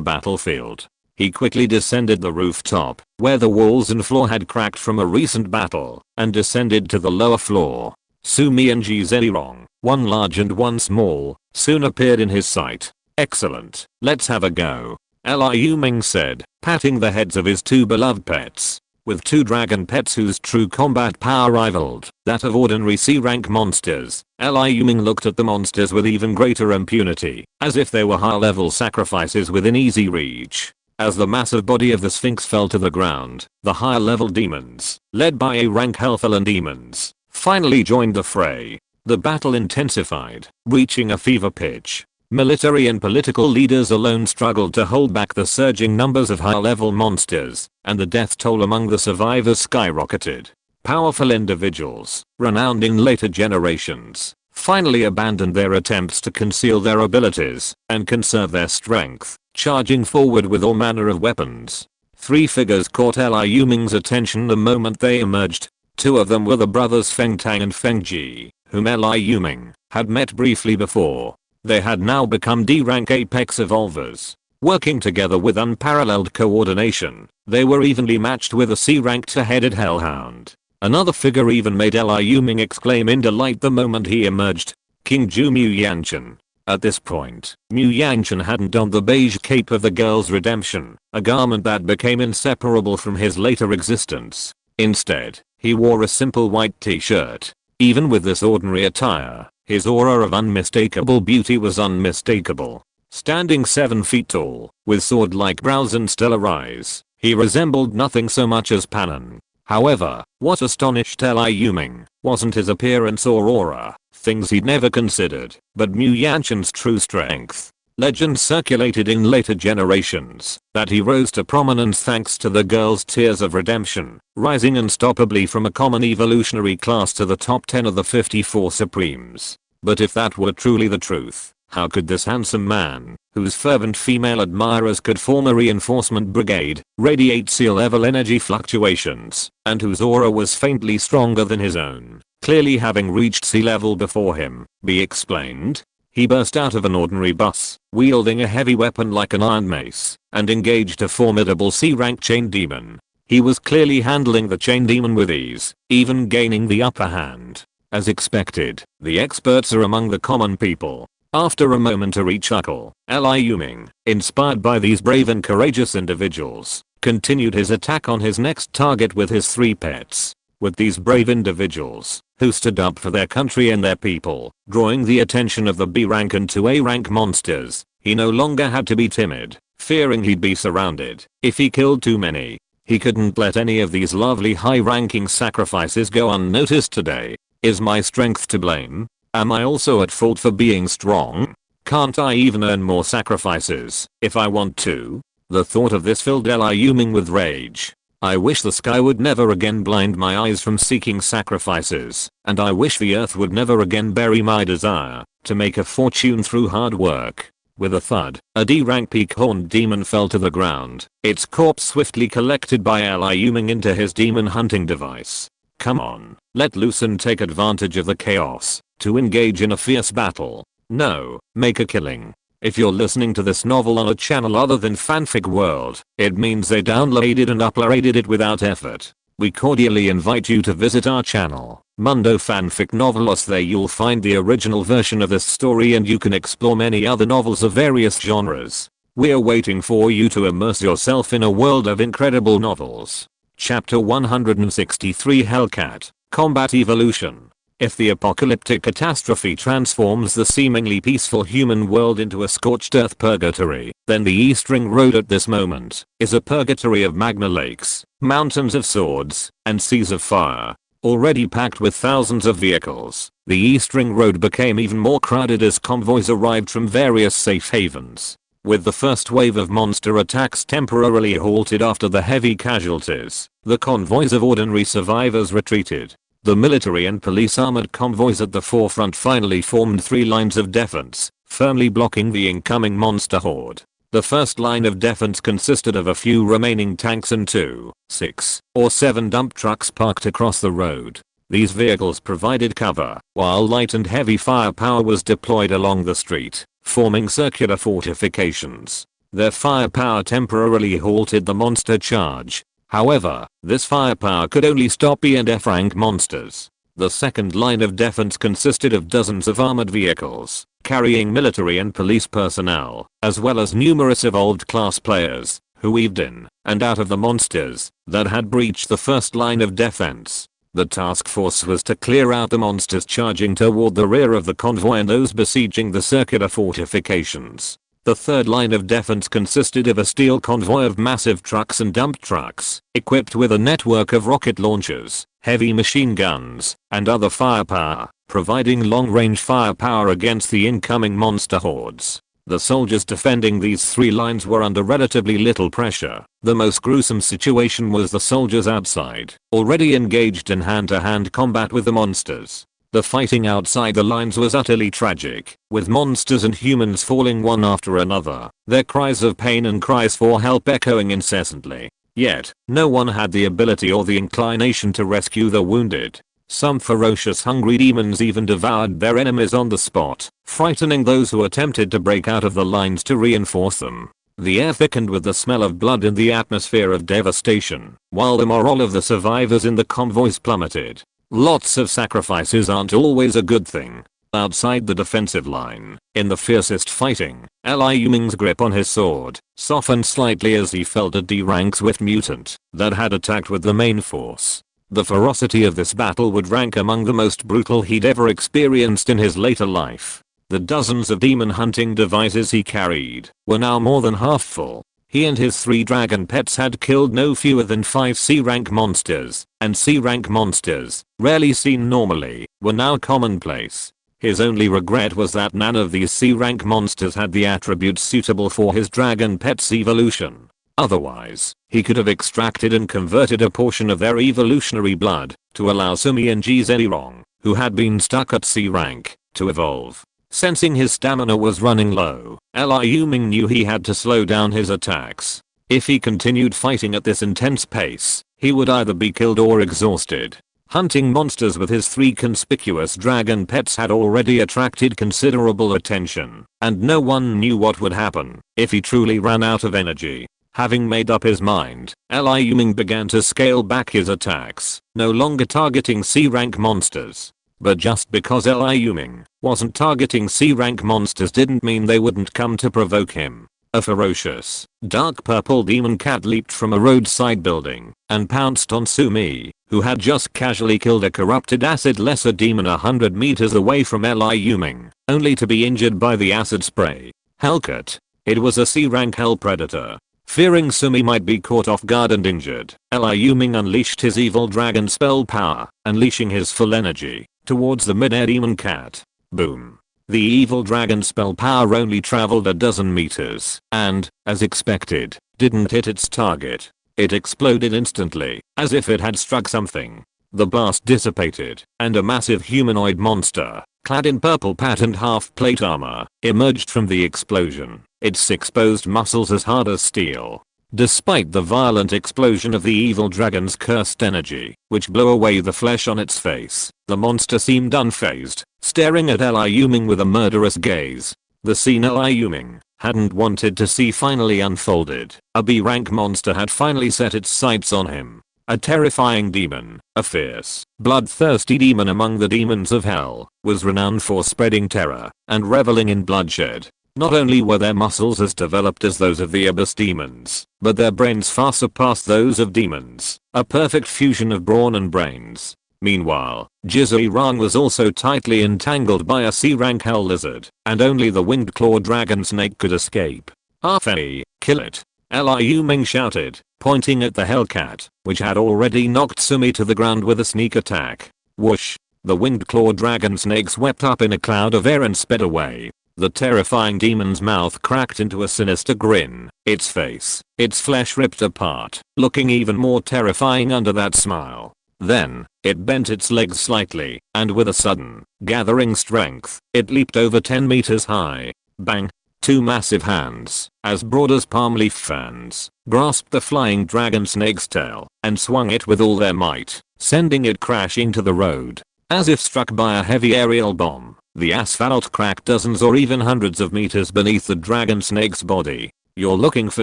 battlefield. He quickly descended the rooftop, where the walls and floor had cracked from a recent battle, and descended to the lower floor. Su Mi and Ji Zhenrong, one large and one small, soon appeared in his sight. Excellent, let's have a go. Liu Ming said, patting the heads of his 2 beloved pets. With 2 dragon pets whose true combat power rivaled that of ordinary C-rank monsters, Liu Ming looked at the monsters with even greater impunity, as if they were high-level sacrifices within easy reach. As the massive body of the Sphinx fell to the ground, the higher-level demons, led by A-rank Hellfallen demons, finally joined the fray. The battle intensified, reaching a fever pitch. Military and political leaders alone struggled to hold back the surging numbers of high-level monsters, and the death toll among the survivors skyrocketed. Powerful individuals, renowned in later generations, finally abandoned their attempts to conceal their abilities and conserve their strength, charging forward with all manner of weapons. Three figures caught Liu Ming's attention the moment they emerged. Two of them were the brothers Feng Tang and Feng Ji, whom Liu Ming had met briefly before. They had now become D-rank apex evolvers. Working together with unparalleled coordination, they were evenly matched with a C-ranked headed hellhound. Another figure even made Liu Ming exclaim in delight the moment he emerged. King Zhu Mu Yanchen. At this point, Mu Yanchen hadn't donned the beige cape of the girl's redemption, a garment that became inseparable from his later existence. Instead, he wore a simple white t-shirt. Even with this ordinary attire, his aura of unmistakable beauty was unmistakable. Standing 7 feet tall, with sword-like brows and stellar eyes, he resembled nothing so much as Panan. However, what astonished Liu Ming wasn't his appearance or aura, things he'd never considered, but Mu Yanchen's true strength. Legends circulated in later generations that he rose to prominence thanks to the girl's tears of redemption, rising unstoppably from a common evolutionary class to the top 10 of the 54 Supremes. But if that were truly the truth, how could this handsome man, whose fervent female admirers could form a reinforcement brigade, radiate sea-level energy fluctuations, and whose aura was faintly stronger than his own, clearly having reached sea level before him, be explained? He burst out of an ordinary bus, wielding a heavy weapon like an iron mace, and engaged a formidable C-rank chain demon. He was clearly handling the chain demon with ease, even gaining the upper hand. As expected, the experts are among the common people. After a momentary chuckle, Liu Ming, inspired by these brave and courageous individuals, continued his attack on his next target with his 3 pets. With these brave individuals, who stood up for their country and their people, drawing the attention of the B-rank and 2A-rank monsters, he no longer had to be timid, fearing he'd be surrounded if he killed too many. He couldn't let any of these lovely high-ranking sacrifices go unnoticed today. Is my strength to blame? Am I also at fault for being strong? Can't I even earn more sacrifices if I want to? The thought of this filled Liu Ming with rage. I wish the sky would never again blind my eyes from seeking sacrifices, and I wish the earth would never again bury my desire to make a fortune through hard work. With a thud, a D-rank peak-horned demon fell to the ground, its corpse swiftly collected by Liu Ming into his demon hunting device. Come on, let loose and take advantage of the chaos to engage in a fierce battle. No, make a killing. If you're listening to this novel on a channel other than Fanfic World, it means they downloaded and uploaded it without effort. We cordially invite you to visit our channel, Mundo Fanfic Novelos. There you'll find the original version of this story and you can explore many other novels of various genres. We're waiting for you to immerse yourself in a world of incredible novels. Chapter 163 Hellcat, Combat Evolution. If the apocalyptic catastrophe transforms the seemingly peaceful human world into a scorched earth purgatory, then the East Ring Road at this moment is a purgatory of magma lakes, mountains of swords, and seas of fire. Already packed with thousands of vehicles, the East Ring Road became even more crowded as convoys arrived from various safe havens. With the first wave of monster attacks temporarily halted after the heavy casualties, the convoys of ordinary survivors retreated. The military and police armored convoys at the forefront finally formed 3 lines of defense, firmly blocking the incoming monster horde. The first line of defense consisted of a few remaining tanks and 2, 6, or 7 dump trucks parked across the road. These vehicles provided cover, while light and heavy firepower was deployed along the street, forming circular fortifications. Their firepower temporarily halted the monster charge. However, this firepower could only stop B and F rank monsters. The second line of defense consisted of dozens of armored vehicles, carrying military and police personnel, as well as numerous evolved class players, who weaved in and out of the monsters that had breached the first line of defense. The task force was to clear out the monsters charging toward the rear of the convoy and those besieging the circular fortifications. The third line of defense consisted of a steel convoy of massive trucks and dump trucks, equipped with a network of rocket launchers, heavy machine guns, and other firepower. providing long-range firepower against the incoming monster hordes. The soldiers defending these 3 lines were under relatively little pressure. The most gruesome situation was the soldiers outside, already engaged in hand-to-hand combat with the monsters. The fighting outside the lines was utterly tragic, with monsters and humans falling one after another, their cries of pain and cries for help echoing incessantly. Yet, no one had the ability or the inclination to rescue the wounded. Some ferocious hungry demons even devoured their enemies on the spot, frightening those who attempted to break out of the lines to reinforce them. The air thickened with the smell of blood and the atmosphere of devastation, while the morale of the survivors in the convoys plummeted. Lots of sacrifices aren't always a good thing. Outside the defensive line, in the fiercest fighting, Liu Ming's grip on his sword softened slightly as he felt a D-rank swift mutant that had attacked with the main force. The ferocity of this battle would rank among the most brutal he'd ever experienced in his later life. The dozens of demon hunting devices he carried were now more than half full. He and his 3 dragon pets had killed no fewer than 5 C-rank monsters, and C-rank monsters, rarely seen normally, were now commonplace. His only regret was that none of these C-rank monsters had the attributes suitable for his dragon pet's evolution. Otherwise, he could have extracted and converted a portion of their evolutionary blood to allow Sumi and Zilirong, who had been stuck at C rank, to evolve. Sensing his stamina was running low, Liu Ming knew he had to slow down his attacks. If he continued fighting at this intense pace, he would either be killed or exhausted. Hunting monsters with his 3 conspicuous dragon pets had already attracted considerable attention, and no one knew what would happen if he truly ran out of energy. Having made up his mind, Liu Ming began to scale back his attacks, no longer targeting C-rank monsters. But just because Liu Ming wasn't targeting C-rank monsters didn't mean they wouldn't come to provoke him. A ferocious, dark purple demon cat leaped from a roadside building and pounced on Sumi, who had just casually killed a corrupted acid lesser demon 100 meters away from Liu Ming, only to be injured by the acid spray. Hellcat. It was a C-rank hell predator. Fearing Sumi might be caught off guard and injured, Liu Ming unleashed his evil dragon spell power, unleashing his full energy towards the mid-air demon cat. Boom. The evil dragon spell power only traveled a dozen meters and, as expected, didn't hit its target. It exploded instantly, as if it had struck something. The blast dissipated, and a massive humanoid monster, clad in purple patterned half-plate armor, emerged from the explosion, its exposed muscles as hard as steel. Despite the violent explosion of the evil dragon's cursed energy, which blew away the flesh on its face, the monster seemed unfazed, staring at Liu Ming with a murderous gaze. The scene Liu Ming hadn't wanted to see finally unfolded. A B-rank monster had finally set its sights on him. A terrifying demon, a fierce, bloodthirsty demon among the demons of hell, was renowned for spreading terror and reveling in bloodshed. Not only were their muscles as developed as those of the abyss demons, but their brains far surpassed those of demons, a perfect fusion of brawn and brains. Meanwhile, Zilirong was also tightly entangled by a C-rank hell lizard, and only the winged claw dragon snake could escape. Arfei, kill it! Liu Ming shouted, pointing at the Hellcat, which had already knocked Sumi to the ground with a sneak attack. Whoosh! The winged claw dragon snake swept up in a cloud of air and sped away. The terrifying demon's mouth cracked into a sinister grin, its face, its flesh ripped apart, looking even more terrifying under that smile. Then, it bent its legs slightly, and with a sudden, gathering strength, it leaped over 10 meters high. Bang! Two massive hands, as broad as palm leaf fans, grasped the flying dragon snake's tail and swung it with all their might, sending it crashing to the road. As if struck by a heavy aerial bomb, the asphalt cracked dozens or even hundreds of meters beneath the dragon snake's body. You're looking for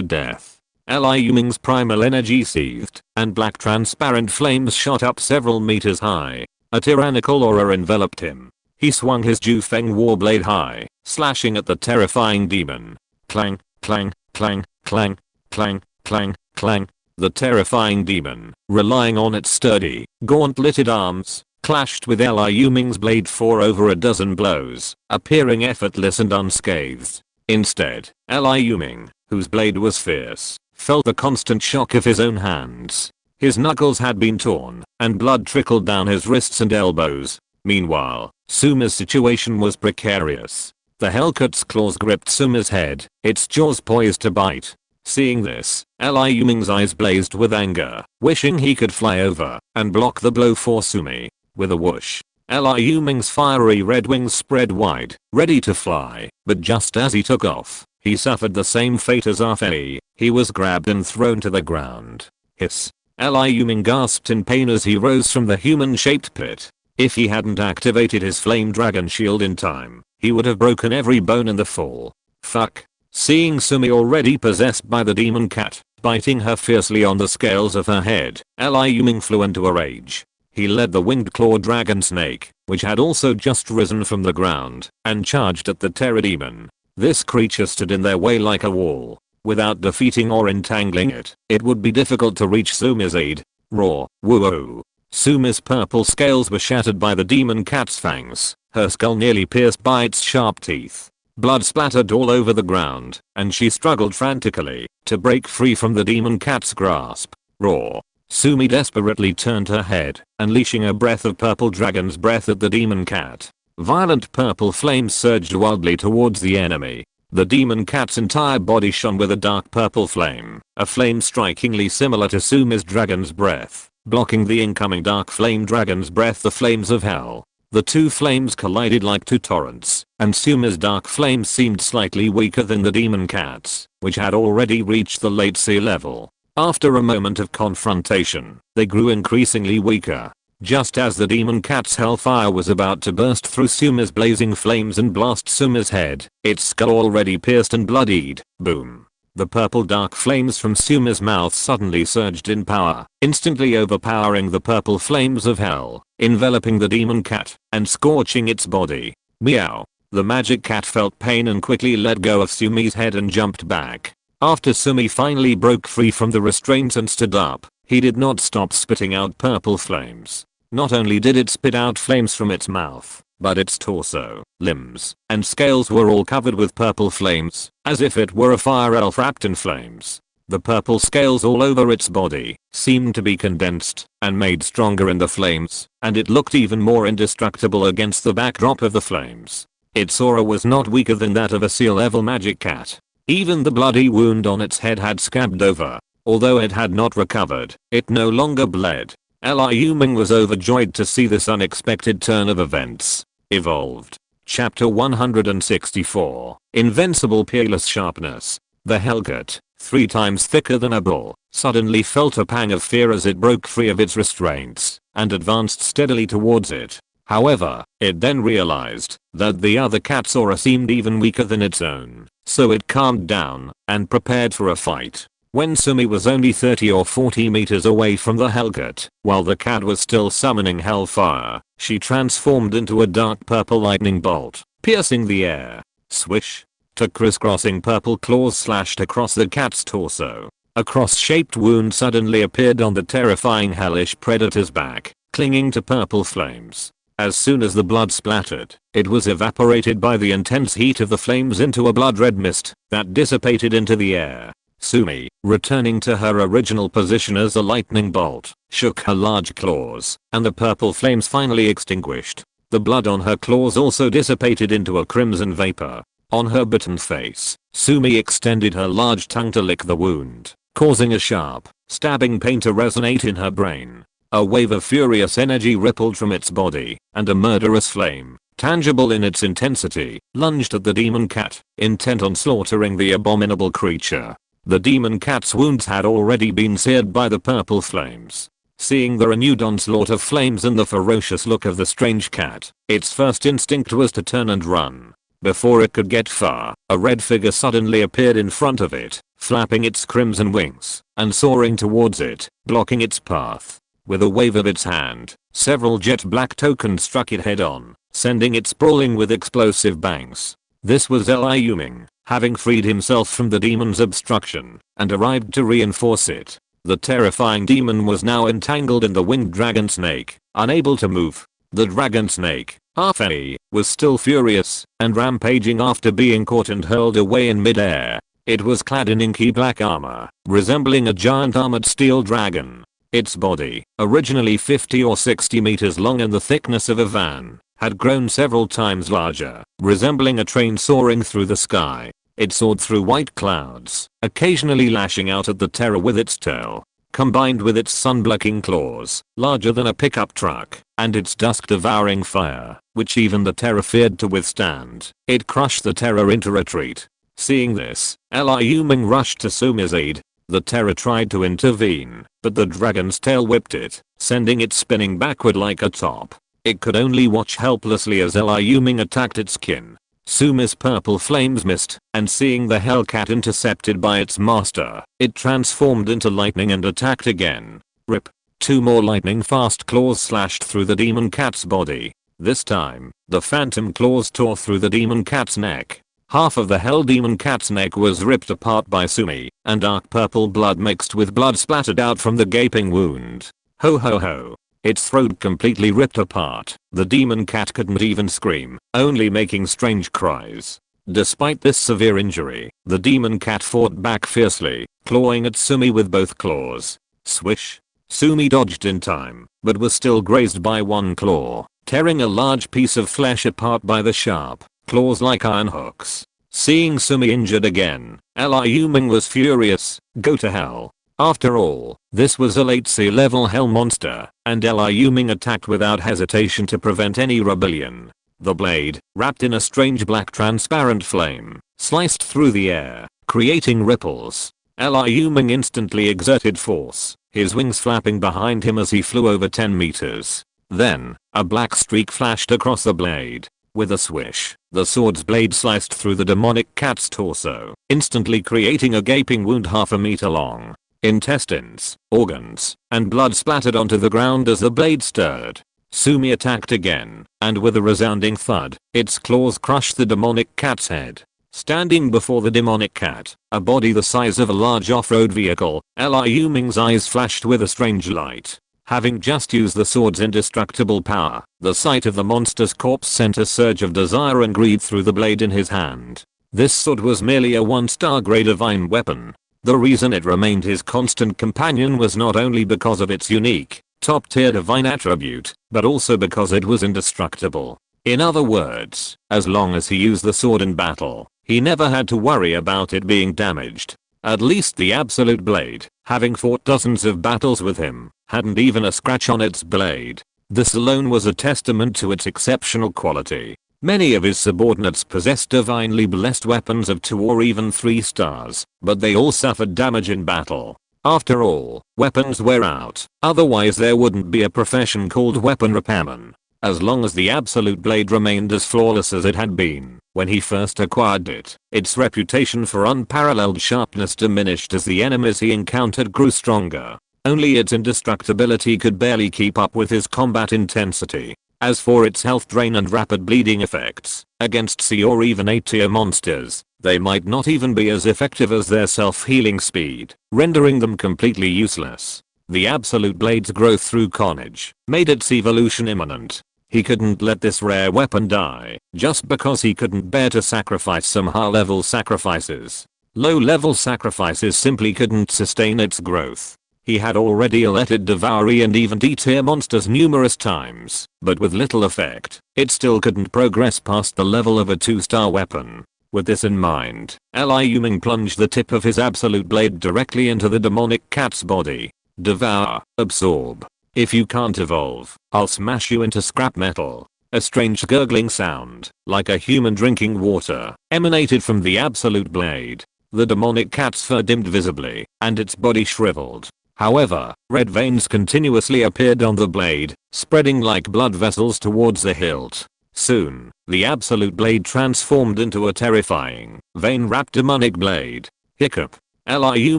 death. Liu Ming's primal energy seethed, and black transparent flames shot up several meters high. A tyrannical aura enveloped him. He swung his Jufeng warblade high, slashing at the terrifying demon. Clang, clang, clang, clang, clang, clang, clang. The terrifying demon, relying on its sturdy, gauntleted arms, clashed with Liu Ming's blade for over a dozen blows, appearing effortless and unscathed. Instead, Liu Ming, whose blade was fierce, felt the constant shock of his own hands. His knuckles had been torn, and blood trickled down his wrists and elbows. Meanwhile, Sumi's situation was precarious. The Hellcat's claws gripped Sumi's head, its jaws poised to bite. Seeing this, Liu Ming's eyes blazed with anger, wishing he could fly over and block the blow for Sumi. With a whoosh, Liu Ming's fiery red wings spread wide, ready to fly, but just as he took off, he suffered the same fate as Fei. He was grabbed and thrown to the ground. Hiss. Liu Ming gasped in pain as he rose from the human-shaped pit. If he hadn't activated his flame dragon shield in time, he would have broken every bone in the fall. Fuck. Seeing Sumi already possessed by the demon cat, biting her fiercely on the scales of her head, Liu Ming flew into a rage. He led the winged claw dragon snake, which had also just risen from the ground, and charged at the terror demon. This creature stood in their way like a wall. Without defeating or entangling it, it would be difficult to reach Sumi's aid. Roar. Woo-oh. Sumi's purple scales were shattered by the demon cat's fangs, her skull nearly pierced by its sharp teeth. Blood splattered all over the ground, and she struggled frantically to break free from the demon cat's grasp. Roar. Sumi desperately turned her head, unleashing a breath of purple dragon's breath at the demon cat. Violent purple flames surged wildly towards the enemy. The demon cat's entire body shone with a dark purple flame, a flame strikingly similar to Sumi's dragon's breath, blocking the incoming dark flame dragon's breath, the flames of hell. The two flames collided like two torrents, and Sumi's dark flame seemed slightly weaker than the demon cat's, which had already reached the late sea level. After a moment of confrontation, they grew increasingly weaker. Just as the demon cat's hellfire was about to burst through Sumi's blazing flames and blast Sumi's head, its skull already pierced and bloodied. Boom. The purple dark flames from Sumi's mouth suddenly surged in power, instantly overpowering the purple flames of hell, enveloping the demon cat, and scorching its body. Meow. The magic cat felt pain and quickly let go of Sumi's head and jumped back. After Sumi finally broke free from the restraints and stood up, he did not stop spitting out purple flames. Not only did it spit out flames from its mouth, but its torso, limbs, and scales were all covered with purple flames, as if it were a fire elf wrapped in flames. The purple scales all over its body seemed to be condensed and made stronger in the flames, and it looked even more indestructible against the backdrop of the flames. Its aura was not weaker than that of a sea-level magic cat. Even the bloody wound on its head had scabbed over. Although it had not recovered, it no longer bled. Liu Ming was overjoyed to see this unexpected turn of events. Evolved. Chapter 164. Invincible Peerless Sharpness. The Hellcat, 3 times thicker than a bull, suddenly felt a pang of fear as it broke free of its restraints and advanced steadily towards it. However, it then realized that the other cat's aura seemed even weaker than its own, so it calmed down and prepared for a fight. When Sumi was only 30 or 40 meters away from the Hellcat, while the cat was still summoning hellfire, she transformed into a dark purple lightning bolt, piercing the air. Swish. 2 crisscrossing purple claws slashed across the cat's torso. A cross-shaped wound suddenly appeared on the terrifying hellish predator's back, clinging to purple flames. As soon as the blood splattered, it was evaporated by the intense heat of the flames into a blood-red mist that dissipated into the air. Sumi, returning to her original position as a lightning bolt, shook her large claws, and the purple flames finally extinguished. The blood on her claws also dissipated into a crimson vapor. On her bitten face, Sumi extended her large tongue to lick the wound, causing a sharp, stabbing pain to resonate in her brain. A wave of furious energy rippled from its body, and a murderous flame, tangible in its intensity, lunged at the demon cat, intent on slaughtering the abominable creature. The demon cat's wounds had already been seared by the purple flames. Seeing the renewed onslaught of flames and the ferocious look of the strange cat, its first instinct was to turn and run. Before it could get far, a red figure suddenly appeared in front of it, flapping its crimson wings, and soaring towards it, blocking its path. With a wave of its hand, several jet black tokens struck it head on, sending it sprawling with explosive bangs. This was Liu Ming, having freed himself from the demon's obstruction, and arrived to reinforce it. The terrifying demon was now entangled in the winged dragon snake, unable to move. The dragon snake, Fei, was still furious and rampaging after being caught and hurled away in midair. It was clad in inky black armor, resembling a giant armored steel dragon. Its body, originally 50 or 60 meters long and the thickness of a van, had grown several times larger, resembling a train soaring through the sky. It soared through white clouds, occasionally lashing out at the terror with its tail. Combined with its sun-blacking claws, larger than a pickup truck, and its dusk-devouring fire, which even the terror feared to withstand, it crushed the terror into retreat. Seeing this, Liu Ming rushed to Sumi's aid. The terror tried to intervene, but the dragon's tail whipped it, sending it spinning backward like a top. It could only watch helplessly as Liu Ming attacked its kin. Sumi's purple flames missed, and seeing the Hellcat intercepted by its master, it transformed into lightning and attacked again. Rip. 2 more lightning-fast claws slashed through the demon cat's body. This time, the phantom claws tore through the demon cat's neck. Half of the hell demon cat's neck was ripped apart by Sumi, and dark purple blood mixed with blood splattered out from the gaping wound. Ho ho ho. Its throat completely ripped apart. The demon cat couldn't even scream, only making strange cries. Despite this severe injury, the demon cat fought back fiercely, clawing at Sumi with both claws. Swish. Sumi dodged in time, but was still grazed by one claw, tearing a large piece of flesh apart by the sharp claws like iron hooks. Seeing Sumi injured again, Liu Ming was furious. Go to hell. After all, this was a late sea level hell monster, and Liu Ming attacked without hesitation to prevent any rebellion. The blade, wrapped in a strange black transparent flame, sliced through the air, creating ripples. Liu Ming instantly exerted force, his wings flapping behind him as he flew over 10 meters. Then, a black streak flashed across the blade. With a swish, the sword's blade sliced through the demonic cat's torso, instantly creating a gaping wound half a meter long. Intestines, organs, and blood splattered onto the ground as the blade stirred. Sumi attacked again, and with a resounding thud, its claws crushed the demonic cat's head. Standing before the demonic cat, a body the size of a large off-road vehicle, Liu Ming's eyes flashed with a strange light. Having just used the sword's indestructible power, the sight of the monster's corpse sent a surge of desire and greed through the blade in his hand. This sword was merely a 1-star grade divine weapon. The reason it remained his constant companion was not only because of its unique, top-tier divine attribute, but also because it was indestructible. In other words, as long as he used the sword in battle, he never had to worry about it being damaged. At least the absolute blade, having fought dozens of battles with him, hadn't even a scratch on its blade. This alone was a testament to its exceptional quality. Many of his subordinates possessed divinely blessed weapons of 2 or even 3 stars, but they all suffered damage in battle. After all, weapons wear out, otherwise there wouldn't be a profession called weapon repairman. As long as the absolute blade remained as flawless as it had been when he first acquired it, its reputation for unparalleled sharpness diminished as the enemies he encountered grew stronger. Only its indestructibility could barely keep up with his combat intensity. As for its health drain and rapid bleeding effects, against C or even A tier monsters, they might not even be as effective as their self-healing speed, rendering them completely useless. The absolute blade's growth through carnage made its evolution imminent. He couldn't let this rare weapon die, just because he couldn't bear to sacrifice some high-level sacrifices. Low-level sacrifices simply couldn't sustain its growth. He had already alerted Devour and even D-tier monsters numerous times, but with little effect. It still couldn't progress past the level of a 2-star weapon. With this in mind, Liu Ming plunged the tip of his absolute blade directly into the demonic cat's body. Devour, absorb. If you can't evolve, I'll smash you into scrap metal. A strange gurgling sound, like a human drinking water, emanated from the absolute blade. The demonic cat's fur dimmed visibly, and its body shriveled. However, red veins continuously appeared on the blade, spreading like blood vessels towards the hilt. Soon, the absolute blade transformed into a terrifying, vein-wrapped demonic blade. Hiccup. Liu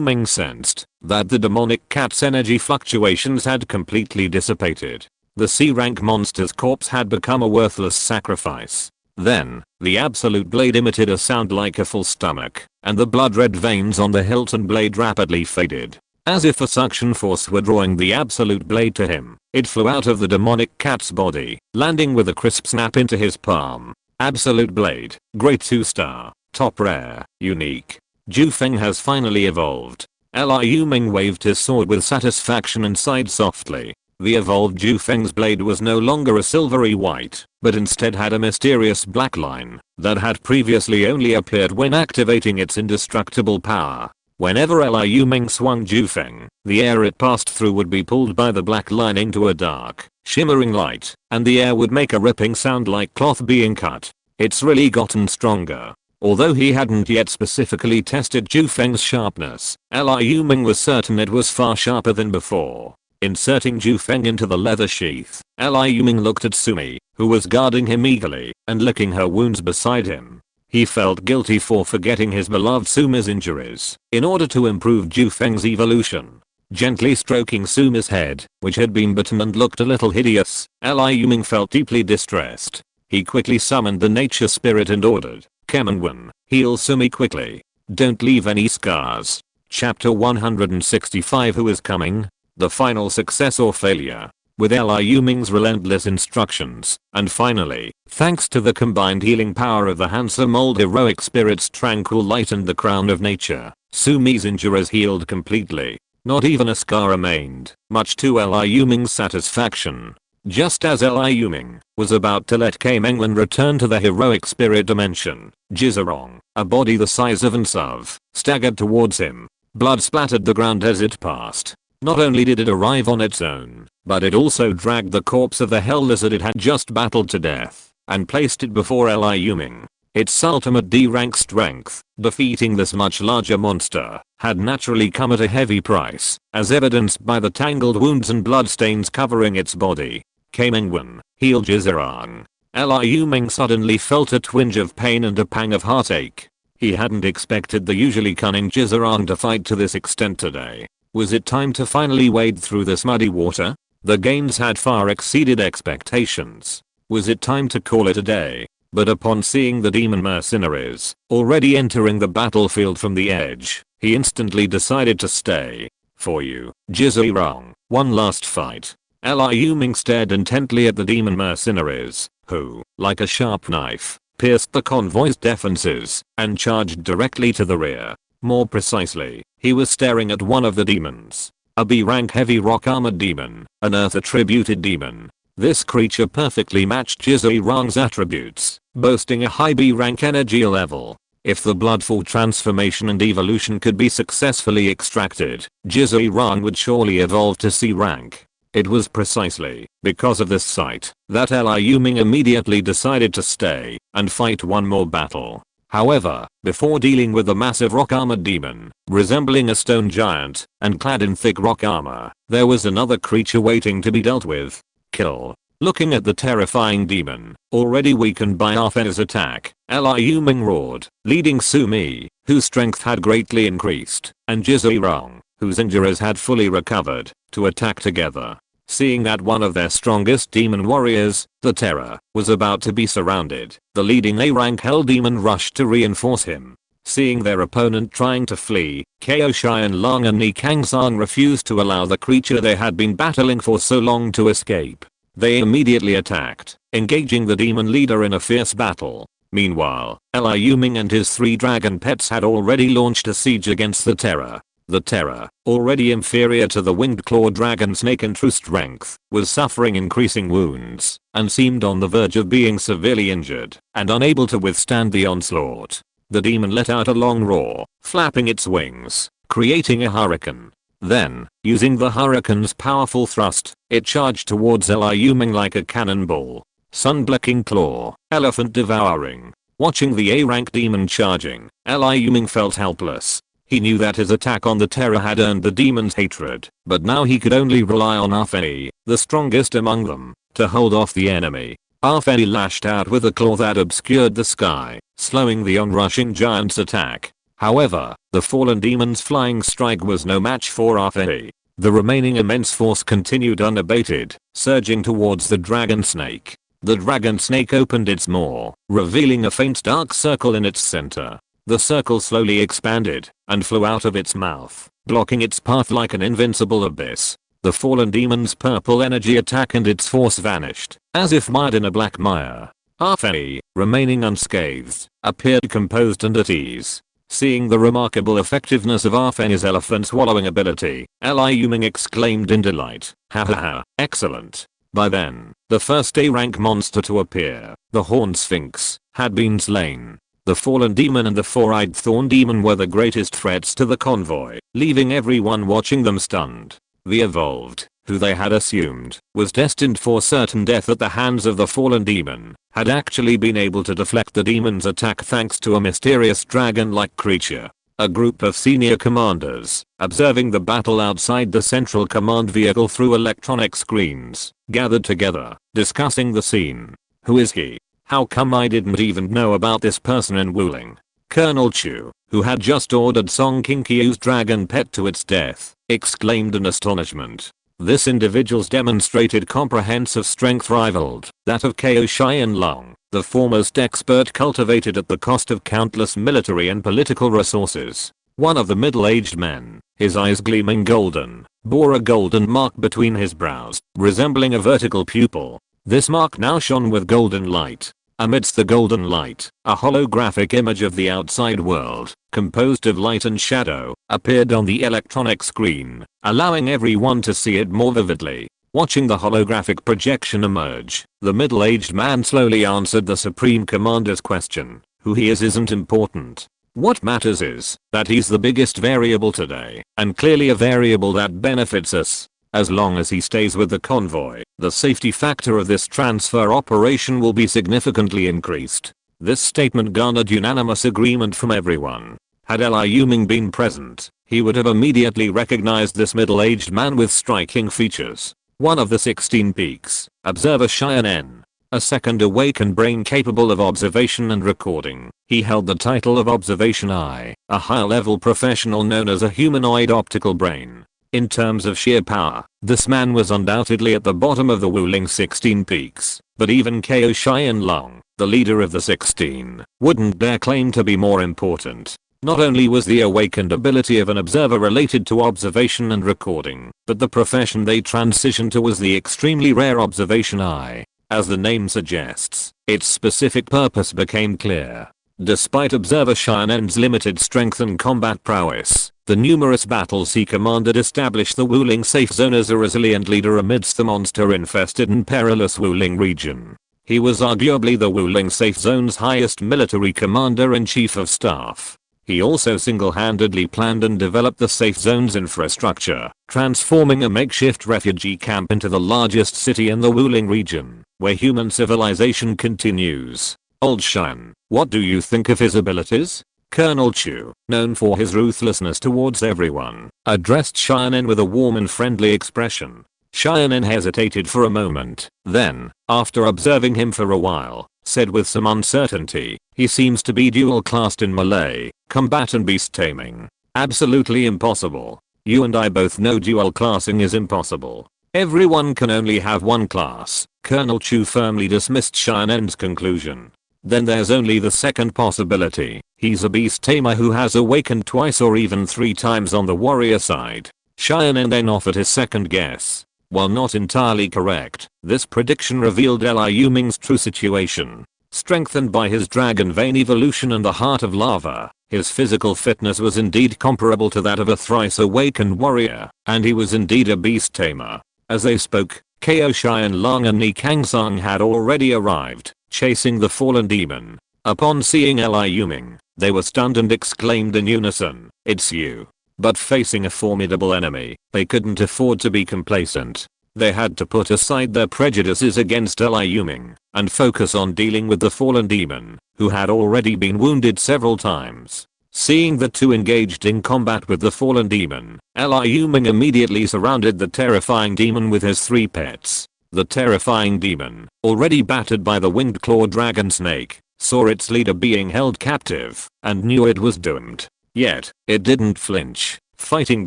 Ming sensed that the demonic cat's energy fluctuations had completely dissipated. The C-rank monster's corpse had become a worthless sacrifice. Then, the absolute blade emitted a sound like a full stomach, and the blood-red veins on the hilt and blade rapidly faded. As if a suction force were drawing the absolute blade to him, it flew out of the demonic cat's body, landing with a crisp snap into his palm. Absolute blade, great 2-star, top rare, unique. Ju Feng has finally evolved. Liu Ming waved his sword with satisfaction and sighed softly. The evolved Zhu Feng's blade was no longer a silvery white, but instead had a mysterious black line that had previously only appeared when activating its indestructible power. Whenever Liu Ming swung Zhu Feng, the air it passed through would be pulled by the black line into a dark, shimmering light, and the air would make a ripping sound like cloth being cut. It's really gotten stronger. Although he hadn't yet specifically tested Zhu Feng's sharpness, Liu Ming was certain it was far sharper than before. Inserting Zhu Feng into the leather sheath, Liu Ming looked at Sumi, who was guarding him eagerly and licking her wounds beside him. He felt guilty for forgetting his beloved Sumi's injuries in order to improve Zhu Feng's evolution. Gently stroking Sumi's head, which had been bitten and looked a little hideous, Liu Ming felt deeply distressed. He quickly summoned the nature spirit and ordered, "Kemenwen, heal Sumi quickly. Don't leave any scars." Chapter 165. Who is coming? The final success or failure. With Liu Ming's relentless instructions, and finally, thanks to the combined healing power of the handsome old heroic spirit's tranquil light and the crown of nature, Sumi's injuries healed completely. Not even a scar remained, much to Liu Ming's satisfaction. Just as Liu Ming was about to let Kemenwen return to the heroic spirit dimension, Jizarong, a body the size of an Suv, staggered towards him. Blood splattered the ground as it passed. Not only did it arrive on its own, but it also dragged the corpse of the hell lizard it had just battled to death and placed it before Liu Ming. Its ultimate D-rank strength, defeating this much larger monster, had naturally come at a heavy price, as evidenced by the tangled wounds and bloodstains covering its body. Kemenwen, heal Jizarong. Liu Ming suddenly felt a twinge of pain and a pang of heartache. He hadn't expected the usually cunning Jizarong to fight to this extent today. Was it time to finally wade through this muddy water? The gains had far exceeded expectations. Was it time to call it a day? But upon seeing the demon mercenaries already entering the battlefield from the edge, he instantly decided to stay. For you, Jizarong, one last fight. Liu Ming stared intently at the demon mercenaries, who, like a sharp knife, pierced the convoy's defenses and charged directly to the rear. More precisely, he was staring at one of the demons. A B-rank heavy rock armored demon, an earth attributed demon. This creature perfectly matched Jizarong's attributes, boasting a high B-rank energy level. If the bloodful transformation and evolution could be successfully extracted, Jizarong would surely evolve to C rank. It was precisely because of this sight that Liu Ming immediately decided to stay and fight one more battle. However, before dealing with the massive rock-armored demon, resembling a stone giant and clad in thick rock armor, there was another creature waiting to be dealt with. Kill. Looking at the terrifying demon, already weakened by Arfen's attack, Liu Ming roared, leading Sumi, whose strength had greatly increased, and Jizarong, whose injuries had fully recovered, to attack together. Seeing that one of their strongest demon warriors, the Terror, was about to be surrounded, the leading A-rank hell demon rushed to reinforce him. Seeing their opponent trying to flee, Ko Xian Long and Ni Kangzang refused to allow the creature they had been battling for so long to escape. They immediately attacked, engaging the demon leader in a fierce battle. Meanwhile, Liu Ming and his 3 dragon pets had already launched a siege against the Terror. The Terror, already inferior to the winged claw dragon snake in true strength, was suffering increasing wounds and seemed on the verge of being severely injured and unable to withstand the onslaught. The demon let out a long roar, flapping its wings, creating a hurricane. Then, using the hurricane's powerful thrust, it charged towards Liu Ming like a cannonball. Sun-blecking claw, elephant devouring. Watching the A-rank demon charging, Liu Ming felt helpless. He knew that his attack on the Terror had earned the demon's hatred, but now he could only rely on Arfei, the strongest among them, to hold off the enemy. Arfei lashed out with a claw that obscured the sky, slowing the onrushing giant's attack. However, the fallen demon's flying strike was no match for Arfei. The remaining immense force continued unabated, surging towards the dragon snake. The dragon snake opened its maw, revealing a faint dark circle in its center. The circle slowly expanded and flew out of its mouth, blocking its path like an invincible abyss. The fallen demon's purple energy attack and its force vanished, as if mired in a black mire. Arfei, remaining unscathed, appeared composed and at ease. Seeing the remarkable effectiveness of Arfen's elephant swallowing ability, Liu Ming exclaimed in delight. Hahaha, excellent. By then, the first A-rank monster to appear, the Horned Sphinx, had been slain. The fallen demon and the four-eyed thorn demon were the greatest threats to the convoy, leaving everyone watching them stunned. The evolved, who they had assumed was destined for certain death at the hands of the fallen demon, had actually been able to deflect the demon's attack thanks to a mysterious dragon-like creature. A group of senior commanders, observing the battle outside the central command vehicle through electronic screens, gathered together, discussing the scene. Who is he? How come I didn't even know about this person in Wuling? Colonel Chu, who had just ordered Song Qingqiu's dragon pet to its death, exclaimed in astonishment. This individual's demonstrated comprehensive strength rivaled that of Ko Xianlong, the foremost expert cultivated at the cost of countless military and political resources. One of the middle-aged men, his eyes gleaming golden, bore a golden mark between his brows, resembling a vertical pupil. This mark now shone with golden light. Amidst the golden light, a holographic image of the outside world, composed of light and shadow, appeared on the electronic screen, allowing everyone to see it more vividly. Watching the holographic projection emerge, the middle-aged man slowly answered the Supreme Commander's question. Who he is isn't important. What matters is that he's the biggest variable today, and clearly a variable that benefits us. As long as he stays with the convoy, the safety factor of this transfer operation will be significantly increased. This statement garnered unanimous agreement from everyone. Had Liu Ming been present, he would have immediately recognized this middle-aged man with striking features. One of the 16 peaks, Observer Xianen. A second awakened brain capable of observation and recording. He held the title of Observation Eye, a high-level professional known as a humanoid optical brain. In terms of sheer power, this man was undoubtedly at the bottom of the Wuling 16 peaks, but even Ko Xianlong, the leader of the 16, wouldn't dare claim to be more important. Not only was the awakened ability of an observer related to observation and recording, but the profession they transitioned to was the extremely rare Observation Eye. As the name suggests, its specific purpose became clear. Despite Observer Xianen's limited strength and combat prowess, the numerous battles he commanded established the Wuling safe zone as a resilient leader amidst the monster-infested and perilous Wuling region. He was arguably the Wuling safe zone's highest military commander and chief of staff. He also single-handedly planned and developed the safe zone's infrastructure, transforming a makeshift refugee camp into the largest city in the Wuling region, where human civilization continues. Old Shan, what do you think of his abilities? Colonel Chu, known for his ruthlessness towards everyone, addressed Xianen with a warm and friendly expression. Xianen hesitated for a moment, then, after observing him for a while, said with some uncertainty, he seems to be dual-classed in melee, combat and beast taming. Absolutely impossible. You and I both know dual-classing is impossible. Everyone can only have one class. Colonel Chu firmly dismissed Xianen's conclusion. Then there's only the second possibility. He's a beast tamer who has awakened twice or even 3 times on the warrior side. Xianen then offered his second guess. While not entirely correct, this prediction revealed Liu Ming's true situation. Strengthened by his dragon vein evolution and the heart of lava, his physical fitness was indeed comparable to that of a thrice awakened warrior, and he was indeed a beast tamer. As they spoke, Ko Xianlong and Ni Kangsang had already arrived, chasing the fallen demon. Upon seeing Liu Ming, they were stunned and exclaimed in unison, "It's you." But facing a formidable enemy, they couldn't afford to be complacent. They had to put aside their prejudices against Liu Ming and focus on dealing with the fallen demon, who had already been wounded several times. Seeing the two engaged in combat with the fallen demon, Liu Ming immediately surrounded the terrifying demon with his 3 pets. The terrifying demon, already battered by the winged claw dragon snake, saw its leader being held captive and knew it was doomed. Yet, it didn't flinch, fighting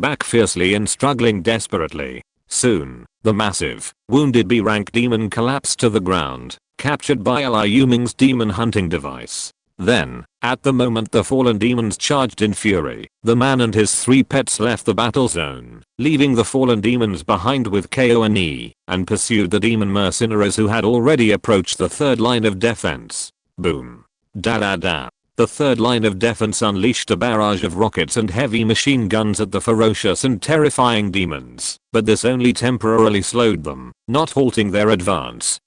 back fiercely and struggling desperately. Soon, the massive, wounded B-rank demon collapsed to the ground, captured by Liu Ming's demon hunting device. Then, at the moment the fallen demons charged in fury, the man and his 3 pets left the battle zone, leaving the fallen demons behind with Ko and Yi, and pursued the demon mercenaries who had already approached the third line of defense. Boom. Da da da. The third line of defense unleashed a barrage of rockets and heavy machine guns at the ferocious and terrifying demons, but this only temporarily slowed them, not halting their advance.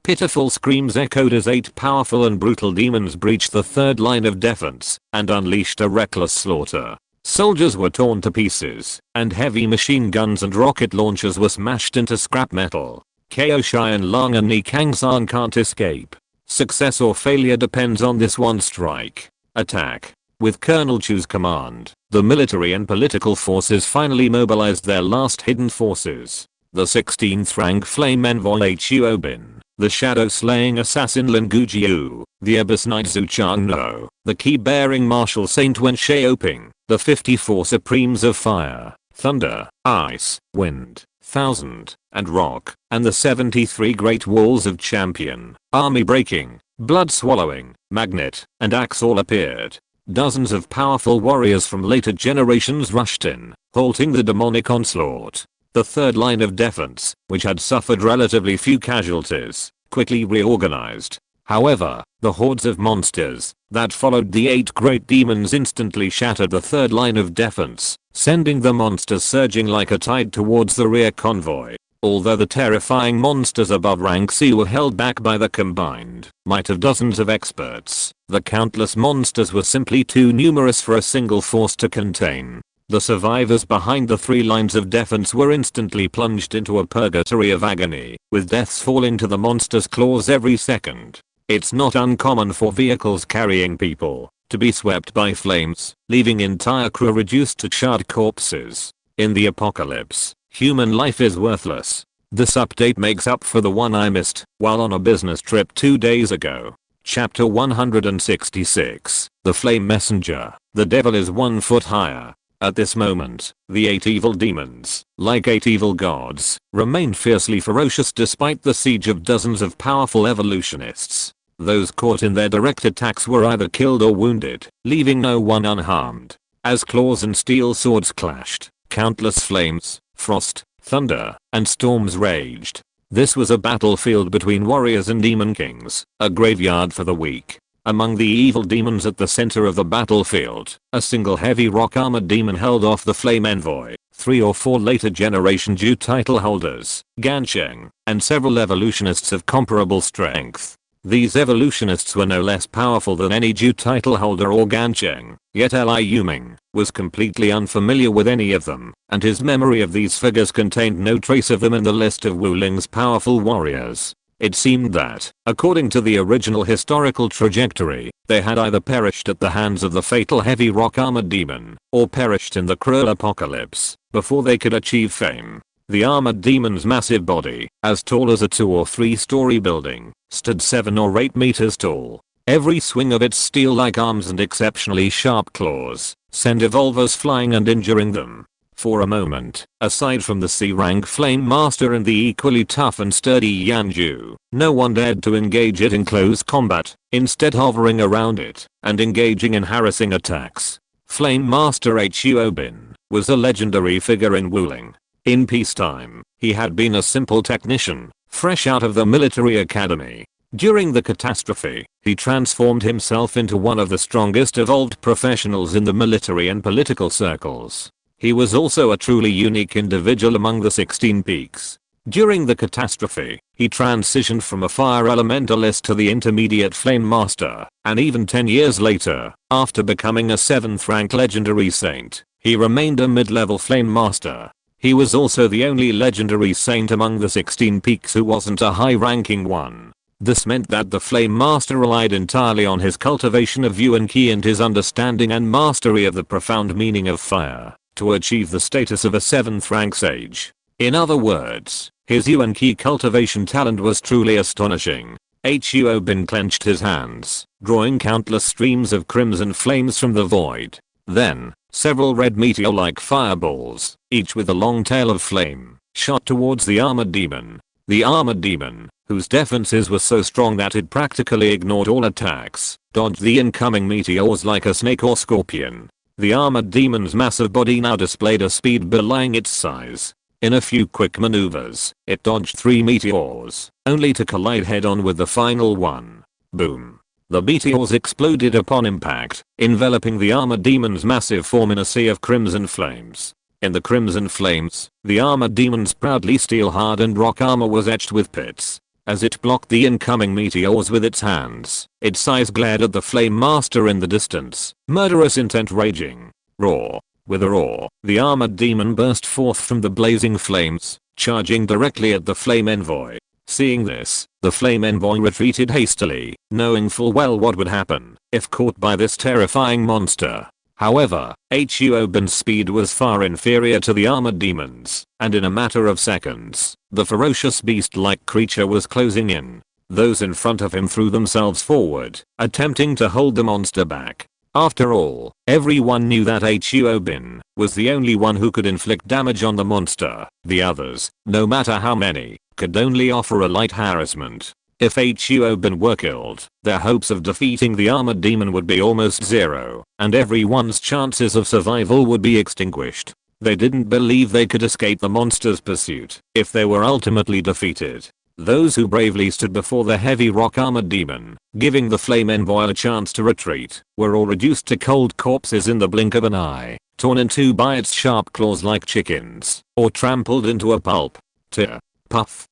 Pitiful screams echoed as 8 powerful and brutal demons breached the third line of defense and unleashed a reckless slaughter. Soldiers were torn to pieces, and heavy machine guns and rocket launchers were smashed into scrap metal. Kao Xian Long and Ni Kang San can't escape. Success or failure depends on this one strike. Attack. With Colonel Chu's command, the military and political forces finally mobilized their last hidden forces. The 16th rank Flame Envoy Huo Bin, the shadow-slaying assassin Lin Gujiu, the Abyss Knight Zhu Changno, the key-bearing martial saint Wen Xiaoping, the 54 supremes of fire, thunder, ice, wind, thousand, and rock, and the 73 great walls of champion, army-breaking, blood-swallowing, magnet, and axe all appeared. Dozens of powerful warriors from later generations rushed in, halting the demonic onslaught. The third line of defense, which had suffered relatively few casualties, quickly reorganized. However, the hordes of monsters that followed the 8 great demons instantly shattered the third line of defense, sending the monsters surging like a tide towards the rear convoy. Although the terrifying monsters above rank C were held back by the combined might of dozens of experts, the countless monsters were simply too numerous for a single force to contain. The survivors behind the 3 lines of defense were instantly plunged into a purgatory of agony, with deaths falling to the monsters' claws every second. It's not uncommon for vehicles carrying people to be swept by flames, leaving entire crew reduced to charred corpses. In the apocalypse, human life is worthless. This update makes up for the one I missed while on a business trip 2 days ago. Chapter 166, The Flame Messenger. The devil is 1 foot higher. At this moment, the 8 evil demons, like 8 evil gods, remained fiercely ferocious despite the siege of dozens of powerful evolutionists. Those caught in their direct attacks were either killed or wounded, leaving no one unharmed. As claws and steel swords clashed, countless flames, frost, thunder, and storms raged. This was a battlefield between warriors and demon kings, a graveyard for the weak. Among the evil demons at the center of the battlefield, a single heavy rock-armored demon held off the Flame Envoy, 3 or 4 later generation Ju title holders, Gansheng, and several evolutionists of comparable strength. These evolutionists were no less powerful than any Ju title holder or Gansheng, yet Liu Ming was completely unfamiliar with any of them, and his memory of these figures contained no trace of them in the list of Wu Ling's powerful warriors. It seemed that, according to the original historical trajectory, they had either perished at the hands of the fatal heavy rock-armored demon, or perished in the cruel apocalypse, before they could achieve fame. The armored demon's massive body, as tall as a 2 or 3 story building, stood 7 or 8 meters tall. Every swing of its steel-like arms and exceptionally sharp claws sent evolvers flying and injuring them. For a moment, aside from the C-rank Flame Master and the equally tough and sturdy Yanju, no one dared to engage it in close combat, instead hovering around it and engaging in harassing attacks. Flame Master Huo Bin was a legendary figure in Wuling. In peacetime, he had been a simple technician, fresh out of the military academy. During the catastrophe, he transformed himself into one of the strongest evolved professionals in the military and political circles. He was also a truly unique individual among the 16 peaks. During the catastrophe, he transitioned from a fire elementalist to the intermediate Flame Master, and even 10 years later, after becoming a 7th rank legendary saint, he remained a mid-level Flame Master. He was also the only legendary saint among the 16 peaks who wasn't a high-ranking one. This meant that the Flame Master relied entirely on his cultivation of Yuan Qi and his understanding and mastery of the profound meaning of fire to achieve the status of a 7th rank sage. In other words, his Yuan Qi cultivation talent was truly astonishing. Huo Bin clenched his hands, drawing countless streams of crimson flames from the void. Then, several red meteor-like fireballs, each with a long tail of flame, shot towards the armored demon. The armored demon, whose defenses were so strong that it practically ignored all attacks, dodged the incoming meteors like a snake or scorpion. The armored demon's massive body now displayed a speed belying its size. In a few quick maneuvers, it dodged 3 meteors, only to collide head-on with the final one. Boom. The meteors exploded upon impact, enveloping the armored demon's massive form in a sea of crimson flames. In the crimson flames, the armored demon's proudly steel-hardened rock armor was etched with pits. As it blocked the incoming meteors with its hands, its eyes glared at the Flame Master in the distance, murderous intent raging. Roar. With a roar, the armored demon burst forth from the blazing flames, charging directly at the Flame Envoy. Seeing this, the Flame Envoy retreated hastily, knowing full well what would happen if caught by this terrifying monster. However, Huoben's speed was far inferior to the armored demon's, and in a matter of seconds, the ferocious beast-like creature was closing in. Those in front of him threw themselves forward, attempting to hold the monster back. After all, everyone knew that Huoben was the only one who could inflict damage on the monster. The others, no matter how many, could only offer a light harassment. If Huoben were killed, their hopes of defeating the armored demon would be almost zero, and everyone's chances of survival would be extinguished. They didn't believe they could escape the monster's pursuit if they were ultimately defeated. Those who bravely stood before the heavy rock armored demon, giving the Flame Envoy a chance to retreat, were all reduced to cold corpses in the blink of an eye, torn in two by its sharp claws like chickens, or trampled into a pulp. Tear. Puff.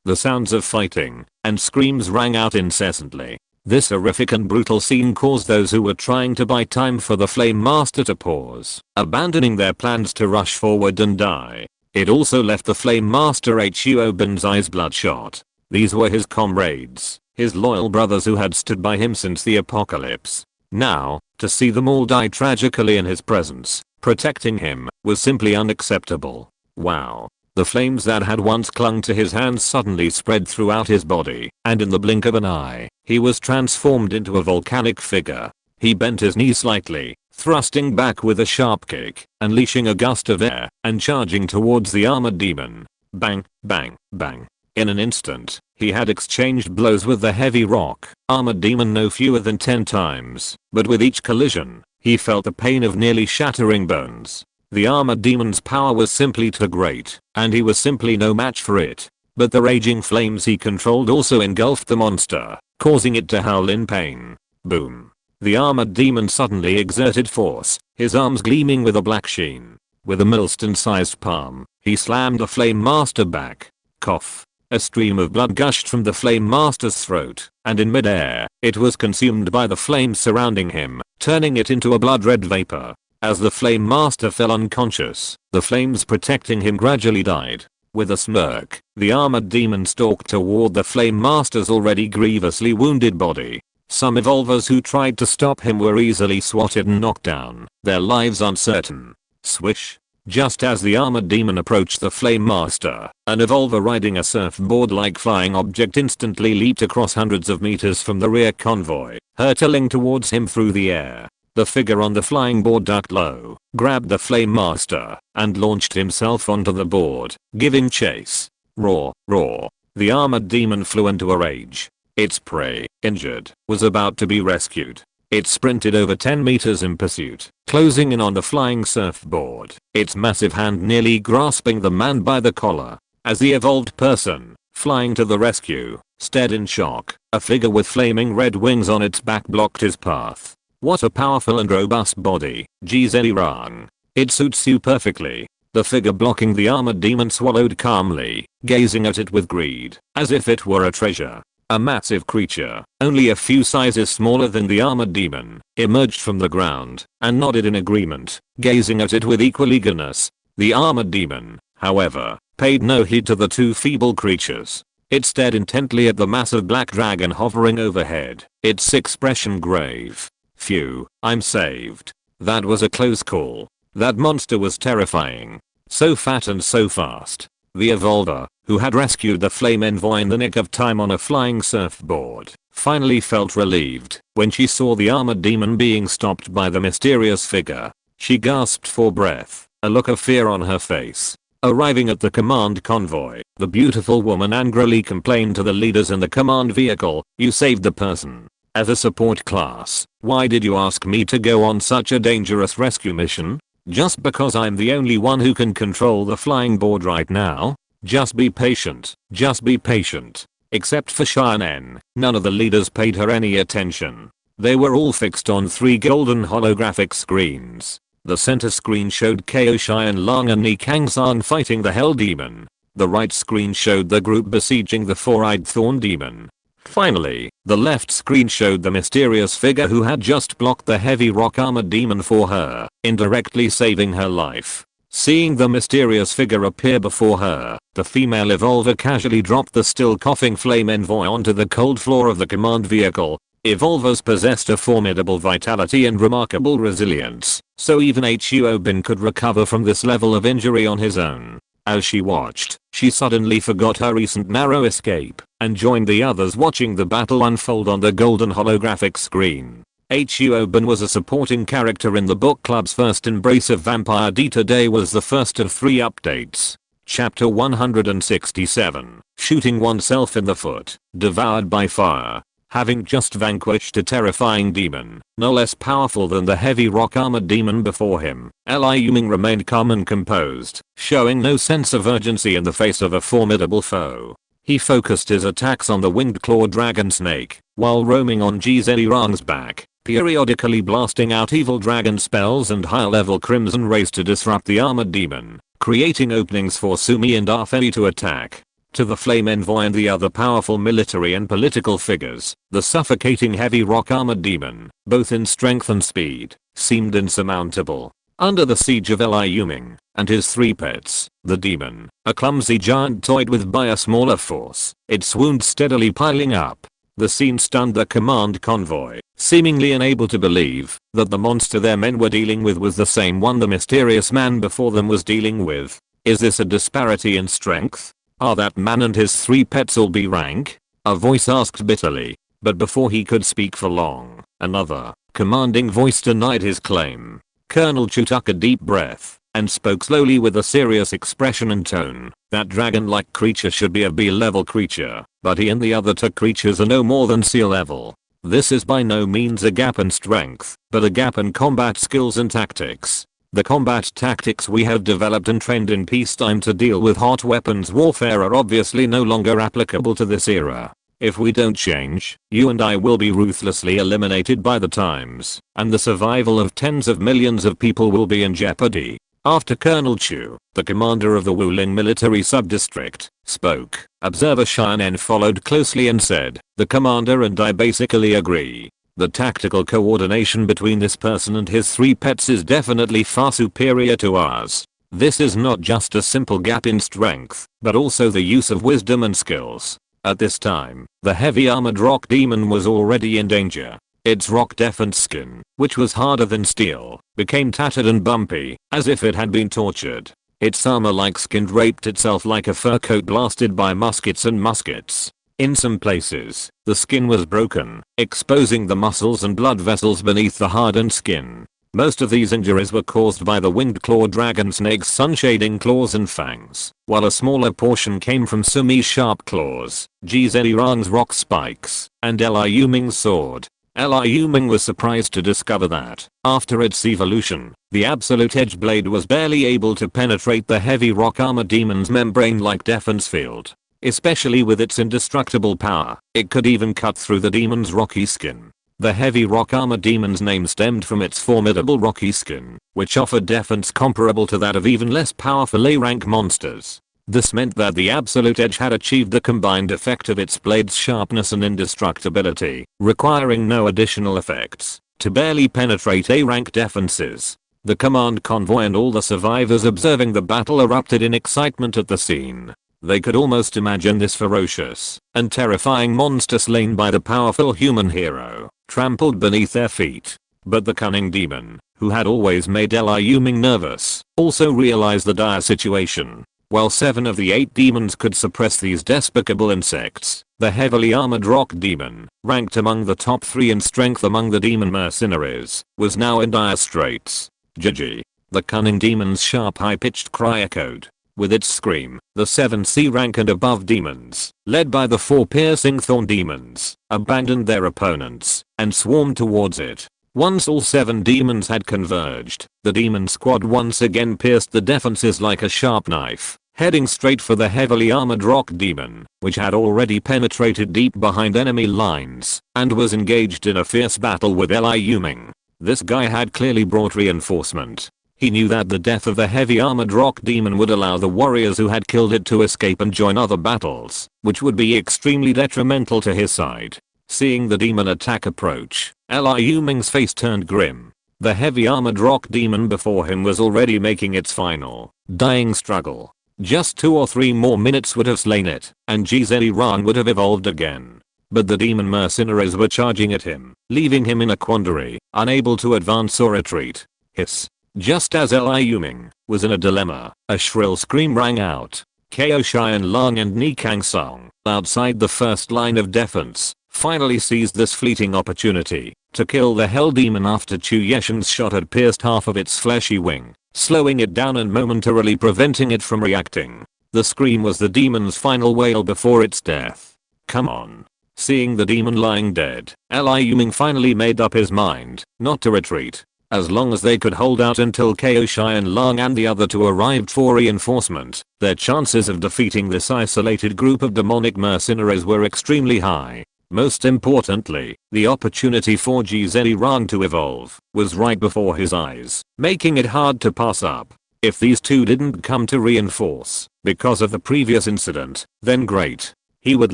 The sounds of fighting and screams rang out incessantly. This horrific and brutal scene caused those who were trying to buy time for the Flame Master to pause, abandoning their plans to rush forward and die. It also left the Flame Master Huoben's eyes bloodshot. These were his comrades, his loyal brothers who had stood by him since the apocalypse. Now, to see them all die tragically in his presence, protecting him, was simply unacceptable. Wow. The flames that had once clung to his hands suddenly spread throughout his body, and in the blink of an eye, he was transformed into a volcanic figure. He bent his knee slightly, thrusting back with a sharp kick, unleashing a gust of air, and charging towards the armored demon. Bang, bang, bang. In an instant, he had exchanged blows with the heavy rock armored demon no fewer than 10 times, but with each collision, he felt the pain of nearly shattering bones. The armored demon's power was simply too great, and he was simply no match for it. But the raging flames he controlled also engulfed the monster, causing it to howl in pain. Boom. The armored demon suddenly exerted force, his arms gleaming with a black sheen. With a millstone-sized palm, he slammed the Flame Master back. Cough. A stream of blood gushed from the Flame Master's throat, and in midair, it was consumed by the flames surrounding him, turning it into a blood-red vapor. As the Flame Master fell unconscious, the flames protecting him gradually died. With a smirk, the armored demon stalked toward the Flame Master's already grievously wounded body. Some evolvers who tried to stop him were easily swatted and knocked down, their lives uncertain. Swish. Just as the armored demon approached the Flame Master, an evolver riding a surfboard-like flying object instantly leaped across hundreds of meters from the rear convoy, hurtling towards him through the air. The figure on the flying board ducked low, grabbed the Flame Master, and launched himself onto the board, giving chase. Roar, roar. The armored demon flew into a rage. Its prey, injured, was about to be rescued. It sprinted over 10 meters in pursuit, closing in on the flying surfboard, its massive hand nearly grasping the man by the collar. As the evolved person, flying to the rescue, stared in shock, a figure with flaming red wings on its back blocked his path. What a powerful and robust body, Rang. It suits you perfectly. The figure blocking the armored demon swallowed calmly, gazing at it with greed, as if it were a treasure. A massive creature, only a few sizes smaller than the armored demon, emerged from the ground, and nodded in agreement, gazing at it with equal eagerness. The armored demon, however, paid no heed to the two feeble creatures. It stared intently at the massive black dragon hovering overhead, its expression grave. Phew, I'm saved. That was a close call. That monster was terrifying. So fat and so fast. The evolver, who had rescued the Flame Envoy in the nick of time on a flying surfboard, finally felt relieved when she saw the armored demon being stopped by the mysterious figure. She gasped for breath, a look of fear on her face. Arriving at the command convoy, the beautiful woman angrily complained to the leaders in the command vehicle, "You saved the person. As a support class, why did you ask me to go on such a dangerous rescue mission? Just because I'm the only one who can control the flying board right now? Just be patient, just be patient." Except for Cheyenne, none of the leaders paid her any attention. They were all fixed on 3 golden holographic screens. The center screen showed Ko Cheyenne Long and Ni Kang San fighting the Hell Demon. The right screen showed the group besieging the 4-eyed Thorn Demon. Finally, the left screen showed the mysterious figure who had just blocked the heavy rock armored demon for her, indirectly saving her life. Seeing the mysterious figure appear before her, the female evolver casually dropped the still coughing flame envoy onto the cold floor of the command vehicle. Evolvers possessed a formidable vitality and remarkable resilience, so even Huo Bin could recover from this level of injury on his own. As she watched, she suddenly forgot her recent narrow escape and joined the others watching the battle unfold on the golden holographic screen. Huo Bin was a supporting character in the book club's first Embrace of Vampire D. Today was the first of 3 updates. Chapter 167, Shooting Oneself in the Foot, Devoured by Fire. Having just vanquished a terrifying demon, no less powerful than the heavy rock-armored demon before him, Liu Ming remained calm and composed, showing no sense of urgency in the face of a formidable foe. He focused his attacks on the winged claw dragon snake, while roaming on Zeddy back, periodically blasting out evil dragon spells and high-level crimson rays to disrupt the armored demon, creating openings for Sumi and Arfei to attack. To the Flame Envoy and the other powerful military and political figures, the suffocating heavy rock-armored demon, both in strength and speed, seemed insurmountable. Under the siege of Liu Ming and his 3 pets, the demon, a clumsy giant toyed with by a smaller force, its wounds steadily piling up. The scene stunned the command convoy, seemingly unable to believe that the monster their men were dealing with was the same one the mysterious man before them was dealing with. Is this a disparity in strength? Are that man and his 3 pets all B rank? A voice asked bitterly, but before he could speak for long, another, commanding voice denied his claim. Colonel Chu took a deep breath and spoke slowly with a serious expression and tone. That dragon-like creature should be a B-level creature, but he and the other 2 creatures are no more than C-level. This is by no means a gap in strength, but a gap in combat skills and tactics. The combat tactics we have developed and trained in peacetime to deal with hot weapons warfare are obviously no longer applicable to this era. If we don't change, you and I will be ruthlessly eliminated by the times, and the survival of tens of millions of people will be in jeopardy. After Colonel Chu, the commander of the Wuling military sub-district, spoke, Observer Cheyenne followed closely and said, the commander and I basically agree. The tactical coordination between this person and his 3 pets is definitely far superior to ours. This is not just a simple gap in strength, but also the use of wisdom and skills. At this time, the heavy armored rock demon was already in danger. Its rock defense skin, which was harder than steel, became tattered and bumpy, as if it had been tortured. Its armor-like skin draped itself like a fur coat blasted by muskets and muskets. In some places, the skin was broken, exposing the muscles and blood vessels beneath the hardened skin. Most of these injuries were caused by the winged claw dragon snake's sun-shading claws and fangs, while a smaller portion came from Sumi's sharp claws, Zeddy rock spikes, and Liu Ming's sword. Liu Ming was surprised to discover that, after its evolution, the absolute edge blade was barely able to penetrate the heavy rock armor demon's membrane-like defense field. Especially with its indestructible power, it could even cut through the demon's rocky skin. The heavy rock armor demon's name stemmed from its formidable rocky skin, which offered defense comparable to that of even less powerful A-rank monsters. This meant that the absolute edge had achieved the combined effect of its blade's sharpness and indestructibility, requiring no additional effects, to barely penetrate A-rank defenses. The command convoy and all the survivors observing the battle erupted in excitement at the scene. They could almost imagine this ferocious and terrifying monster slain by the powerful human hero, trampled beneath their feet. But the cunning demon, who had always made Liu Ming nervous, also realized the dire situation. While 7 of the 8 demons could suppress these despicable insects, the heavily armored rock demon, ranked among the top 3 in strength among the demon mercenaries, was now in dire straits. Gigi. The cunning demon's sharp high-pitched cry echoed. With its scream, the 7 C rank and above demons, led by the 4 piercing thorn demons, abandoned their opponents and swarmed towards it. Once all 7 demons had converged, the demon squad once again pierced the defenses like a sharp knife. heading straight for the heavily armored rock demon, which had already penetrated deep behind enemy lines and was engaged in a fierce battle with Liu Ming. This guy had clearly brought reinforcement. He knew that the death of the heavy armored rock demon would allow the warriors who had killed it to escape and join other battles, which would be extremely detrimental to his side. Seeing the demon attack approach, Liu Ming's face turned grim. The heavy armored rock demon before him was already making its final, dying struggle. Just 2 or 3 more minutes would have slain it, and Zeri would have evolved again. But the demon mercenaries were charging at him, leaving him in a quandary, unable to advance or retreat. Hiss. Just as Liu Ming was in a dilemma, a shrill scream rang out. Ko Xianlong and Ni Kangsong, outside the first line of defense, finally seized this fleeting opportunity to kill the hell demon after Chu Yeshan's shot had pierced half of its fleshy wing, slowing it down and momentarily preventing it from reacting. The scream was the demon's final wail before its death. Come on. Seeing the demon lying dead, Liu Ming finally made up his mind not to retreat. As long as they could hold out until Ko Xianlong and the other two arrived for reinforcement, their chances of defeating this isolated group of demonic mercenaries were extremely high. Most importantly, the opportunity for Zeri to evolve was right before his eyes, making it hard to pass up. If these two didn't come to reinforce because of the previous incident, then great. He would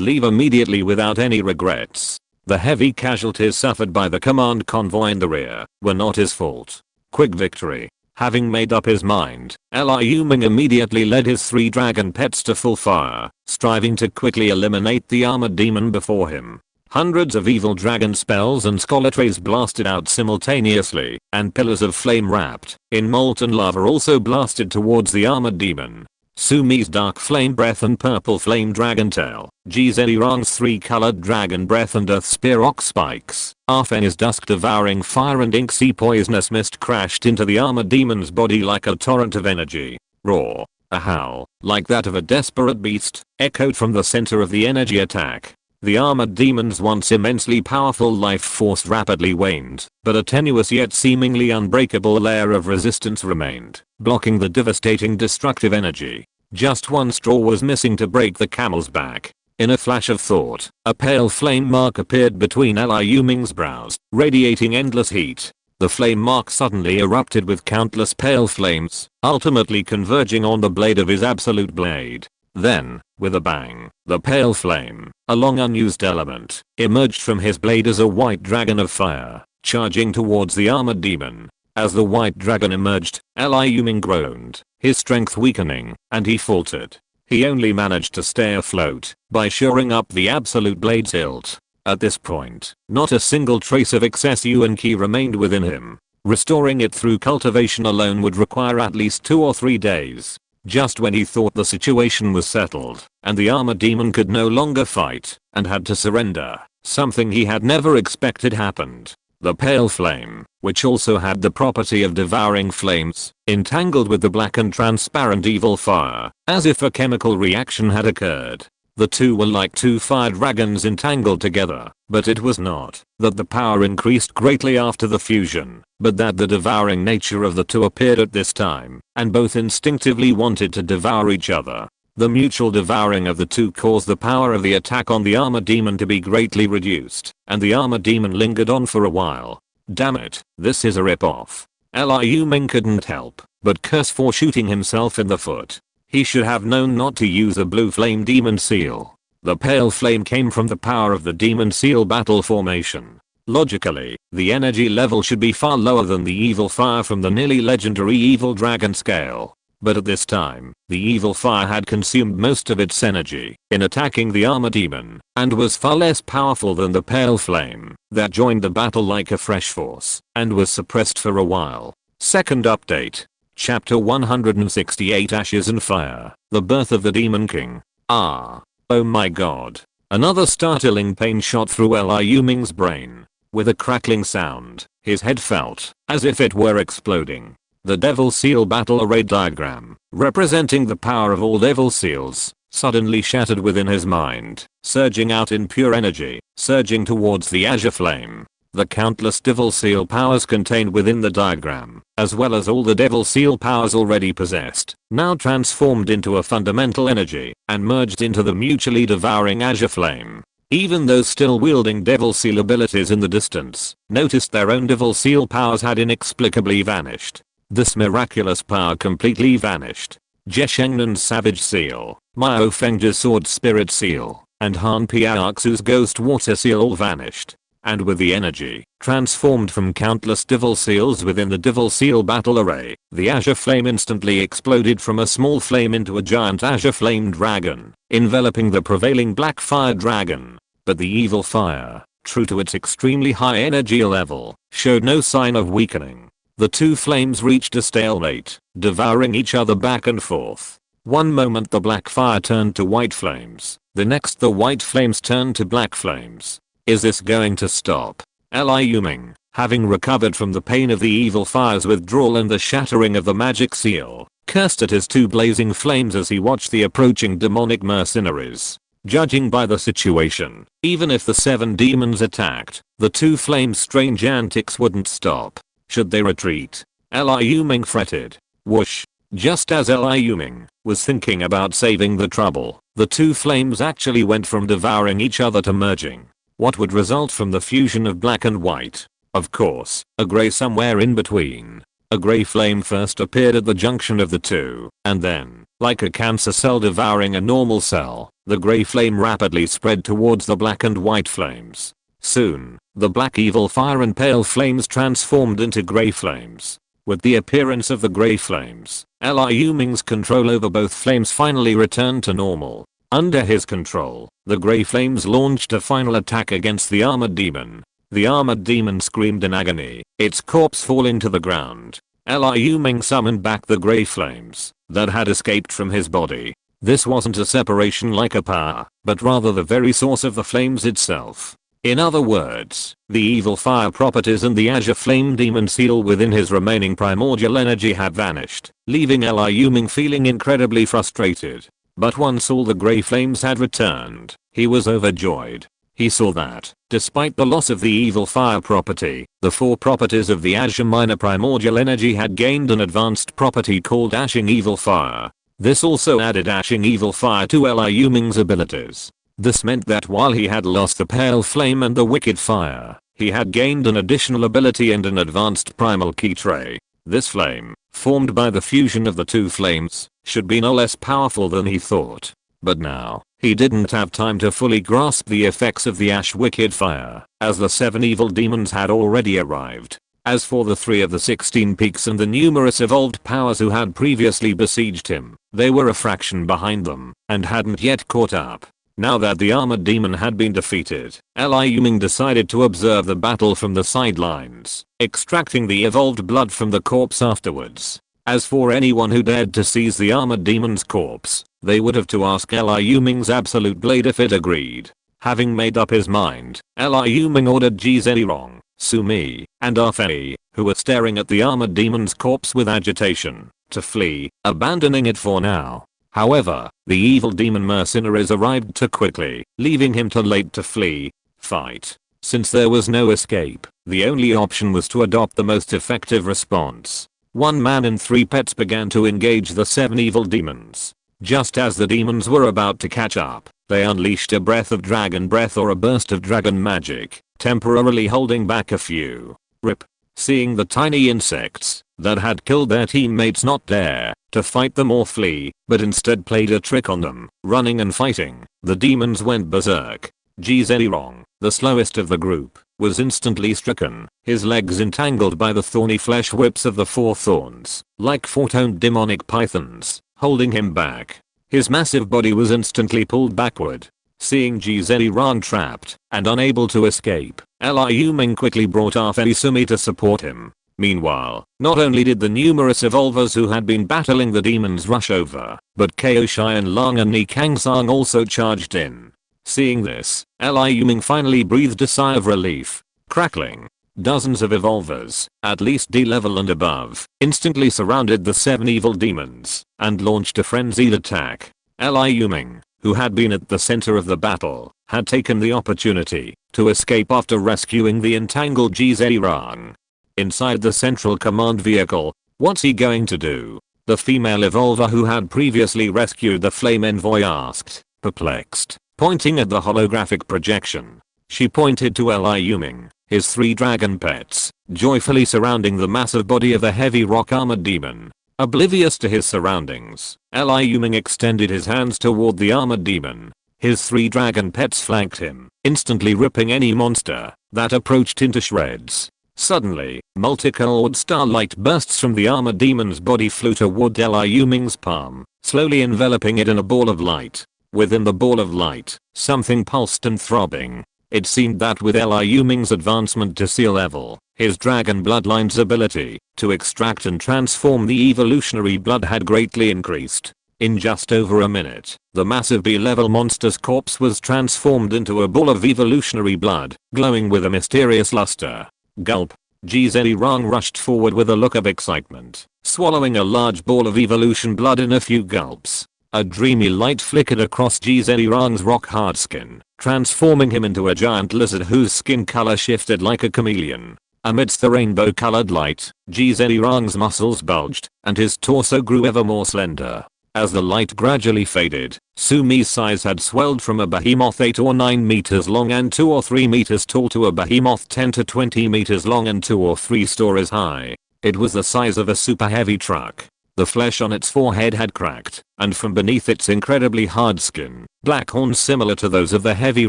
leave immediately without any regrets. The heavy casualties suffered by the command convoy in the rear were not his fault. Quick victory. Having made up his mind, Liu Ming immediately led his 3 dragon pets to full fire, striving to quickly eliminate the armored demon before him. Hundreds of evil dragon spells and scolatrays blasted out simultaneously, and pillars of flame wrapped in molten lava also blasted towards the armored demon. Sumi's dark flame breath and purple flame dragon tail, Zeri's 3-colored dragon breath and earth spear ox spikes, Arfen's dusk devouring fire and Inksea poisonous mist crashed into the armored demon's body like a torrent of energy. Roar. A howl, like that of a desperate beast, echoed from the center of the energy attack. The armored demon's once immensely powerful life force rapidly waned, but a tenuous yet seemingly unbreakable layer of resistance remained, blocking the devastating destructive energy. Just one straw was missing to break the camel's back. In a flash of thought, a pale flame mark appeared between Liu Ming's brows, radiating endless heat. The flame mark suddenly erupted with countless pale flames, ultimately converging on the blade of his absolute blade. Then, with a bang, the pale flame, a long unused element, emerged from his blade as a white dragon of fire, charging towards the armored demon. As the white dragon emerged, Liu Ming groaned, his strength weakening, and he faltered. He only managed to stay afloat by shoring up the absolute blade's hilt. At this point, not a single trace of excess yuan qi remained within him. Restoring it through cultivation alone would require at least 2 or 3 days. Just when he thought the situation was settled, and the armored demon could no longer fight, and had to surrender, something he had never expected happened. The pale flame, which also had the property of devouring flames, entangled with the black and transparent evil fire, as if a chemical reaction had occurred. The two were like 2 fire dragons entangled together, but it was not that the power increased greatly after the fusion, but that the devouring nature of the two appeared at this time, and both instinctively wanted to devour each other. The mutual devouring of the two caused the power of the attack on the armored demon to be greatly reduced, and the armored demon lingered on for a while. Damn it, this is a rip-off. Liu Ming couldn't help but curse for shooting himself in the foot. He should have known not to use a blue flame demon seal. The pale flame came from the power of the demon seal battle formation. Logically, the energy level should be far lower than the evil fire from the nearly legendary evil dragon scale. But at this time, the evil fire had consumed most of its energy in attacking the armor demon, and was far less powerful than the pale flame that joined the battle like a fresh force, and was suppressed for a while. Second update. Chapter 168 Ashes and Fire, The Birth of the Demon King. Ah. Oh my god. Another startling pain shot through Liu Ming's brain. With a crackling sound, his head felt as if it were exploding. The Devil Seal battle array diagram, representing the power of all Devil Seals, suddenly shattered within his mind, surging out in pure energy, surging towards the azure flame. The countless devil seal powers contained within the diagram, as well as all the devil seal powers already possessed, now transformed into a fundamental energy and merged into the mutually devouring azure flame. Even those still wielding devil seal abilities in the distance noticed their own devil seal powers had inexplicably vanished. This miraculous power completely vanished. Jeshengnan's savage seal, Miao Feng's sword spirit seal, and Han Piaoxu's ghost water seal all vanished. And with the energy transformed from countless devil seals within the devil seal battle array, the azure flame instantly exploded from a small flame into a giant azure flame dragon, enveloping the prevailing black fire dragon. But the evil fire, true to its extremely high energy level, showed no sign of weakening. The two flames reached a stalemate, devouring each other back and forth. One moment the black fire turned to white flames, the next the white flames turned to black flames. Is this going to stop? Liu Ming, having recovered from the pain of the evil fire's withdrawal and the shattering of the magic seal, cursed at his two blazing flames as he watched the approaching demonic mercenaries. Judging by the situation, even if the 7 demons attacked, the two flames' strange antics wouldn't stop. Should they retreat? Liu Ming fretted. Whoosh. Just as Liu Ming was thinking about saving the trouble, the two flames actually went from devouring each other to merging. What would result from the fusion of black and white? Of course, a grey somewhere in between. A grey flame first appeared at the junction of the two, and then, like a cancer cell devouring a normal cell, the grey flame rapidly spread towards the black and white flames. Soon, the black evil fire and pale flames transformed into grey flames. With the appearance of the grey flames, Liu Ming's control over both flames finally returned to normal. Under his control, the grey flames launched a final attack against the armored demon. The armored demon screamed in agony, its corpse falling to the ground. Liu Ming summoned back the grey flames that had escaped from his body. This wasn't a separation like a power, but rather the very source of the flames itself. In other words, the evil fire properties and the azure flame demon seal within his remaining primordial energy had vanished, leaving Liu Ming feeling incredibly frustrated. But once all the grey flames had returned, he was overjoyed. He saw that, despite the loss of the evil fire property, the 4 properties of the azure minor primordial energy had gained an advanced property called ashing evil fire. This also added ashing evil fire to Liu Ming's abilities. This meant that while he had lost the pale flame and the wicked fire, he had gained an additional ability and an advanced primal key trait. This flame, formed by the fusion of the two flames, should be no less powerful than he thought. But now, he didn't have time to fully grasp the effects of the ash wicked fire, as the 7 evil demons had already arrived. As for the 3 of the 16 peaks and the numerous evolved powers who had previously besieged him, they were a fraction behind them, and hadn't yet caught up. Now that the armored demon had been defeated, Liu Ming decided to observe the battle from the sidelines, extracting the evolved blood from the corpse afterwards. As for anyone who dared to seize the armored demon's corpse, they would have to ask Liu Ming's absolute blade if it agreed. Having made up his mind, Liu Ming ordered Ji Zhenrong, Su Mi, and Ah Fei, who were staring at the armored demon's corpse with agitation, to flee, abandoning it for now. However, the evil demon mercenaries arrived too quickly, leaving him too late to flee. Fight. Since there was no escape, the only option was to adopt the most effective response. 1 man and 3 pets began to engage the 7 evil demons. Just as the demons were about to catch up, they unleashed a breath of dragon breath or a burst of dragon magic, temporarily holding back a few. Rip. Seeing the tiny insects that had killed their teammates not dare to fight them or flee, but instead played a trick on them, running and fighting, the demons went berserk. Ji Zhenrong, the slowest of the group, was instantly stricken, his legs entangled by the thorny flesh whips of the 4 thorns, like 4-toned demonic pythons, holding him back. His massive body was instantly pulled backward. Seeing Ji Zhenrong trapped and unable to escape, Liu Ming quickly brought Ah Fei Sumi to support him. Meanwhile, not only did the numerous evolvers who had been battling the demons rush over, but Kao Xian Lang and Ni Kangsang also charged in. Seeing this, Liu Ming finally breathed a sigh of relief. Crackling. Dozens of evolvers, at least D level and above, instantly surrounded the 7 evil demons and launched a frenzied attack. Liu Ming, who had been at the center of the battle, had taken the opportunity to escape after rescuing the entangled Zerang. Inside the central command vehicle, what's he going to do? The female evolver who had previously rescued the flame envoy asked, perplexed, pointing at the holographic projection. She pointed to Liu Ming, his 3 dragon pets, joyfully surrounding the massive body of a heavy rock armored demon. Oblivious to his surroundings, Liu Ming extended his hands toward the armored demon. His 3 dragon pets flanked him, instantly ripping any monster that approached into shreds. Suddenly, multicolored starlight bursts from the armored demon's body flew toward Liu Ming's palm, slowly enveloping it in a ball of light. Within the ball of light, something pulsed and throbbing. It seemed that with Liu Ming's advancement to sea level, his dragon bloodline's ability to extract and transform the evolutionary blood had greatly increased. In just over a minute, the massive B-level monster's corpse was transformed into a ball of evolutionary blood, glowing with a mysterious luster. Gulp. Zerang rushed forward with a look of excitement, swallowing a large ball of evolution blood in a few gulps. A dreamy light flickered across Zerang's rock-hard skin, transforming him into a giant lizard whose skin color shifted like a chameleon. Amidst the rainbow-colored light, Zerang's muscles bulged, and his torso grew ever more slender. As the light gradually faded, Sumi's size had swelled from a behemoth 8 or 9 meters long and 2 or 3 meters tall to a behemoth 10 to 20 meters long and 2 or 3 stories high. It was the size of a super heavy truck. The flesh on its forehead had cracked, and from beneath its incredibly hard skin, black horns similar to those of the heavy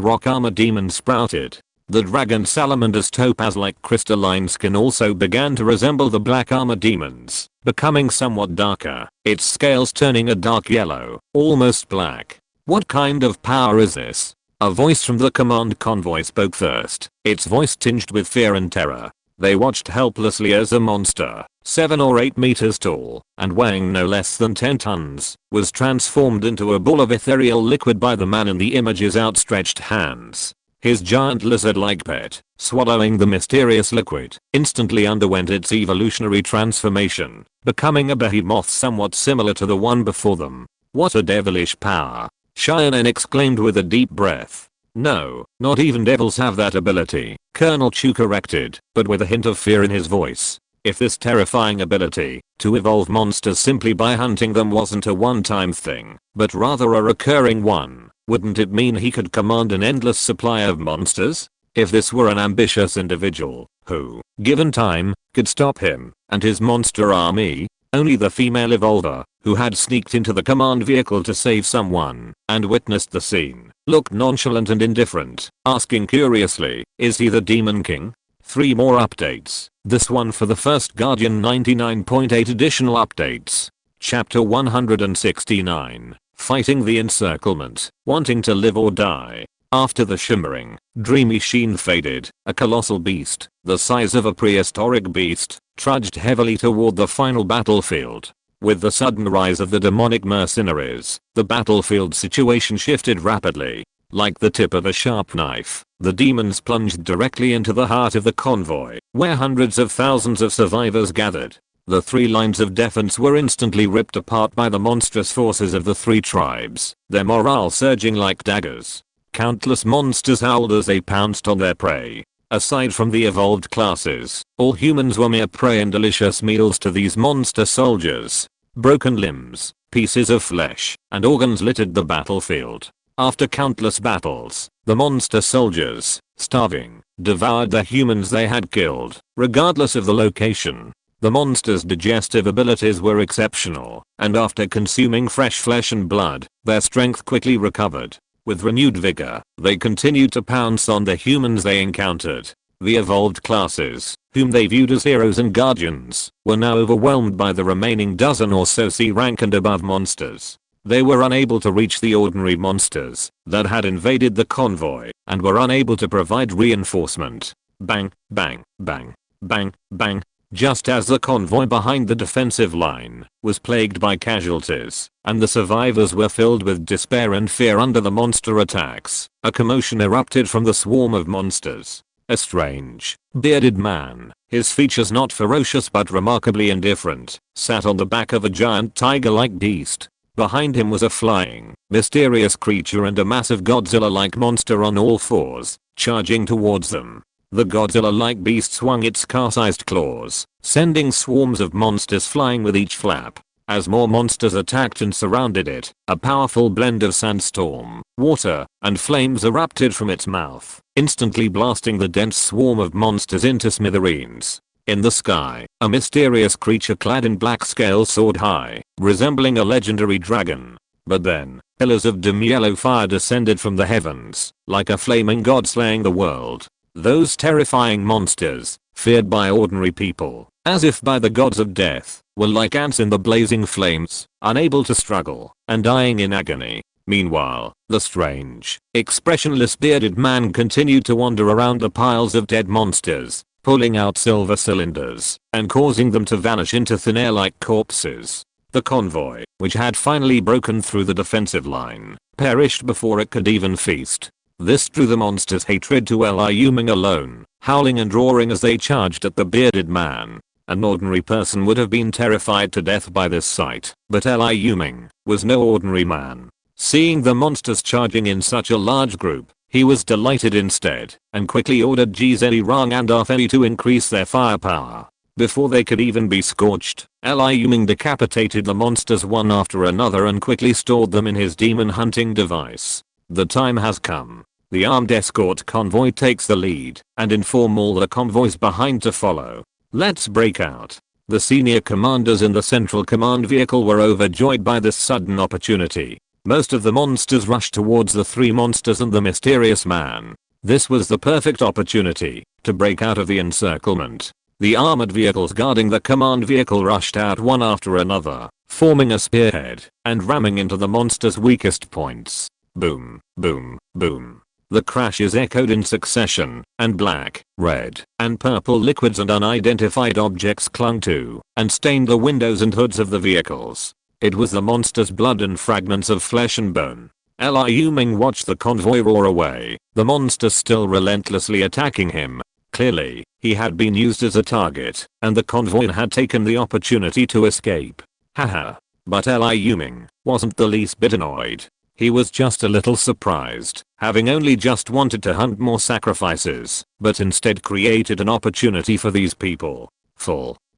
rock armor demon sprouted. The dragon salamander's topaz-like crystalline skin also began to resemble the black armor demon's, becoming somewhat darker, its scales turning a dark yellow, almost black. What kind of power is this? A voice from the command convoy spoke first, its voice tinged with fear and terror. They watched helplessly as a monster, 7 or 8 meters tall, and weighing no less than 10 tons, was transformed into a ball of ethereal liquid by the man in the image's outstretched hands. His giant lizard-like pet, swallowing the mysterious liquid, instantly underwent its evolutionary transformation, becoming a behemoth somewhat similar to the one before them. What a devilish power! Cheyenne exclaimed with a deep breath. No, not even devils have that ability, Colonel Chu corrected, but with a hint of fear in his voice. If this terrifying ability, to evolve monsters simply by hunting them wasn't a one-time thing, but rather a recurring one, wouldn't it mean he could command an endless supply of monsters? If this were an ambitious individual, who, given time, could stop him and his monster army? Only the female evolver, who had sneaked into the command vehicle to save someone and witnessed the scene, looked nonchalant and indifferent, asking curiously, is he the Demon King? 3 more updates, this one for the first Guardian 99.8 additional updates. Chapter 169, Fighting the Encirclement, Wanting to Live or Die. After the shimmering, dreamy sheen faded, a colossal beast, the size of a prehistoric beast, trudged heavily toward the final battlefield. With the sudden rise of the demonic mercenaries, the battlefield situation shifted rapidly. Like the tip of a sharp knife, the demons plunged directly into the heart of the convoy, where hundreds of thousands of survivors gathered. The 3 lines of defense were instantly ripped apart by the monstrous forces of the 3 tribes, their morale surging like daggers. Countless monsters howled as they pounced on their prey. Aside from the evolved classes, all humans were mere prey and delicious meals to these monster soldiers. Broken limbs, pieces of flesh, and organs littered the battlefield. After countless battles, the monster soldiers, starving, devoured the humans they had killed, regardless of the location. The monsters' digestive abilities were exceptional, and after consuming fresh flesh and blood, their strength quickly recovered. With renewed vigor, they continued to pounce on the humans they encountered. The evolved classes, whom they viewed as heroes and guardians, were now overwhelmed by the remaining dozen or so C rank and above monsters. They were unable to reach the ordinary monsters that had invaded the convoy and were unable to provide reinforcement. Bang, bang, bang, bang, bang. Just as the convoy behind the defensive line was plagued by casualties and the survivors were filled with despair and fear under the monster attacks, a commotion erupted from the swarm of monsters. A strange, bearded man, his features not ferocious but remarkably indifferent, sat on the back of a giant tiger-like beast. Behind him was a flying, mysterious creature and a massive Godzilla-like monster on all fours, charging towards them. The Godzilla-like beast swung its car-sized claws, sending swarms of monsters flying with each flap. As more monsters attacked and surrounded it, a powerful blend of sandstorm, water, and flames erupted from its mouth, instantly blasting the dense swarm of monsters into smithereens. In the sky, a mysterious creature clad in black scales soared high, resembling a legendary dragon. But then, pillars of dim yellow fire descended from the heavens, like a flaming god slaying the world. Those terrifying monsters, feared by ordinary people, as if by the gods of death, were like ants in the blazing flames, unable to struggle, and dying in agony. Meanwhile, the strange, expressionless bearded man continued to wander around the piles of dead monsters, pulling out silver cylinders, and causing them to vanish into thin air like corpses. The convoy, which had finally broken through the defensive line, perished before it could even feast. This drew the monster's hatred to Liu Ming alone, howling and roaring as they charged at the bearded man. An ordinary person would have been terrified to death by this sight, but Liu Ming was no ordinary man. Seeing the monsters charging in such a large group, he was delighted instead, and quickly ordered Zerang and Arfei to increase their firepower. Before they could even be scorched, Liu Ming decapitated the monsters one after another and quickly stored them in his demon hunting device. The time has come. The armed escort convoy takes the lead, and inform all the convoys behind to follow. Let's break out. The senior commanders in the central command vehicle were overjoyed by this sudden opportunity. Most of the monsters rushed towards the three monsters and the mysterious man. This was the perfect opportunity to break out of the encirclement. The armored vehicles guarding the command vehicle rushed out one after another, forming a spearhead and ramming into the monsters' weakest points. Boom, boom, boom. The crashes echoed in succession, and black, red, and purple liquids and unidentified objects clung to and stained the windows and hoods of the vehicles. It was the monster's blood and fragments of flesh and bone. Liu Ming watched the convoy roar away, the monsters still relentlessly attacking him. Clearly, he had been used as a target, and the convoy had taken the opportunity to escape. Haha. But Liu Ming wasn't the least bit annoyed. He was just a little surprised, having only just wanted to hunt more sacrifices, but instead created an opportunity for these people.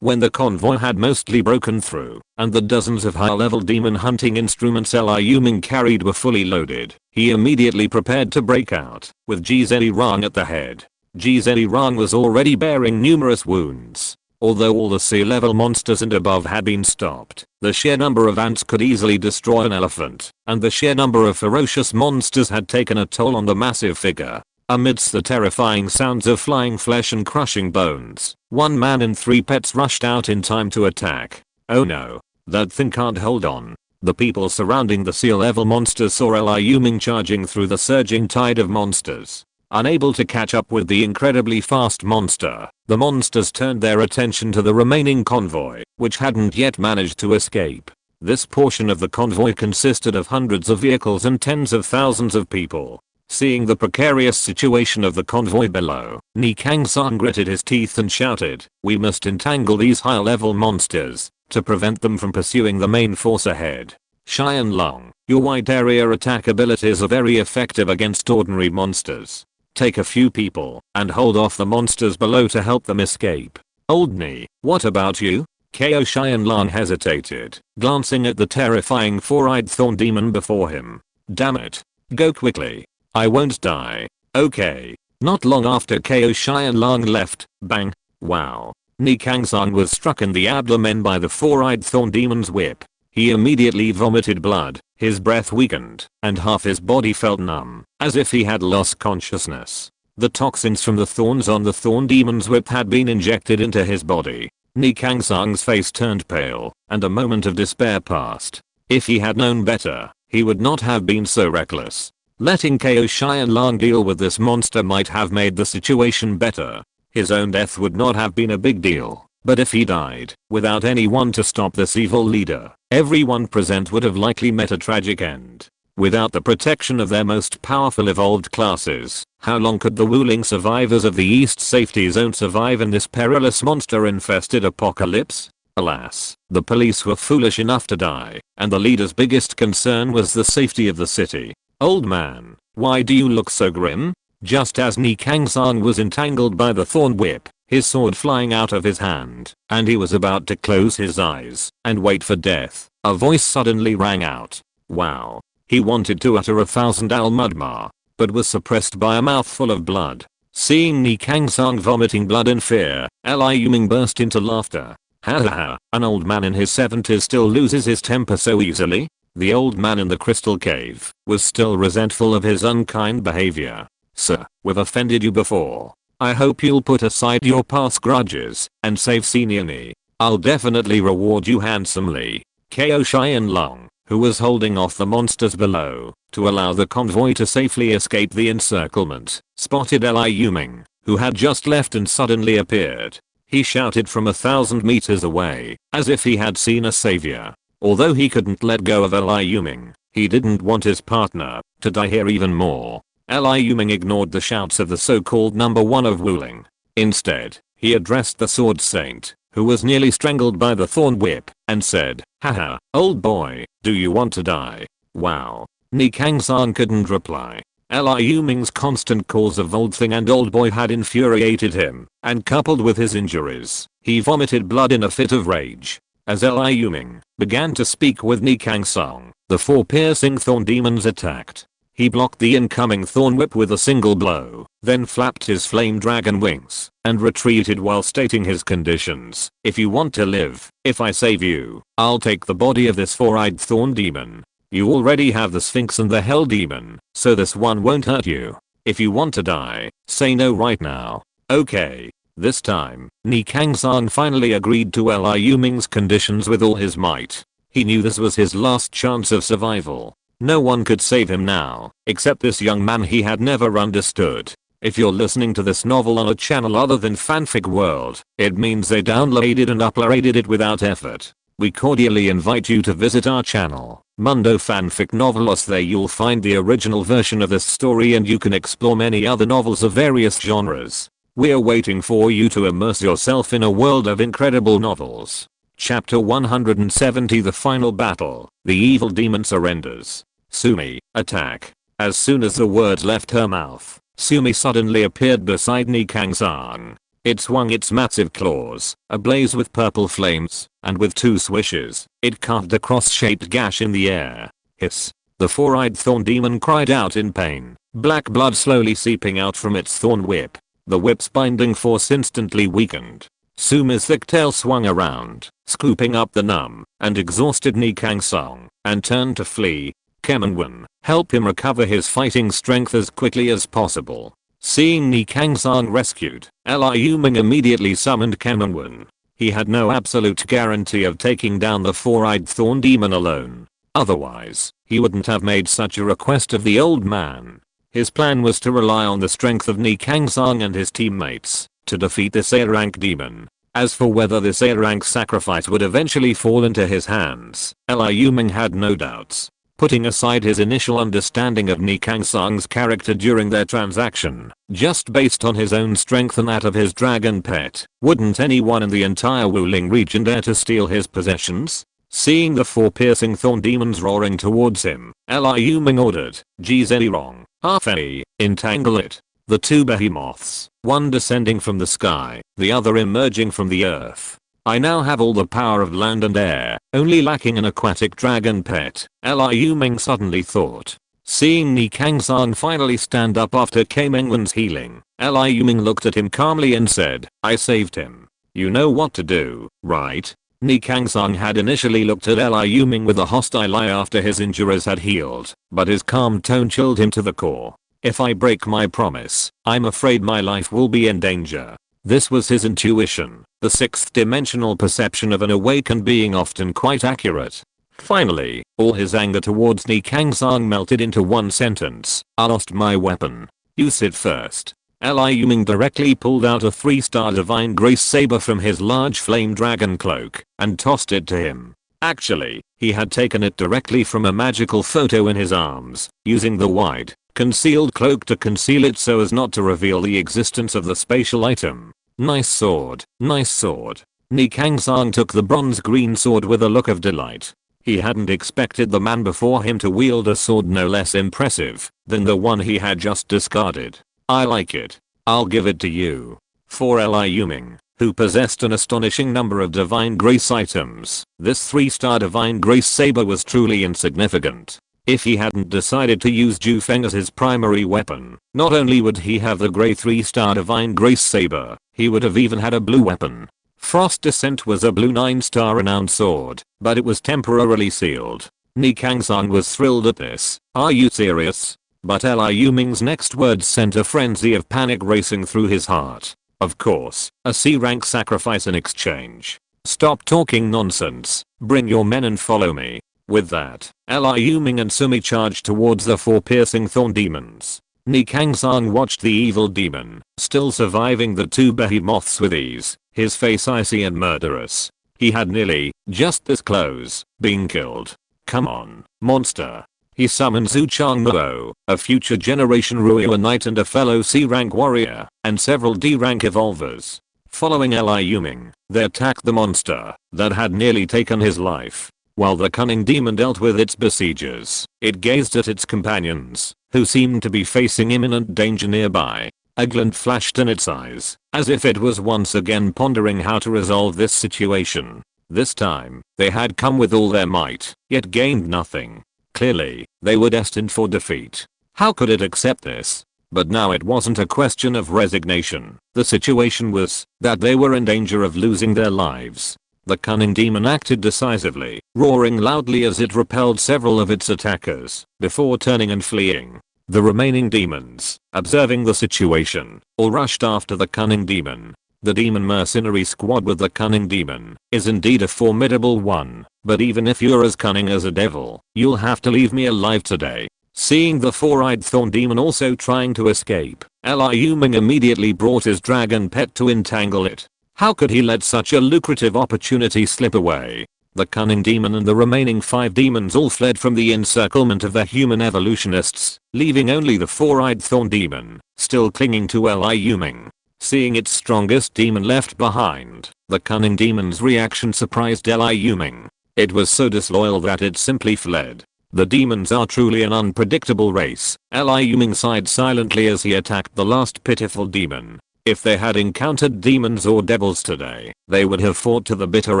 When the convoy had mostly broken through, and the dozens of high-level demon hunting instruments Liu Ming carried were fully loaded, he immediately prepared to break out, with Zerang at the head. Zerang was already bearing numerous wounds. Although all the sea-level monsters and above had been stopped, the sheer number of ants could easily destroy an elephant, and the sheer number of ferocious monsters had taken a toll on the massive figure. Amidst the terrifying sounds of flying flesh and crushing bones, one man and three pets rushed out in time to attack. Oh no, that thing can't hold on. The people surrounding the sea-level monsters saw Liu Ming charging through the surging tide of monsters. Unable to catch up with the incredibly fast monster, the monsters turned their attention to the remaining convoy, which hadn't yet managed to escape. This portion of the convoy consisted of hundreds of vehicles and tens of thousands of people. Seeing the precarious situation of the convoy below, Nikangsang gritted his teeth and shouted, "We must entangle these high-level monsters to prevent them from pursuing the main force ahead. Xianlong, your wide area attack abilities are very effective against ordinary monsters. Take a few people and hold off the monsters below to help them escape. Old Ni, what about you?" Ko Xianlong hesitated, glancing at the terrifying four-eyed thorn demon before him. "Damn it. Go quickly. I won't die." Okay. Not long after Ko Xianlong left, bang. Wow. Nikangsang was struck in the abdomen by the four-eyed thorn demon's whip. He immediately vomited blood, his breath weakened, and half his body felt numb, as if he had lost consciousness. The toxins from the thorns on the thorn demon's whip had been injected into his body. Nikangsang's face turned pale, and a moment of despair passed. If he had known better, he would not have been so reckless. Letting Ko Xianlong deal with this monster might have made the situation better. His own death would not have been a big deal. But if he died, without anyone to stop this evil leader, everyone present would have likely met a tragic end. Without the protection of their most powerful evolved classes, how long could the Wuling survivors of the East Safety Zone survive in this perilous monster-infested apocalypse? Alas, the police were foolish enough to die, and the leader's biggest concern was the safety of the city. Old man, why do you look so grim? Just as Ni Kang-sang was entangled by the thorn whip, his sword flying out of his hand, and he was about to close his eyes and wait for death, a voice suddenly rang out. Wow. He wanted to utter 1,000 al-mudma, but was suppressed by a mouthful of blood. Seeing Ni Kang-sang vomiting blood in fear, Liu Ming burst into laughter. Ha ha ha, an old man in his 70s still loses his temper so easily? The old man in the crystal cave was still resentful of his unkind behavior. Sir, we've offended you before. I hope you'll put aside your past grudges and save Senior Ni. I'll definitely reward you handsomely. Ko Xianlong, who was holding off the monsters below to allow the convoy to safely escape the encirclement, spotted Liu Ming, who had just left and suddenly appeared. He shouted from 1,000 meters away, as if he had seen a savior. Although he couldn't let go of Liu Ming, he didn't want his partner to die here even more. Liu Ming ignored the shouts of the so-called number one of Wuling. Instead, he addressed the sword saint, who was nearly strangled by the thorn whip, and said, haha, old boy, do you want to die? Wow. Ni Kang-sang couldn't reply. Liu Ming's constant calls of old thing and old boy had infuriated him, and coupled with his injuries, he vomited blood in a fit of rage. As Liu Ming began to speak with Ni Kang-sang, the four piercing thorn demons attacked. He blocked the incoming thorn whip with a single blow, then flapped his flame dragon wings and retreated while stating his conditions. If you want to live, if I save you, I'll take the body of this four-eyed thorn demon. You already have the Sphinx and the Hell Demon, so this one won't hurt you. If you want to die, say no right now. Okay. This time, Ni Kang-sang finally agreed to Liu Ming's conditions with all his might. He knew this was his last chance of survival. No one could save him now, except this young man he had never understood. If you're listening to this novel on a channel other than Fanfic World, it means they downloaded and uploaded it without effort. We cordially invite you to visit our channel, Mundo Fanfic Novelos. There you'll find the original version of this story and you can explore many other novels of various genres. We're waiting for you to immerse yourself in a world of incredible novels. Chapter 170, The Final Battle. The evil demon surrenders. Sumi, attack. As soon as the words left her mouth, Sumi suddenly appeared beside Ni Kang-sang. It swung its massive claws, ablaze with purple flames, and with two swishes, it carved a cross-shaped gash in the air. Hiss. The four-eyed thorn demon cried out in pain, black blood slowly seeping out from its thorn whip. The whip's binding force instantly weakened. Sumi's thick tail swung around, scooping up the numb and exhausted Ni Kang-sang, and turned to flee. Kemenwen, help him recover his fighting strength as quickly as possible. Seeing Ni Kang-sang rescued, Liu Ming immediately summoned Kemenwen. He had no absolute guarantee of taking down the four-eyed thorn demon alone. Otherwise, he wouldn't have made such a request of the old man. His plan was to rely on the strength of Ni Kang-sang and his teammates to defeat this A-rank demon. As for whether this A-rank sacrifice would eventually fall into his hands, Liu Ming had no doubts. Putting aside his initial understanding of Ni Kang-sang's character during their transaction, just based on his own strength and that of his dragon pet, wouldn't anyone in the entire Wuling region dare to steal his possessions? Seeing the four piercing thorn demons roaring towards him, Liu Ming ordered, Jizerong, Half-A, entangle it. The two behemoths, one descending from the sky, the other emerging from the earth. I now have all the power of land and air, only lacking an aquatic dragon pet, Liu Ming suddenly thought. Seeing Ni Kang-sang finally stand up after Kemenwen's healing, Liu Ming looked at him calmly and said, I saved him. You know what to do, right? Ni Kang-sang had initially looked at Liu Ming with a hostile eye after his injuries had healed, but his calm tone chilled him to the core. If I break my promise, I'm afraid my life will be in danger. This was his intuition, the sixth dimensional perception of an awakened being, often quite accurate. Finally, all his anger towards Ni Kang-sang melted into one sentence. I lost my weapon. You sit first. Liu Ming directly pulled out a 3-star divine grace saber from his large flame dragon cloak and tossed it to him. Actually, he had taken it directly from a magical photo in his arms, using the wide, concealed cloak to conceal it so as not to reveal the existence of the spatial item. Nice sword, nice sword. Ni Kangsang took the bronze green sword with a look of delight. He hadn't expected the man before him to wield a sword no less impressive than the one he had just discarded. I like it. I'll give it to you. For Liu Ming, who possessed an astonishing number of divine grace items, this 3-star divine grace saber was truly insignificant. If he hadn't decided to use Jufeng as his primary weapon, not only would he have the grey 3-star divine grace saber, he would have even had a blue weapon. Frost Descent was a blue 9-star renowned sword, but it was temporarily sealed. Ni Kangsang was thrilled at this. Are you serious? But Liu Ming's next words sent a frenzy of panic racing through his heart. Of course, a C-rank sacrifice in exchange. Stop talking nonsense. Bring your men and follow me. With that, Liu Ming and Sumi charged towards the 4 piercing thorn demons. Ni Kangsang watched the evil demon, still surviving the 2 behemoths with ease, his face icy and murderous. He had nearly, just this close, been killed. Come on, monster. He summoned Zhu Changmo, a future generation Ruya knight and a fellow C-rank warrior, and several D-rank evolvers. Following Liu Ming, they attacked the monster that had nearly taken his life. While the cunning demon dealt with its besiegers, it gazed at its companions, who seemed to be facing imminent danger nearby. A glint flashed in its eyes, as if it was once again pondering how to resolve this situation. This time, they had come with all their might, yet gained nothing. Clearly, they were destined for defeat. How could it accept this? But now it wasn't a question of resignation. The situation was that they were in danger of losing their lives. The cunning demon acted decisively, roaring loudly as it repelled several of its attackers, before turning and fleeing. The remaining demons, observing the situation, all rushed after the cunning demon. The demon mercenary squad with the cunning demon is indeed a formidable one, but even if you're as cunning as a devil, you'll have to leave me alive today. Seeing the 4-eyed thorn demon also trying to escape, Liu Ming immediately brought his dragon pet to entangle it. How could he let such a lucrative opportunity slip away? The cunning demon and the remaining 5 demons all fled from the encirclement of the human evolutionists, leaving only the 4-eyed thorn demon, still clinging to Liu Ming. Seeing its strongest demon left behind, the cunning demon's reaction surprised Liu Ming. It was so disloyal that it simply fled. The demons are truly an unpredictable race. Liu Ming sighed silently as he attacked the last pitiful demon. If they had encountered demons or devils today, they would have fought to the bitter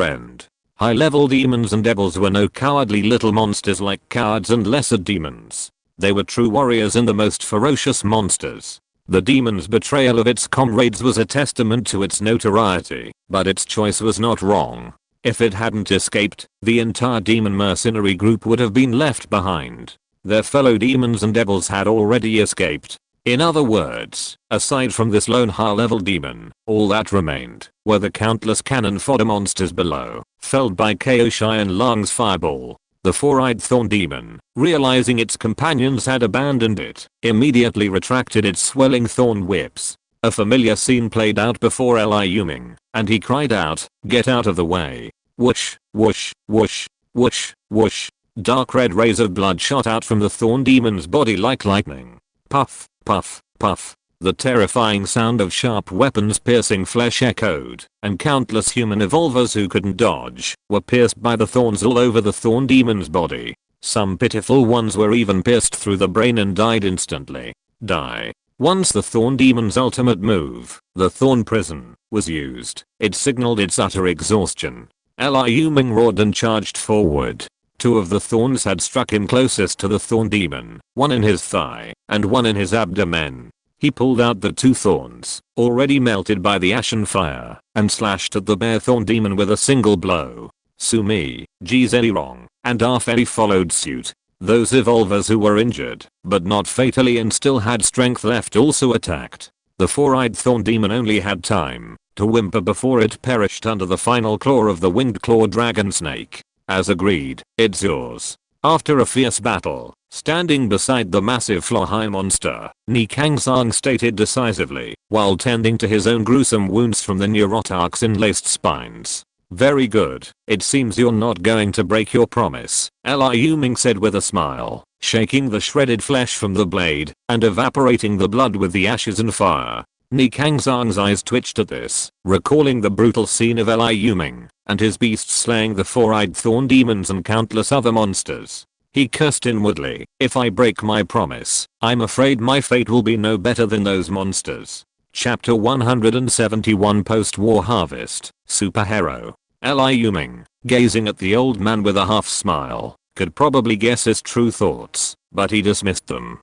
end. High-level demons and devils were no cowardly little monsters like cowards and lesser demons. They were true warriors and the most ferocious monsters. The demon's betrayal of its comrades was a testament to its notoriety, but its choice was not wrong. If it hadn't escaped, the entire demon mercenary group would have been left behind. Their fellow demons and devils had already escaped. In other words, aside from this lone high-level demon, all that remained were the countless cannon fodder monsters below, felled by Ko Shai and Lang's fireball. The 4-eyed thorn demon, realizing its companions had abandoned it, immediately retracted its swelling thorn whips. A familiar scene played out before Liu Ming, and he cried out, "Get out of the way." Whoosh, whoosh, whoosh, whoosh, whoosh. Dark red rays of blood shot out from the thorn demon's body like lightning. Puff, puff, puff. The terrifying sound of sharp weapons piercing flesh echoed, and countless human evolvers who couldn't dodge were pierced by the thorns all over the thorn demon's body. Some pitiful ones were even pierced through the brain and died instantly. Die. Once the thorn demon's ultimate move, the thorn prison, was used, it signaled its utter exhaustion. Liu Ming roared and charged forward. 2 of the thorns had struck him closest to the thorn demon, one in his thigh, and one in his abdomen. He pulled out the 2 thorns, already melted by the ashen fire, and slashed at the bare thorn demon with a single blow. Sumi, Zhenrong, and Arfei followed suit. Those evolvers who were injured, but not fatally and still had strength left also attacked. The 4-eyed thorn demon only had time to whimper before it perished under the final claw of the winged claw dragon snake. As agreed, it's yours. After a fierce battle, standing beside the massive fly monster, Ni Kangsang stated decisively, while tending to his own gruesome wounds from the neurotoxin-laced spines. Very good, it seems you're not going to break your promise, Liu Ming said with a smile, shaking the shredded flesh from the blade, and evaporating the blood with the ashes and fire. Nikangzang's eyes twitched at this, recalling the brutal scene of Liu Ming and his beasts slaying the four-eyed thorn demons and countless other monsters. He cursed inwardly, "If I break my promise, I'm afraid my fate will be no better than those monsters." Chapter 171 Post-War Harvest, Superhero. Liu Ming, gazing at the old man with a half smile, could probably guess his true thoughts, but he dismissed them.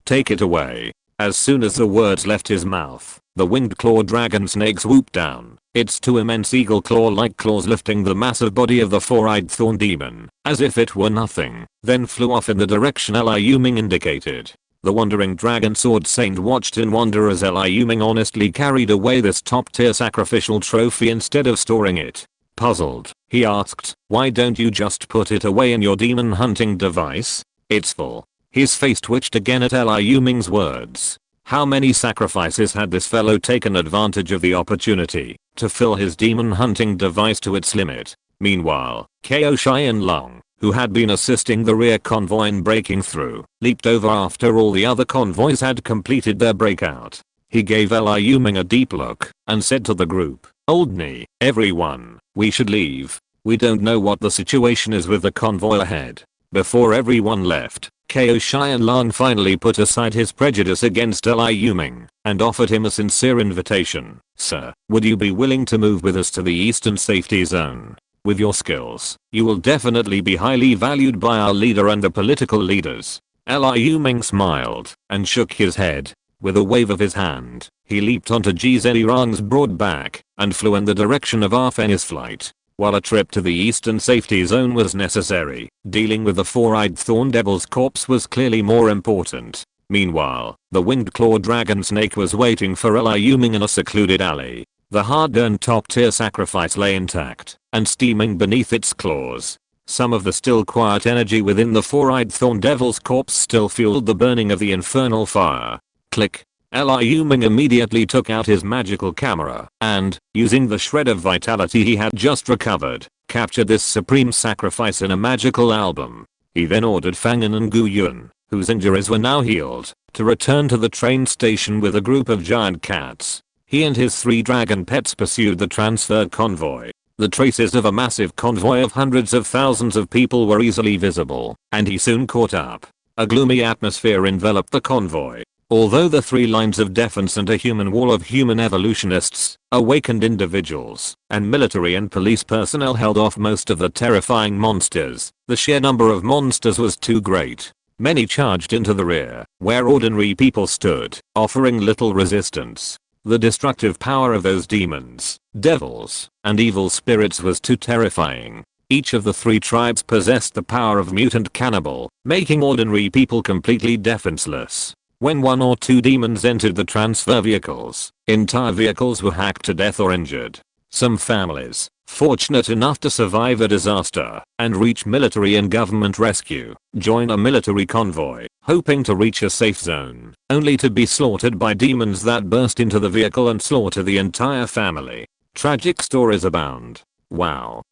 Take it away." As soon as the words left his mouth, the winged claw dragon snake swooped down, its two immense eagle claw-like claws lifting the massive body of the four-eyed thorn demon, as if it were nothing, then flew off in the direction Liu Ming indicated. The wandering dragon sword saint watched in wonder as Liu Ming honestly carried away this top-tier sacrificial trophy instead of storing it. Puzzled, he asked, "Why don't you just put it away in your demon hunting device? It's full." His face twitched again at Liu Ming's words. How many sacrifices had this fellow taken advantage of the opportunity to fill his demon hunting device to its limit? Meanwhile, Ko Xianlong, who had been assisting the rear convoy in breaking through, leaped over after all the other convoys had completed their breakout. He gave Liu Ming a deep look and said to the group, "Everyone, we should leave. We don't know what the situation is with the convoy ahead." Before everyone left, Ko Xianlong finally put aside his prejudice against Liu Ming and offered him a sincere invitation. "Sir, would you be willing to move with us to the eastern safety zone? With your skills, you will definitely be highly valued by our leader and the political leaders." Liu Ming smiled and shook his head. With a wave of his hand, he leaped onto Ji Zhenlong's broad back and flew in the direction of Arfen's flight. While a trip to the eastern safety zone was necessary, dealing with the four-eyed thorn devil's corpse was clearly more important. Meanwhile, the winged claw dragon snake was waiting for Liu Ming in a secluded alley. The hard-earned top-tier sacrifice lay intact and steaming beneath its claws. Some of the still quiet energy within the four-eyed thorn devil's corpse still fueled the burning of the infernal fire. Click. Liu Ming immediately took out his magical camera and, using the shred of vitality he had just recovered, captured this supreme sacrifice in a magical album. He then ordered Fang'an and Gu Yun, whose injuries were now healed, to return to the train station with a group of giant cats. He and his 3 dragon pets pursued the transferred convoy. The traces of a massive convoy of hundreds of thousands of people were easily visible, and he soon caught up. A gloomy atmosphere enveloped the convoy. Although the 3 lines of defense and a human wall of human evolutionists, awakened individuals, and military and police personnel held off most of the terrifying monsters, the sheer number of monsters was too great. Many charged into the rear, where ordinary people stood, offering little resistance. The destructive power of those demons, devils, and evil spirits was too terrifying. Each of the 3 tribes possessed the power of mutant cannibal, making ordinary people completely defenseless. When 1 or 2 demons entered the transfer vehicles, entire vehicles were hacked to death or injured. Some families, fortunate enough to survive a disaster and reach military and government rescue, joined a military convoy, hoping to reach a safe zone, only to be slaughtered by demons that burst into the vehicle and slaughter the entire family. Tragic stories abound. Wow,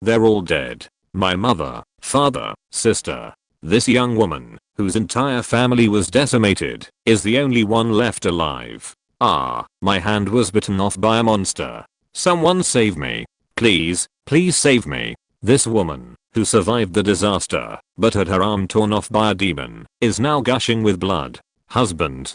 they're all dead. My mother, father, sister. This young woman, whose entire family was decimated, is the only one left alive. My hand was bitten off by a monster. Someone save me. Please save me. This woman, who survived the disaster, but had her arm torn off by a demon, is now gushing with blood. Husband,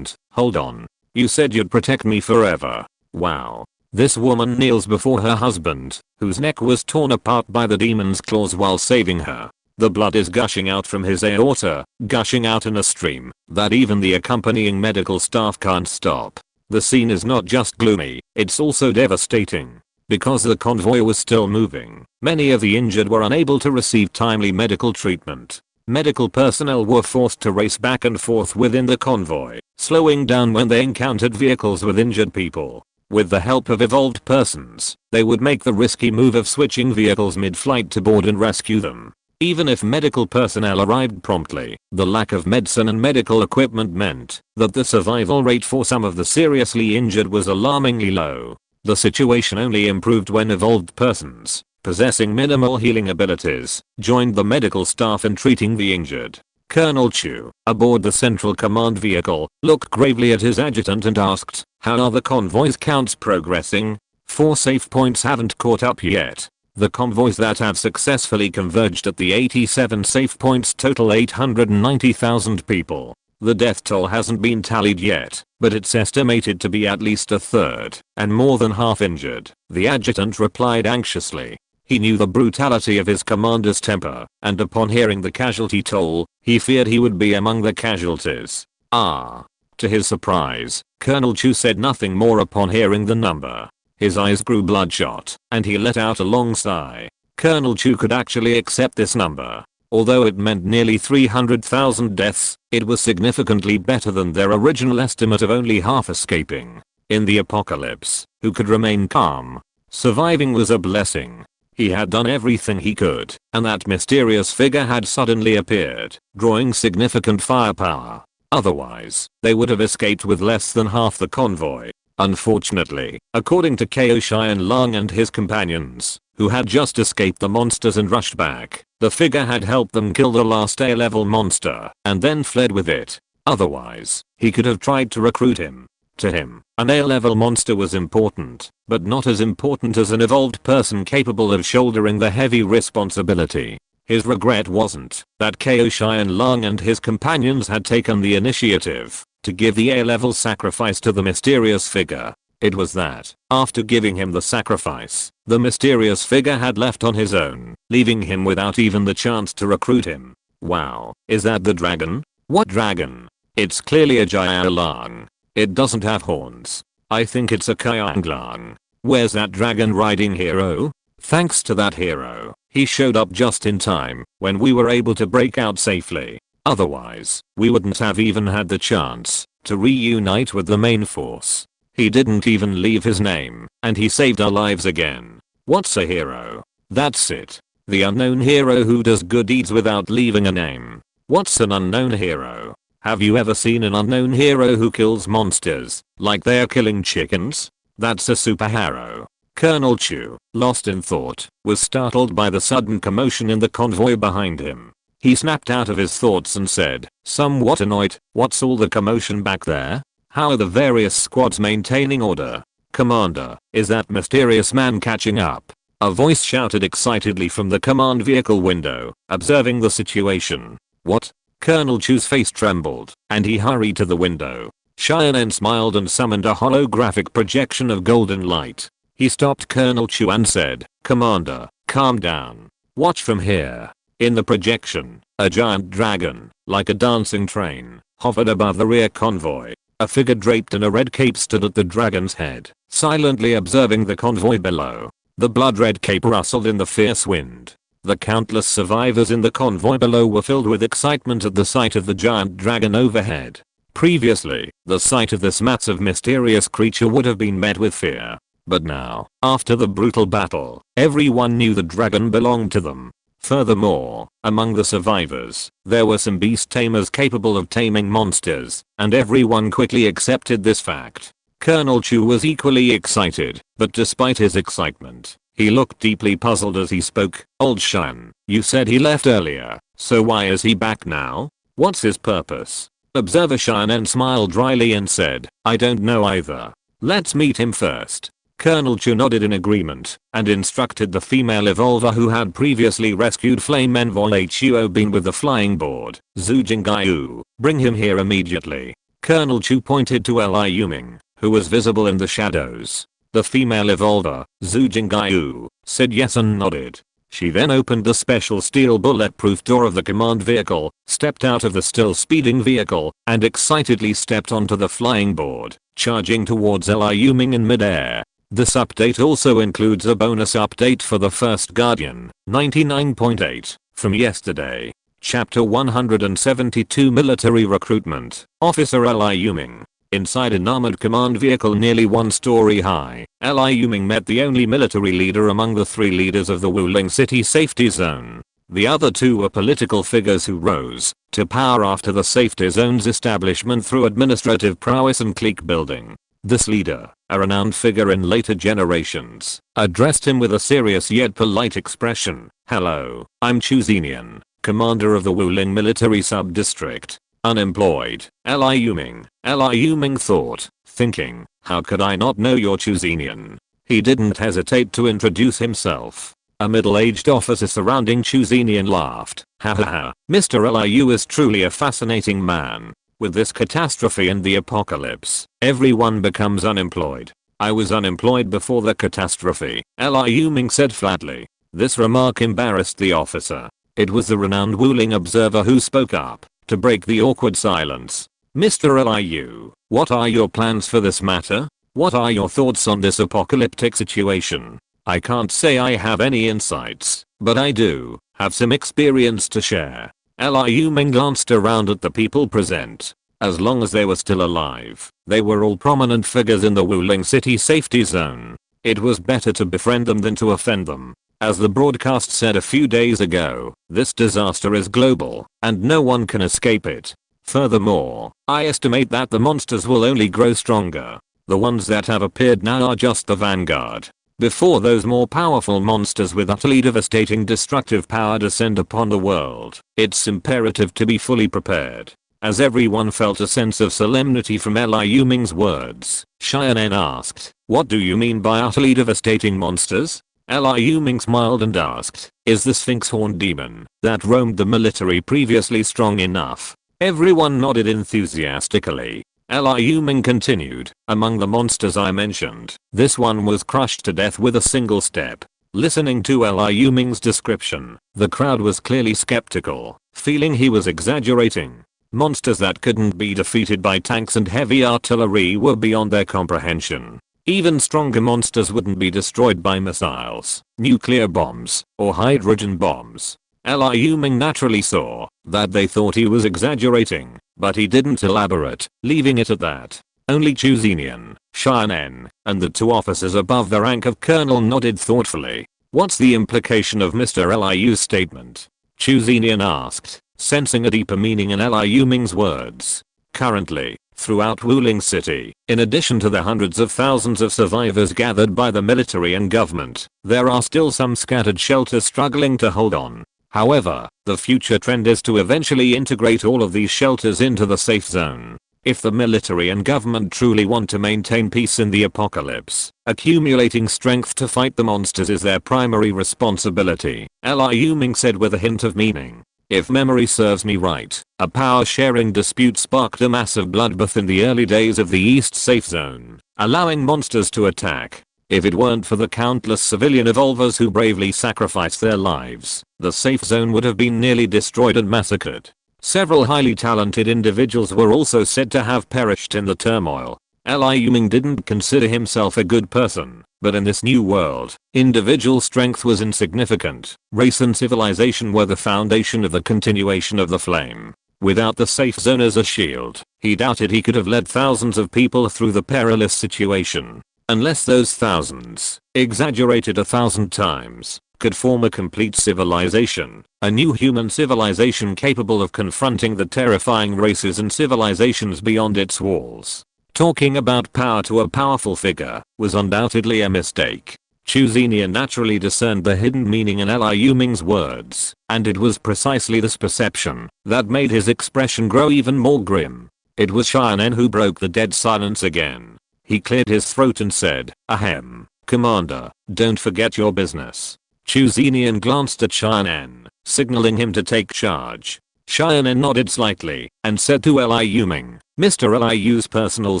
hold on. You said you'd protect me forever. Wow. This woman kneels before her husband, whose neck was torn apart by the demon's claws while saving her. The blood is gushing out from his aorta, gushing out in a stream that even the accompanying medical staff can't stop. The scene is not just gloomy, it's also devastating. Because the convoy was still moving, many of the injured were unable to receive timely medical treatment. Medical personnel were forced to race back and forth within the convoy, slowing down when they encountered vehicles with injured people. With the help of evolved persons, they would make the risky move of switching vehicles mid-flight to board and rescue them. Even if medical personnel arrived promptly, the lack of medicine and medical equipment meant that the survival rate for some of the seriously injured was alarmingly low. The situation only improved when evolved persons, possessing minimal healing abilities, joined the medical staff in treating the injured. Colonel Chu, aboard the central command vehicle, looked gravely at his adjutant and asked, "How are the convoy's counts progressing? 4 safe points haven't caught up yet. The convoys that have successfully converged at the 87 safe points total 890,000 people. The death toll hasn't been tallied yet, but it's estimated to be at least a third, and more than half injured," the adjutant replied anxiously. He knew the brutality of his commander's temper, and upon hearing the casualty toll, he feared he would be among the casualties. To his surprise, Colonel Chu said nothing more upon hearing the number. His eyes grew bloodshot, and he let out a long sigh. Colonel Chu could actually accept this number. Although it meant nearly 300,000 deaths, it was significantly better than their original estimate of only half escaping. In the apocalypse, who could remain calm? Surviving was a blessing. He had done everything he could, and that mysterious figure had suddenly appeared, drawing significant firepower. Otherwise, they would have escaped with less than half the convoy. Unfortunately, according to Ko Xian Lang and his companions, who had just escaped the monsters and rushed back, the figure had helped them kill the last A-level monster, and then fled with it. Otherwise, he could have tried to recruit him. To him, an A-level monster was important, but not as important as an evolved person capable of shouldering the heavy responsibility. His regret wasn't that Ko Xian Lang and his companions had taken the initiative to give the A-level sacrifice to the mysterious figure. It was that, after giving him the sacrifice, the mysterious figure had left on his own, leaving him without even the chance to recruit him. Wow, is that the dragon? What dragon? It's clearly a Jialang. It doesn't have horns. I think it's a Kyanglang. Where's that dragon riding hero? Thanks to that hero, he showed up just in time when we were able to break out safely. Otherwise, we wouldn't have even had the chance to reunite with the main force. He didn't even leave his name, and he saved our lives again. What's a hero? That's it. The unknown hero who does good deeds without leaving a name. What's an unknown hero? Have you ever seen an unknown hero who kills monsters, like they're killing chickens? That's a superhero. Colonel Chu, lost in thought, was startled by the sudden commotion in the convoy behind him. He snapped out of his thoughts and said, somewhat annoyed, "What's all the commotion back there? How are the various squads maintaining order? Commander, is that mysterious man catching up?" A voice shouted excitedly from the command vehicle window, observing the situation. "What?" Colonel Chu's face trembled, and he hurried to the window. Xiaonan smiled and summoned a holographic projection of golden light. He stopped Colonel Chu and said, "Commander, calm down. Watch from here." In the projection, a giant dragon, like a dancing train, hovered above the rear convoy. A figure draped in a red cape stood at the dragon's head, silently observing the convoy below. The blood-red cape rustled in the fierce wind. The countless survivors in the convoy below were filled with excitement at the sight of the giant dragon overhead. Previously, the sight of this massive mysterious creature would have been met with fear. But now, after the brutal battle, everyone knew the dragon belonged to them. Furthermore, among the survivors, there were some beast tamers capable of taming monsters, and everyone quickly accepted this fact. Colonel Chu was equally excited, but despite his excitement, he looked deeply puzzled as he spoke. "Old Shan, you said he left earlier, so why is he back now? What's his purpose?" Observer Xiaonan smiled dryly and said, "I don't know either. Let's meet him first." Colonel Chu nodded in agreement and instructed the female evolver who had previously rescued Flame Envoy Huo Bin with the flying board, Zhu Jingyu, "Bring him here immediately." Colonel Chu pointed to Liu Ming, who was visible in the shadows. The female evolver, Zhu Jingyu, said yes and nodded. She then opened the special steel bulletproof door of the command vehicle, stepped out of the still speeding vehicle, and excitedly stepped onto the flying board, charging towards Liu Ming in midair. This update also includes a bonus update for the First Guardian, 99.8, from yesterday. Chapter 172 Military Recruitment, Officer Liu Ming. Inside an armored command vehicle nearly 1 story high, Liu Ming met the only military leader among the 3 leaders of the Wuling City Safety Zone. The other 2 were political figures who rose to power after the Safety Zone's establishment through administrative prowess and clique building. This leader, a renowned figure in later generations, addressed him with a serious yet polite expression. "Hello, I'm Chu Zenian, Commander of the Wuling Military Sub-District. Unemployed. Liu Ming. Liu Ming thought, thinking, how could I not know you're Chuzinian? He didn't hesitate to introduce himself. A middle-aged officer surrounding Chuzinian laughed. Ha ha ha, Mr. Liu is truly a fascinating man. With this catastrophe and the apocalypse, everyone becomes unemployed. I was unemployed before the catastrophe, Liu Ming said flatly. This remark embarrassed the officer. It was the renowned Wuling observer who spoke up, to break the awkward silence. Mr. Liu, what are your plans for this matter? What are your thoughts on this apocalyptic situation? I can't say I have any insights, but I do have some experience to share. Liu Ming glanced around at the people present. As long as they were still alive, they were all prominent figures in the Wuling City safety zone. It was better to befriend them than to offend them. As the broadcast said a few days ago, this disaster is global, and no one can escape it. Furthermore, I estimate that the monsters will only grow stronger. The ones that have appeared now are just the vanguard. Before those more powerful monsters with utterly devastating destructive power descend upon the world, it's imperative to be fully prepared. As everyone felt a sense of solemnity from Liu Ming's words, Xiaonan asked, what do you mean by utterly devastating monsters? Liu Ming smiled and asked, is the Sphinx Horn demon that roamed the military previously strong enough? Everyone nodded enthusiastically. Liu Ming continued, among the monsters I mentioned, this one was crushed to death with a single step. Listening to Liu Ming's description, the crowd was clearly skeptical, feeling he was exaggerating. Monsters that couldn't be defeated by tanks and heavy artillery were beyond their comprehension. Even stronger monsters wouldn't be destroyed by missiles, nuclear bombs, or hydrogen bombs. Liu Ming naturally saw that they thought he was exaggerating, but he didn't elaborate, leaving it at that. Only Chuzinian, Xiaonan, and the two officers above the rank of colonel nodded thoughtfully. What's the implication of Mr. Liu's statement? Chuzinian asked, sensing a deeper meaning in Liu Ming's words. Currently, throughout Wuling City, in addition to the hundreds of thousands of survivors gathered by the military and government, there are still some scattered shelters struggling to hold on. However, the future trend is to eventually integrate all of these shelters into the safe zone. If the military and government truly want to maintain peace in the apocalypse, accumulating strength to fight the monsters is their primary responsibility, Liu Ming said with a hint of meaning. If memory serves me right, a power-sharing dispute sparked a massive bloodbath in the early days of the East Safe Zone, allowing monsters to attack. If it weren't for the countless civilian evolvers who bravely sacrificed their lives, the safe zone would have been nearly destroyed and massacred. Several highly talented individuals were also said to have perished in the turmoil. Liu Ming didn't consider himself a good person, but in this new world, individual strength was insignificant. Race and civilization were the foundation of the continuation of the flame. Without the safe zone as a shield, he doubted he could have led thousands of people through the perilous situation. Unless those thousands, exaggerated 1,000 times, could form a complete civilization, a new human civilization capable of confronting the terrifying races and civilizations beyond its walls. Talking about power to a powerful figure was undoubtedly a mistake. Chuzinian naturally discerned the hidden meaning in Liu Ming's words, and it was precisely this perception that made his expression grow even more grim. It was Xiaonan who broke the dead silence again. He cleared his throat and said, ahem, Commander, don't forget your business. Chuzinian glanced at Xiaonan, signaling him to take charge. Xiaonan nodded slightly and said to Liu Ming, Mr. Liu's personal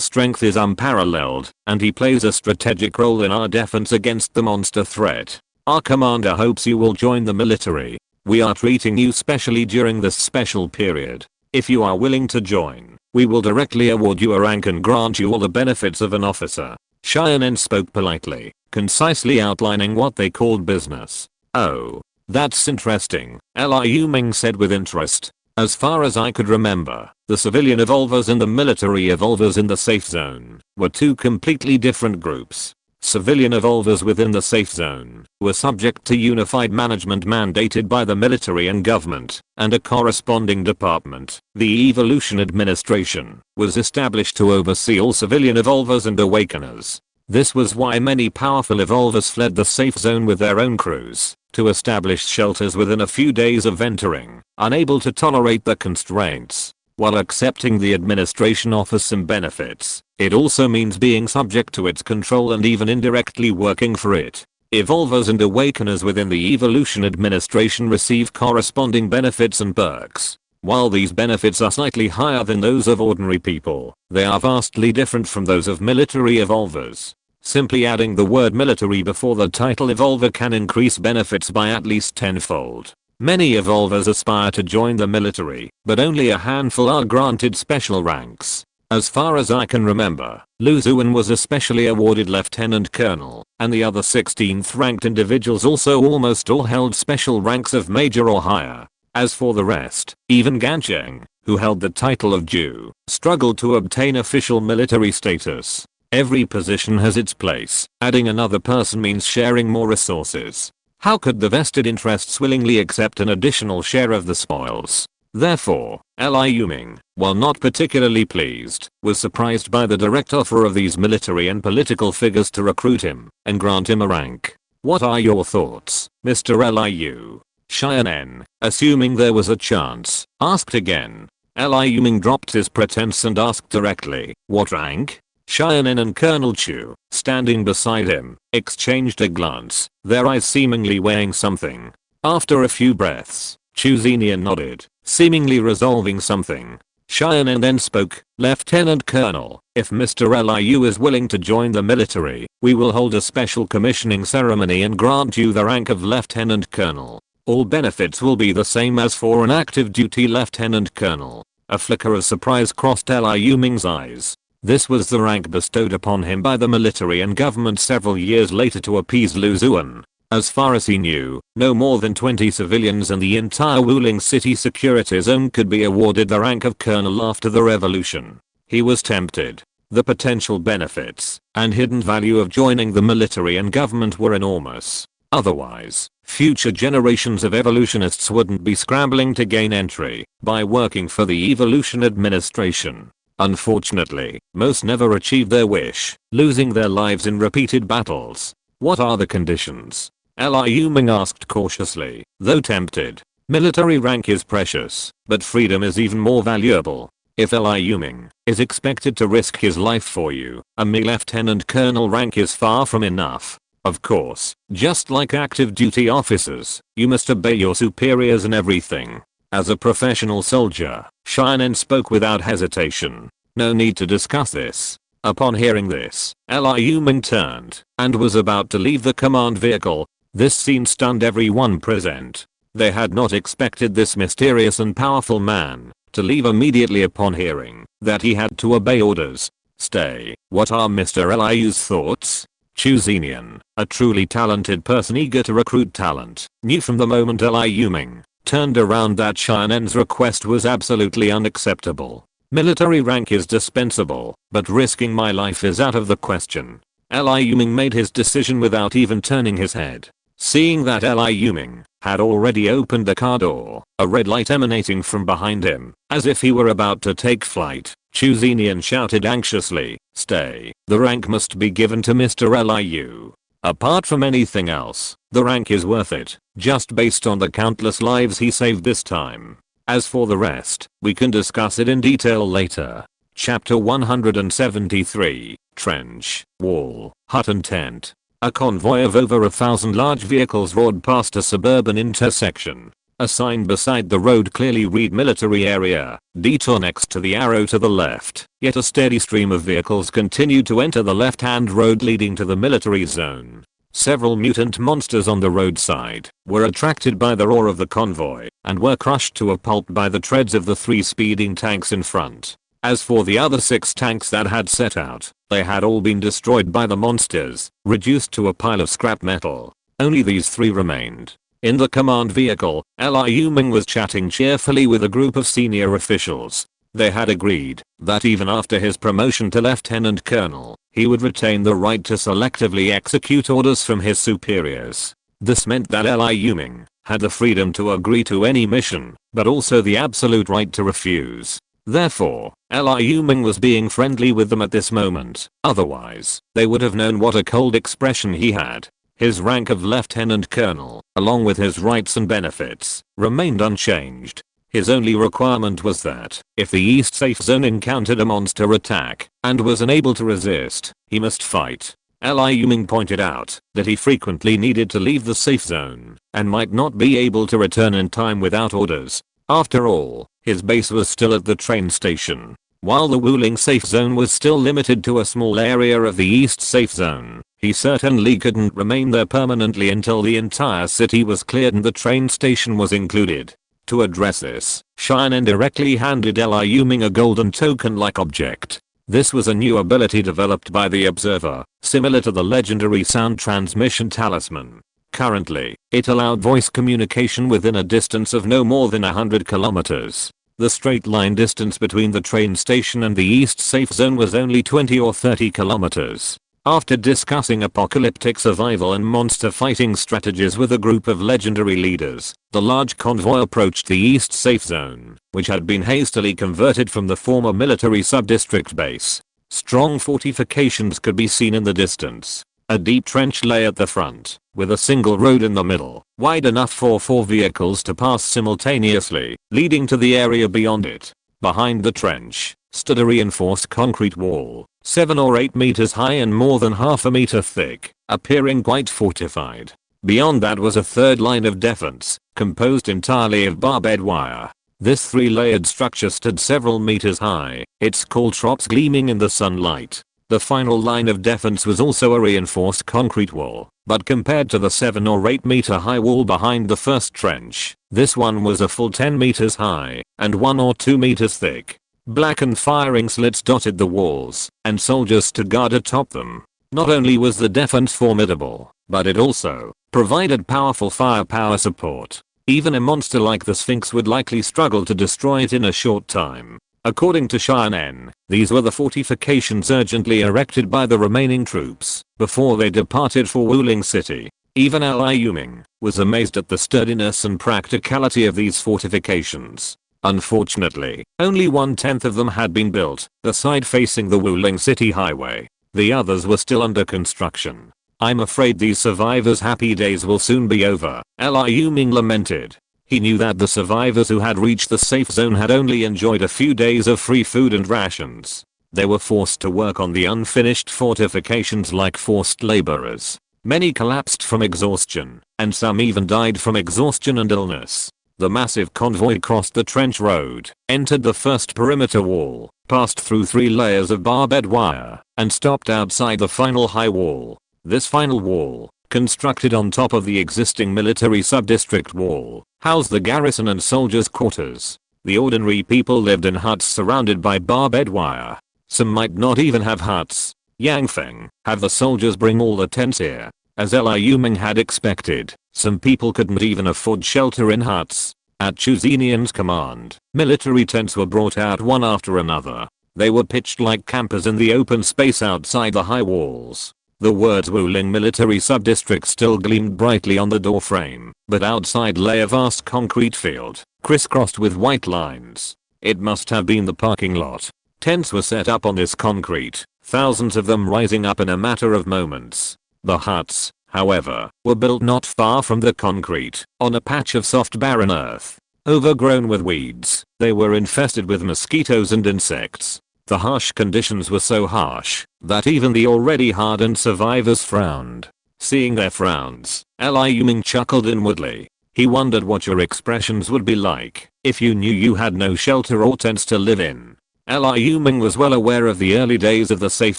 strength is unparalleled, and he plays a strategic role in our defense against the monster threat. Our commander hopes you will join the military. We are treating you specially during this special period. If you are willing to join, we will directly award you a rank and grant you all the benefits of an officer. Xiaonan spoke politely, concisely outlining what they called business. Oh, that's interesting, Liu Ming said with interest. As far as I could remember, the civilian evolvers and the military evolvers in the safe zone were two completely different groups. Civilian evolvers within the safe zone were subject to unified management mandated by the military and government, and a corresponding department, the Evolution Administration, was established to oversee all civilian evolvers and awakeners. This was why many powerful evolvers fled the safe zone with their own crews, to establish shelters within a few days of entering, unable to tolerate the constraints. While accepting the administration offers some benefits, it also means being subject to its control and even indirectly working for it. Evolvers and awakeners within the evolution administration receive corresponding benefits and perks. While these benefits are slightly higher than those of ordinary people, they are vastly different from those of military evolvers. Simply adding the word military before the title evolver can increase benefits by at least tenfold. Many evolvers aspire to join the military, but only a handful are granted special ranks. As far as I can remember, Liu Ming was especially awarded lieutenant colonel, and the other 16th ranked individuals also almost all held special ranks of major or higher. As for the rest, even Gancheng, who held the title of Jew, struggled to obtain official military status. Every position has its place. Adding another person means sharing more resources. How could the vested interests willingly accept an additional share of the spoils? Therefore, Liu Ming, while not particularly pleased, was surprised by the direct offer of these military and political figures to recruit him and grant him a rank. What are your thoughts, Mr. Liu? Xianen, assuming there was a chance, asked again. Liu Ming dropped his pretense and asked directly, what rank? Xianen and Colonel Chu, standing beside him, exchanged a glance, their eyes seemingly weighing something. After a few breaths, Chu Zenian nodded, seemingly resolving something. Xianen then spoke, Lieutenant Colonel, if Mr. Liu is willing to join the military, we will hold a special commissioning ceremony and grant you the rank of Lieutenant Colonel. All benefits will be the same as for an active duty lieutenant colonel. A flicker of surprise crossed Liu Ming's eyes. This was the rank bestowed upon him by the military and government several years later to appease Liu Ming. As far as he knew, no more than 20 civilians in the entire Wuling city security zone could be awarded the rank of colonel after the revolution. He was tempted. The potential benefits and hidden value of joining the military and government were enormous. Otherwise, future generations of evolutionists wouldn't be scrambling to gain entry by working for the evolution administration. Unfortunately, most never achieved their wish, losing their lives in repeated battles. What are the conditions? Liu Ming asked cautiously, though tempted. Military rank is precious, but freedom is even more valuable. If Liu Ming is expected to risk his life for you, a mere lieutenant colonel rank is far from enough. Of course, just like active duty officers, you must obey your superiors in everything. As a professional soldier, Xianen spoke without hesitation. No need to discuss this. Upon hearing this, Liu Ming turned and was about to leave the command vehicle. This scene stunned everyone present. They had not expected this mysterious and powerful man to leave immediately upon hearing that he had to obey orders. Stay. What are Mr. Liu's thoughts? Chu Zenian, a truly talented person eager to recruit talent, knew from the moment Liu Ming turned around that Xianen's request was absolutely unacceptable. Military rank is dispensable, but risking my life is out of the question. Liu Ming made his decision without even turning his head. Seeing that Liu Ming had already opened the car door, a red light emanating from behind him, as if he were about to take flight, Chu Zenian shouted anxiously, stay, the rank must be given to Mr. Liu. Apart from anything else, the rank is worth it, just based on the countless lives he saved this time. As for the rest, we can discuss it in detail later. Chapter 173, Trench, Wall, Hut and Tent. A convoy of over 1,000 large vehicles roared past a suburban intersection. A sign beside the road clearly read military area, detour next to the arrow to the left, yet a steady stream of vehicles continued to enter the left-hand road leading to the military zone. Several mutant monsters on the roadside were attracted by the roar of the convoy and were crushed to a pulp by the treads of the 3 speeding tanks in front. As for the other 6 tanks that had set out, they had all been destroyed by the monsters, reduced to a pile of scrap metal. Only these 3 remained. In the command vehicle, Liu Ming was chatting cheerfully with a group of senior officials. They had agreed that even after his promotion to lieutenant colonel, he would retain the right to selectively execute orders from his superiors. This meant that Liu Ming had the freedom to agree to any mission, but also the absolute right to refuse. Therefore, Liu Ming was being friendly with them at this moment, otherwise, they would have known what a cold expression he had. His rank of lieutenant colonel, along with his rights and benefits, remained unchanged. His only requirement was that, if the East Safe Zone encountered a monster attack, and was unable to resist, he must fight. Liu Ming pointed out that he frequently needed to leave the safe zone, and might not be able to return in time without orders. After all, his base was still at the train station. While the Wuling safe zone was still limited to a small area of the East Safe Zone, he certainly couldn't remain there permanently until the entire city was cleared and the train station was included. To address this, Xiaonan directly handed Liu Ming a golden token-like object. This was a new ability developed by the Observer, similar to the legendary sound transmission talisman. Currently, it allowed voice communication within a distance of no more than 100 kilometers. The straight line distance between the train station and the East Safe Zone was only 20 or 30 kilometers. After discussing apocalyptic survival and monster fighting strategies with a group of legendary leaders, the large convoy approached the East Safe Zone, which had been hastily converted from the former military sub-district base. Strong fortifications could be seen in the distance. A deep trench lay at the front, with a single road in the middle, wide enough for 4 vehicles to pass simultaneously, leading to the area beyond it. Behind the trench stood a reinforced concrete wall, 7 or 8 meters high and more than half a meter thick, appearing quite fortified. Beyond that was a third line of defense, composed entirely of barbed wire. This 3-layered structure stood several meters high, its caltrops gleaming in the sunlight. The final line of defense was also a reinforced concrete wall, but compared to the 7 or 8 meter high wall behind the first trench, this one was a full 10 meters high and 1 or 2 meters thick. Blackened firing slits dotted the walls, and soldiers stood guard atop them. Not only was the defense formidable, but it also provided powerful firepower support. Even a monster like the Sphinx would likely struggle to destroy it in a short time. According to Xiaonan, these were the fortifications urgently erected by the remaining troops before they departed for Wuling City. Even Liu Ming was amazed at the sturdiness and practicality of these fortifications. Unfortunately, only 1/10 of them had been built, the side facing the Wuling City highway. The others were still under construction. "I'm afraid these survivors' happy days will soon be over," Liu Ming lamented. He knew that the survivors who had reached the safe zone had only enjoyed a few days of free food and rations. They were forced to work on the unfinished fortifications like forced laborers. Many collapsed from exhaustion, and some even died from exhaustion and illness. The massive convoy crossed the trench road, entered the first perimeter wall, passed through 3 layers of barbed wire, and stopped outside the final high wall. This final wall, constructed on top of the existing military sub-district wall, housed the garrison and soldiers' quarters. The ordinary people lived in huts surrounded by barbed wire. Some might not even have huts. Yang Feng, have the soldiers bring all the tents here. As Liu Ming had expected, some people couldn't even afford shelter in huts. At Chu Zenian's command, military tents were brought out one after another. They were pitched like campers in the open space outside the high walls. The words Wuling Military Sub-District still gleamed brightly on the doorframe, but outside lay a vast concrete field, crisscrossed with white lines. It must have been the parking lot. Tents were set up on this concrete, thousands of them rising up in a matter of moments. The huts, however, were built not far from the concrete, on a patch of soft barren earth. Overgrown with weeds, they were infested with mosquitoes and insects. The harsh conditions were so harsh that even the already hardened survivors frowned. Seeing their frowns, Liu Ming chuckled inwardly. He wondered what your expressions would be like if you knew you had no shelter or tents to live in. Liu Ming was well aware of the early days of the safe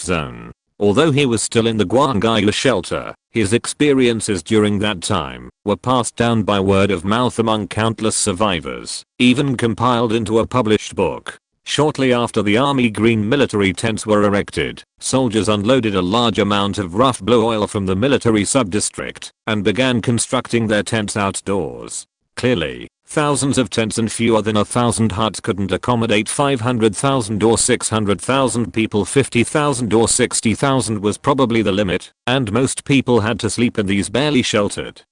zone. Although he was still in the Guangaya shelter, his experiences during that time were passed down by word of mouth among countless survivors, even compiled into a published book. Shortly after the army green military tents were erected, soldiers unloaded a large amount of rough blow oil from the military sub-district and began constructing their tents outdoors. Clearly, thousands of tents and fewer than 1,000 huts couldn't accommodate 500,000 or 600,000 people. 50,000 or 60,000 was probably the limit, and most people had to sleep in these barely sheltered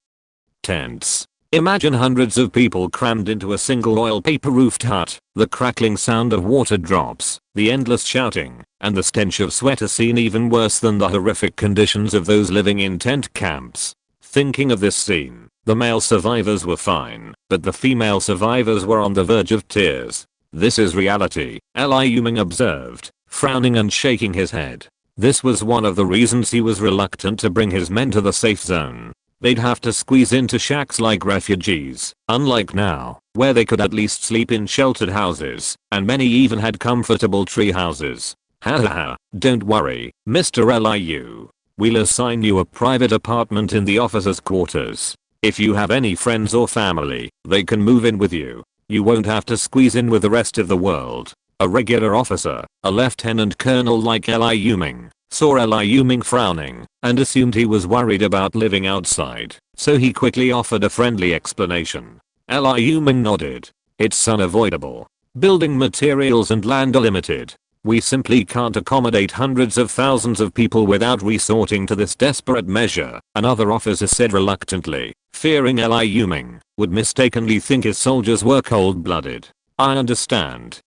tents. Imagine hundreds of people crammed into a single oil paper roofed hut, the crackling sound of water drops, the endless shouting, and the stench of sweat, a scene even worse than the horrific conditions of those living in tent camps. Thinking of this scene, the male survivors were fine, but the female survivors were on the verge of tears. This is reality, Liu Ming observed, frowning and shaking his head. This was one of the reasons he was reluctant to bring his men to the safe zone. They'd have to squeeze into shacks like refugees, unlike now, where they could at least sleep in sheltered houses, and many even had comfortable tree houses. Haha, don't worry, Mr. Liu. We'll assign you a private apartment in the officers' quarters. If you have any friends or family, they can move in with you. You won't have to squeeze in with the rest of the world. A regular officer, a lieutenant colonel like Liu Ming, saw Liu Ming frowning, and assumed he was worried about living outside, so he quickly offered a friendly explanation. Liu Ming nodded. It's unavoidable. Building materials and land are limited. We simply can't accommodate hundreds of thousands of people without resorting to this desperate measure, another officer said reluctantly, fearing Liu Ming would mistakenly think his soldiers were cold-blooded. I understand.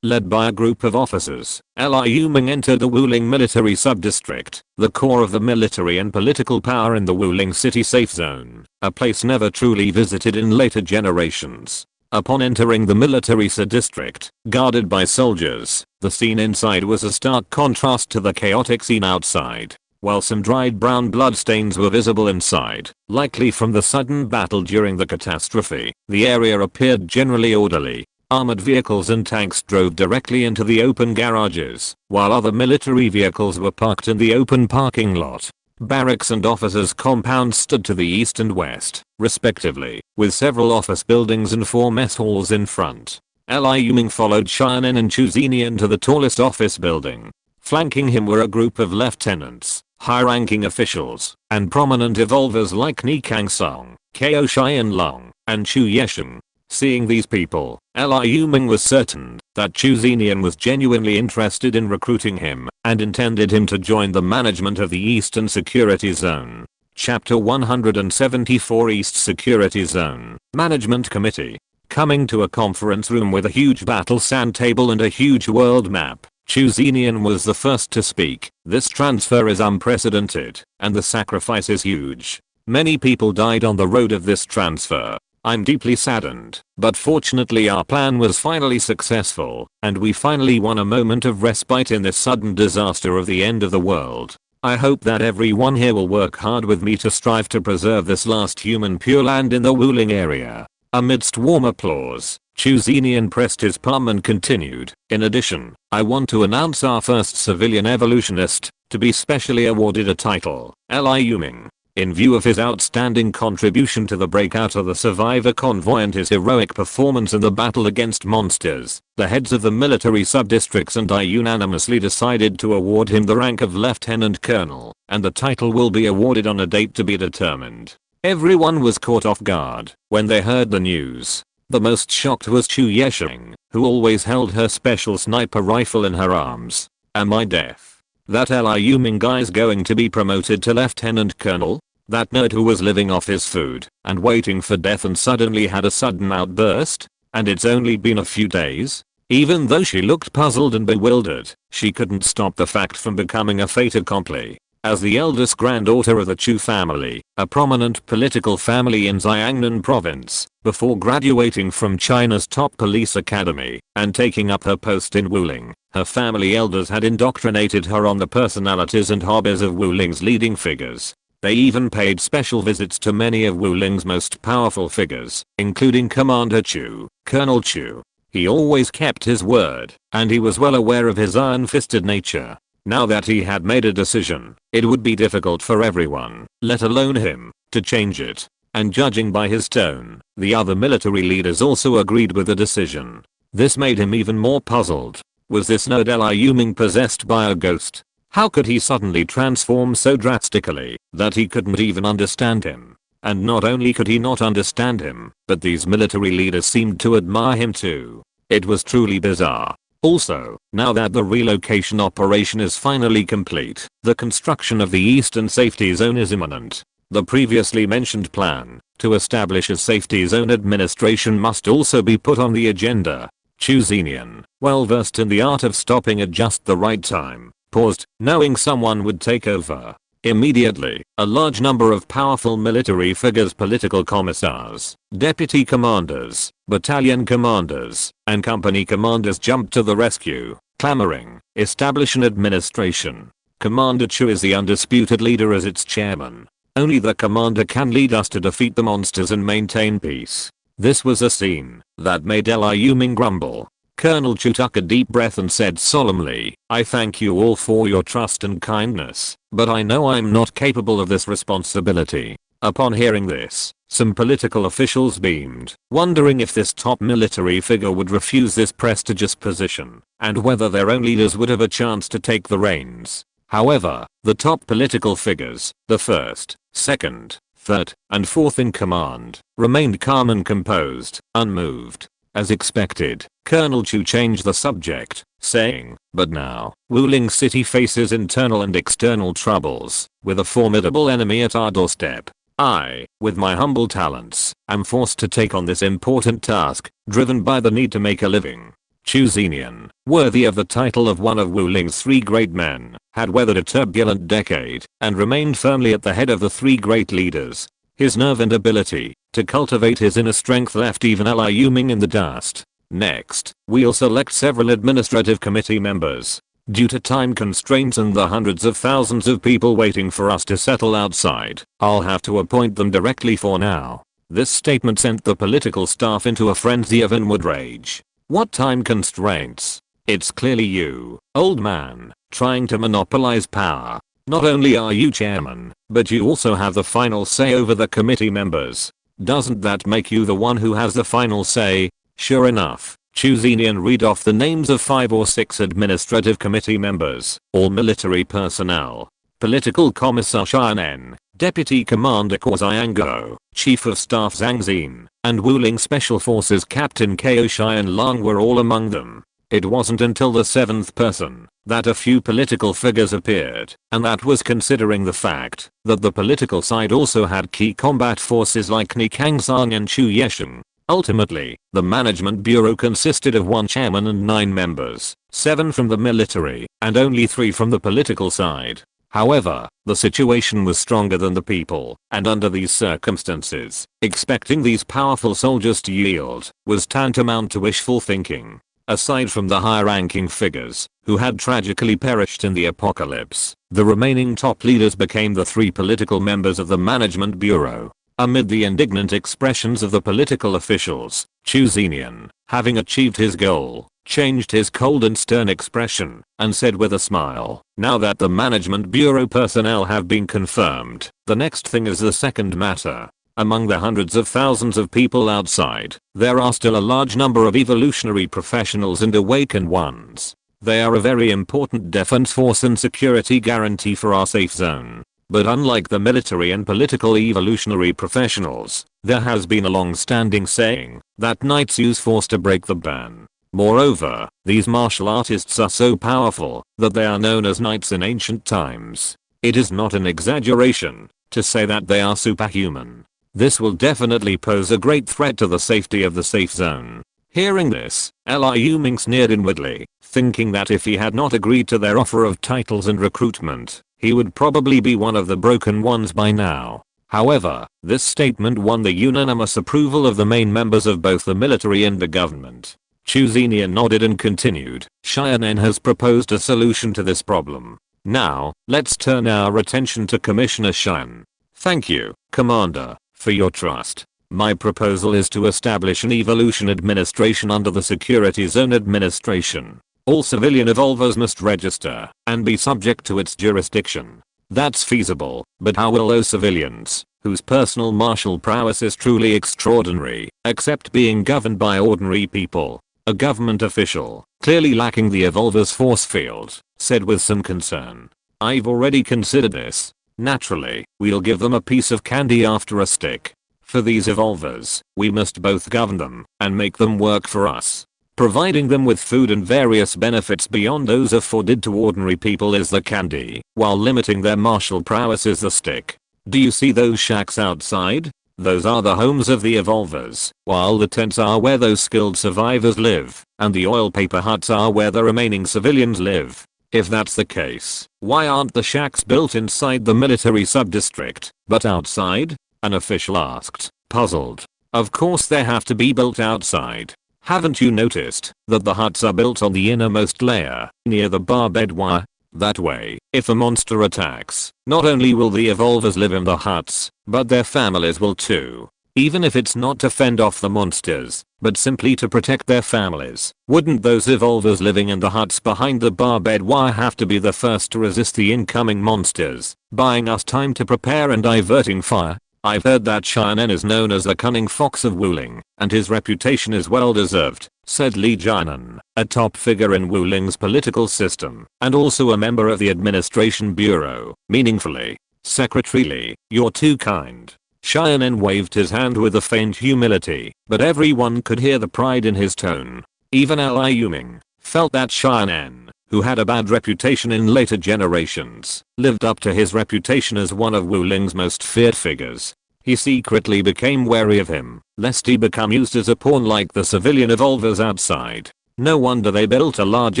Led by a group of officers, Liu Ming entered the Wuling military sub-district, the core of the military and political power in the Wuling city safe zone, a place never truly visited in later generations. Upon entering the military sub-district, guarded by soldiers, the scene inside was a stark contrast to the chaotic scene outside. While some dried brown bloodstains were visible inside, likely from the sudden battle during the catastrophe, the area appeared generally orderly. Armored vehicles and tanks drove directly into the open garages, while other military vehicles were parked in the open parking lot. Barracks and officers' compounds stood to the east and west, respectively, with several office buildings and 4 mess halls in front. Liu Ming followed Xiaonan and Chu Zenian to the tallest office building. Flanking him were a group of lieutenants, high-ranking officials, and prominent evolvers like Ni Kangsong, Ko Xianlong, and Chu Yeshan. Seeing these people, Liu Ming was certain that Chu Zenian was genuinely interested in recruiting him and intended him to join the management of the Eastern Security Zone. Chapter 174 East Security Zone Management Committee. Coming to a conference room with a huge battle sand table and a huge world map, Chu Zenian was the first to speak. This transfer is unprecedented, and the sacrifice is huge. Many people died on the road of this transfer. I'm deeply saddened, but fortunately our plan was finally successful, and we finally won a moment of respite in this sudden disaster of the end of the world. I hope that everyone here will work hard with me to strive to preserve this last human pure land in the Wuling area. Amidst warm applause, Chu Zenian pressed his palm and continued, in addition, I want to announce our first civilian evolutionist to be specially awarded a title, Liu Ming. In view of his outstanding contribution to the breakout of the survivor convoy and his heroic performance in the battle against monsters, the heads of the military sub-districts and I unanimously decided to award him the rank of lieutenant colonel, and the title will be awarded on a date to be determined. Everyone was caught off guard when they heard the news. The most shocked was Chu Yesheng, who always held her special sniper rifle in her arms. Am I deaf? That Liu Ming guy's going to be promoted to lieutenant colonel? That nerd who was living off his food and waiting for death and suddenly had a sudden outburst? And it's only been a few days? Even though she looked puzzled and bewildered, she couldn't stop the fact from becoming a fait accompli. As the eldest granddaughter of the Chu family, a prominent political family in Xiangnan province, before graduating from China's top police academy and taking up her post in Wuling, her family elders had indoctrinated her on the personalities and hobbies of Wuling's leading figures. They even paid special visits to many of Wuling's most powerful figures, including Commander Chu, Colonel Chu. He always kept his word, and he was well aware of his iron-fisted nature. Now that he had made a decision, it would be difficult for everyone, let alone him, to change it. And judging by his tone, the other military leaders also agreed with the decision. This made him even more puzzled. Was this nerd Liu Ming possessed by a ghost? How could he suddenly transform so drastically that he couldn't even understand him? And not only could he not understand him, but these military leaders seemed to admire him too. It was truly bizarre. Also, now that the relocation operation is finally complete, the construction of the Eastern Safety Zone is imminent. The previously mentioned plan To establish a safety zone, administration must also be put on the agenda. Chuzenian, well versed in the art of stopping at just the right time, paused, knowing someone would take over. Immediately, a large number of powerful military figures, political commissars, deputy commanders, battalion commanders, and company commanders jumped to the rescue, clamoring, "Establish an administration. Commander Chu is the undisputed leader as its chairman. Only the commander can lead us to defeat the monsters and maintain peace." This was a scene that made Liu Ming grumble. Colonel Chu took a deep breath and said solemnly, "I thank you all for your trust and kindness, but I know I'm not capable of this responsibility." Upon hearing this, some political officials beamed, wondering if this top military figure would refuse this prestigious position, and whether their own leaders would have a chance to take the reins. However, the top political figures, the first, second, third, and fourth in command, remained calm and composed, unmoved. As expected, Colonel Chu changed the subject, saying, "But now, Wuling City faces internal and external troubles, with a formidable enemy at our doorstep. I, with my humble talents, am forced to take on this important task, driven by the need to make a living." Chuzenian, worthy of the title of one of Wuling's three great men, had weathered a turbulent decade and remained firmly at the head of the three great leaders. His nerve and ability to cultivate his inner strength left even Liu Ming in the dust. Next, we'll select several administrative committee members. Due to time constraints and the hundreds of thousands of people waiting for us to settle outside, I'll have to appoint them directly for now. This statement sent the political staff into a frenzy of inward rage. What time constraints? It's clearly you, old man, trying to monopolize power. Not only are you chairman, but you also have the final say over the committee members. Doesn't that make you the one who has the final say? Sure enough, Chuzenian read off the names of 5 or 6 administrative committee members, all military personnel. Political Commissar Xianen, Deputy Commander Xiango, Chief of Staff Zhang Xin, and Wuling Special Forces Captain Ko Xianlang were all among them. It wasn't until the 7th person that a few political figures appeared, and that was considering the fact that the political side also had key combat forces like Ni Kangzang and Chu Yesheng. Ultimately, the management bureau consisted of 1 chairman and 9 members, 7 from the military, and only 3 from the political side. However, the situation was stronger than the people, and under these circumstances, expecting these powerful soldiers to yield was tantamount to wishful thinking. Aside from the high-ranking figures, who had tragically perished in the apocalypse, the remaining top leaders became the 3 political members of the management bureau. Amid the indignant expressions of the political officials, Chuzenian, having achieved his goal, changed his cold and stern expression, and said with a smile, "Now that the management bureau personnel have been confirmed, the next thing is the second matter. Among the hundreds of thousands of people outside, there are still a large number of evolutionary professionals and awakened ones. They are a very important defense force and security guarantee for our safe zone. But unlike the military and political evolutionary professionals, there has been a long-standing saying that knights use force to break the ban. Moreover, these martial artists are so powerful that they are known as knights in ancient times. It is not an exaggeration to say that they are superhuman. This will definitely pose a great threat to the safety of the safe zone." Hearing this, Liu Ming sneered inwardly, thinking that if he had not agreed to their offer of titles and recruitment, he would probably be one of the broken ones by now. However, this statement won the unanimous approval of the main members of both the military and the government. Chuzenian nodded and continued, "Xianen has proposed a solution to this problem. Now, let's turn our attention to Commissioner Shan. Thank you, Commander, for your trust. My proposal is to establish an evolution administration under the Security Zone Administration. All civilian evolvers must register and be subject to its jurisdiction. That's feasible, but how will those civilians, whose personal martial prowess is truly extraordinary, accept being governed by ordinary people?" A government official, clearly lacking the evolver's force field, said with some concern. "I've already considered this. Naturally, we'll give them a piece of candy after a stick. For these evolvers, we must both govern them and make them work for us. Providing them with food and various benefits beyond those afforded to ordinary people is the candy, while limiting their martial prowess is the stick. Do you see those shacks outside? Those are the homes of the evolvers, while the tents are where those skilled survivors live, and the oil paper huts are where the remaining civilians live. If that's the case, why aren't the shacks built inside the military sub-district, but outside? An official asked, puzzled. Of course they have to be built outside. Haven't you noticed that the huts are built on the innermost layer, near the barbed wire? That way, if a monster attacks, not only will the evolvers live in the huts, but their families will too. Even if it's not to fend off the monsters, but simply to protect their families. Wouldn't those evolvers living in the huts behind the barbed wire have to be the first to resist the incoming monsters, buying us time to prepare and diverting fire? I've heard that Cheyenne is known as the cunning fox of Wuling, and his reputation is well deserved, said Li Jianan, a top figure in Wuling's political system, and also a member of the administration bureau, meaningfully. Secretary Li, you're too kind. Cheyenne waved his hand with a faint humility, but everyone could hear the pride in his tone. Even Liu Ming felt that Cheyenne, who had a bad reputation in later generations, lived up to his reputation as one of Wuling's most feared figures. He secretly became wary of him, lest he become used as a pawn like the civilian evolvers outside. No wonder they built a large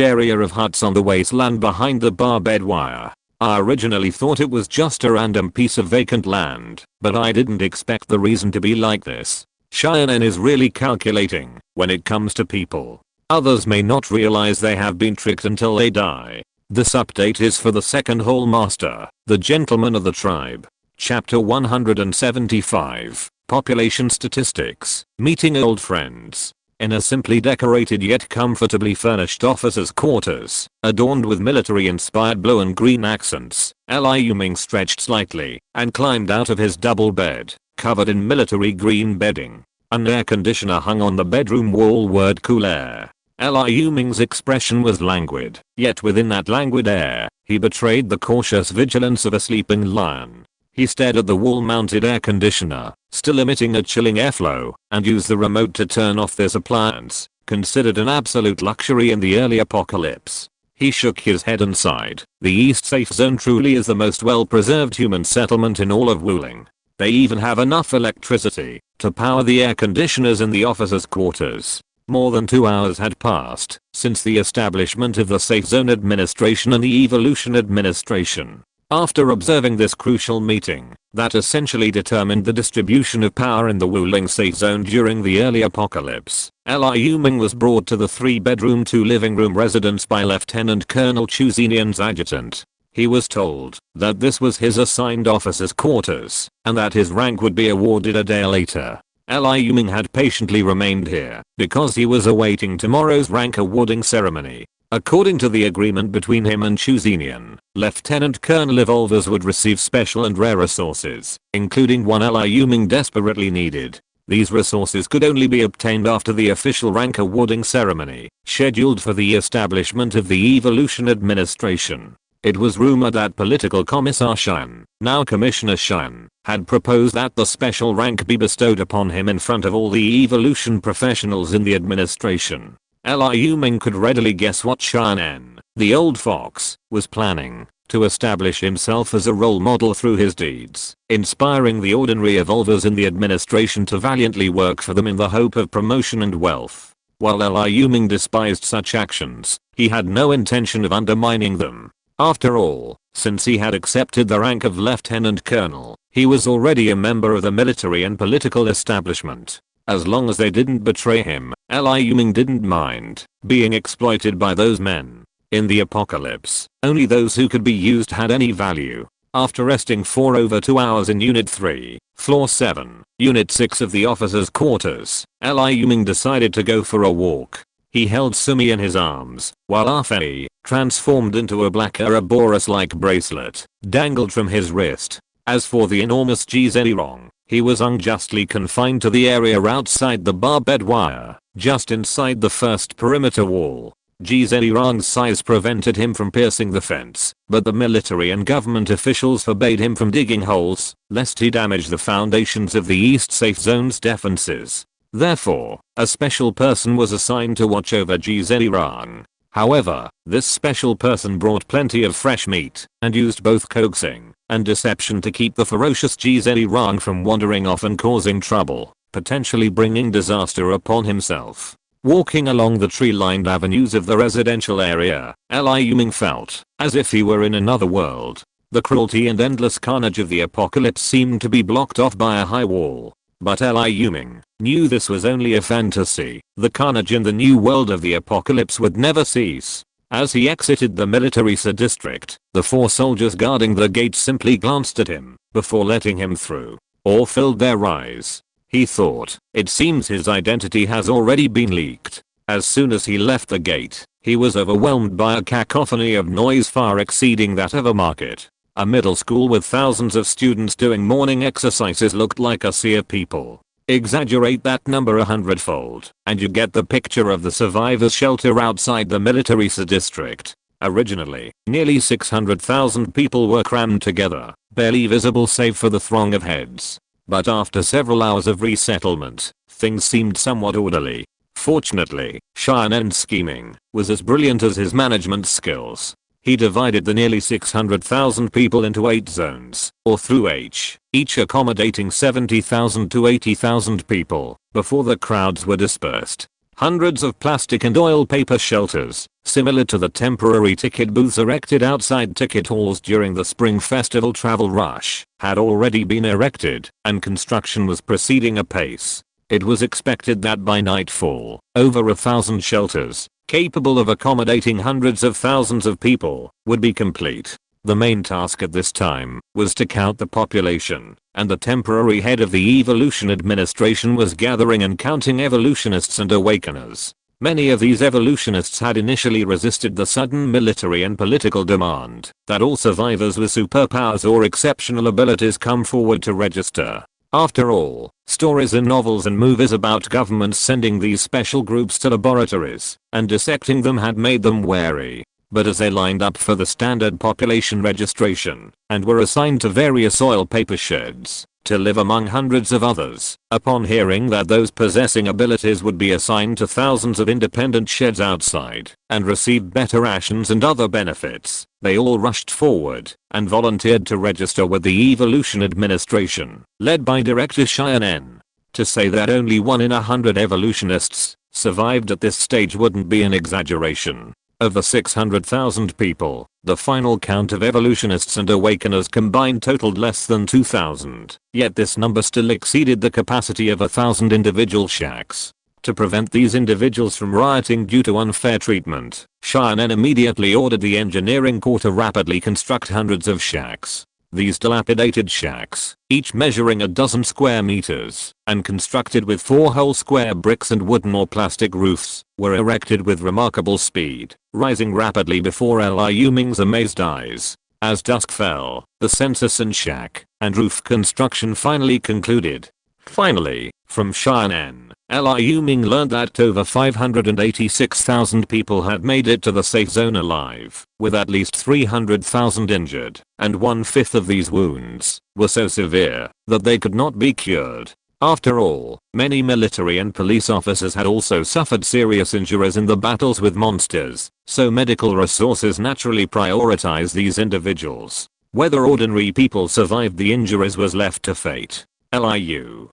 area of huts on the wasteland behind the barbed wire. I originally thought it was just a random piece of vacant land, but I didn't expect the reason to be like this. Cheyenne is really calculating when it comes to people. Others may not realize they have been tricked until they die. This update is for the second Hall Master, the Gentleman of the Tribe. Chapter 175, Population Statistics, Meeting Old Friends. In a simply decorated yet comfortably furnished officer's quarters, adorned with military-inspired blue and green accents, Liu Ming stretched slightly and climbed out of his double bed, covered in military green bedding. An air conditioner hung on the bedroom wall, word cool air. Liu Ming's expression was languid, yet within that languid air, he betrayed the cautious vigilance of a sleeping lion. He stared at the wall-mounted air conditioner, still emitting a chilling airflow, and used the remote to turn off this appliance, considered an absolute luxury in the early apocalypse. He shook his head and sighed. The East Safe Zone truly is the most well-preserved human settlement in all of Wuling. They even have enough electricity to power the air conditioners in the officers' quarters. More than 2 hours had passed since the establishment of the Safe Zone Administration and the Evolution Administration. After observing this crucial meeting, that essentially determined the distribution of power in the Wuling Safe Zone during the early apocalypse, Liu Ming was brought to the 3-bedroom 2-living-room residence by Lieutenant Colonel Chu Xinian's adjutant. He was told that this was his assigned officer's quarters, and that his rank would be awarded a day later. Liu Ming had patiently remained here, because he was awaiting tomorrow's rank awarding ceremony. According to the agreement between him and Chu Xinian, Lieutenant Colonel evolvers would receive special and rare resources, including one Liu Ming desperately needed. These resources could only be obtained after the official rank awarding ceremony, scheduled for the establishment of the Evolution Administration. It was rumored that Political Commissar Cheyenne, now Commissioner Cheyenne, had proposed that the special rank be bestowed upon him in front of all the evolution professionals in the administration. Liu Ming could readily guess what Cheyenne, the old fox, was planning: to establish himself as a role model through his deeds, inspiring the ordinary evolvers in the administration to valiantly work for them in the hope of promotion and wealth. While Liu Ming despised such actions, he had no intention of undermining them. After all, since he had accepted the rank of lieutenant colonel, he was already a member of the military and political establishment. As long as they didn't betray him, Liu Ming didn't mind being exploited by those men. In the apocalypse, only those who could be used had any value. After resting for over 2 hours in Unit 3, Floor 7, Unit 6 of the officers' quarters, Liu Ming decided to go for a walk. He held Sumi in his arms, while Afei, transformed into a black Ouroboros-like bracelet, dangled from his wrist. As for the enormous Zhenrong, he was unjustly confined to the area outside the barbed wire, just inside the first perimeter wall. Zhenrong's size prevented him from piercing the fence, but the military and government officials forbade him from digging holes, lest he damage the foundations of the East Safe Zone's defenses. Therefore, a special person was assigned to watch over Zhenrong. However, this special person brought plenty of fresh meat, and used both coaxing and deception to keep the ferocious Gzeli from wandering off and causing trouble, potentially bringing disaster upon himself. Walking along the tree-lined avenues of the residential area, Liu Ming felt as if he were in another world. The cruelty and endless carnage of the apocalypse seemed to be blocked off by a high wall. But Liu Ming knew this was only a fantasy. The carnage in the new world of the apocalypse would never cease. As he exited the military district, the 4 soldiers guarding the gate simply glanced at him before letting him through. All filled their eyes. He thought, it seems his identity has already been leaked. As soon as he left the gate, he was overwhelmed by a cacophony of noise far exceeding that of a market. A middle school with thousands of students doing morning exercises looked like a sea of people. Exaggerate that number 100-fold, and you get the picture of the survivors' shelter outside the military district. Originally, nearly 600,000 people were crammed together, barely visible save for the throng of heads. But after several hours of resettlement, things seemed somewhat orderly. Fortunately, Xianen's scheming was as brilliant as his management skills. He divided the nearly 600,000 people into 8 zones, or through H, each accommodating 70,000 to 80,000 people, before the crowds were dispersed. Hundreds of plastic and oil paper shelters, similar to the temporary ticket booths erected outside ticket halls during the spring festival travel rush, had already been erected, and construction was proceeding apace. It was expected that by nightfall, over 1,000 shelters, capable of accommodating hundreds of thousands of people, would be complete. The main task at this time was to count the population, and the temporary head of the Evolution Administration was gathering and counting evolutionists and awakeners. Many of these evolutionists had initially resisted the sudden military and political demand that all survivors with superpowers or exceptional abilities come forward to register. After all, stories in novels and movies about governments sending these special groups to laboratories and dissecting them had made them wary. But as they lined up for the standard population registration and were assigned to various oil paper sheds to live among hundreds of others, upon hearing that those possessing abilities would be assigned to thousands of independent sheds outside and receive better rations and other benefits, they all rushed forward and volunteered to register with the Evolution Administration, led by Director Xianen. To say that only 1 in 100 evolutionists survived at this stage wouldn't be an exaggeration. Of the 600,000 people, the final count of evolutionists and awakeners combined totaled less than 2,000, yet this number still exceeded the capacity of 1,000 individual shacks. To prevent these individuals from rioting due to unfair treatment, Xianen immediately ordered the engineering corps to rapidly construct hundreds of shacks. These dilapidated shacks, each measuring a dozen square meters, and constructed with 4 whole square bricks and wooden or plastic roofs, were erected with remarkable speed, rising rapidly before Liu Ming's amazed eyes. As dusk fell, the census and shack and roof construction finally concluded. Finally, from Xianen, Liu Ming learned that over 586,000 people had made it to the safe zone alive, with at least 300,000 injured, and 1/5 of these wounds were so severe that they could not be cured. After all, many military and police officers had also suffered serious injuries in the battles with monsters, so medical resources naturally prioritized these individuals. Whether ordinary people survived the injuries was left to fate. Liu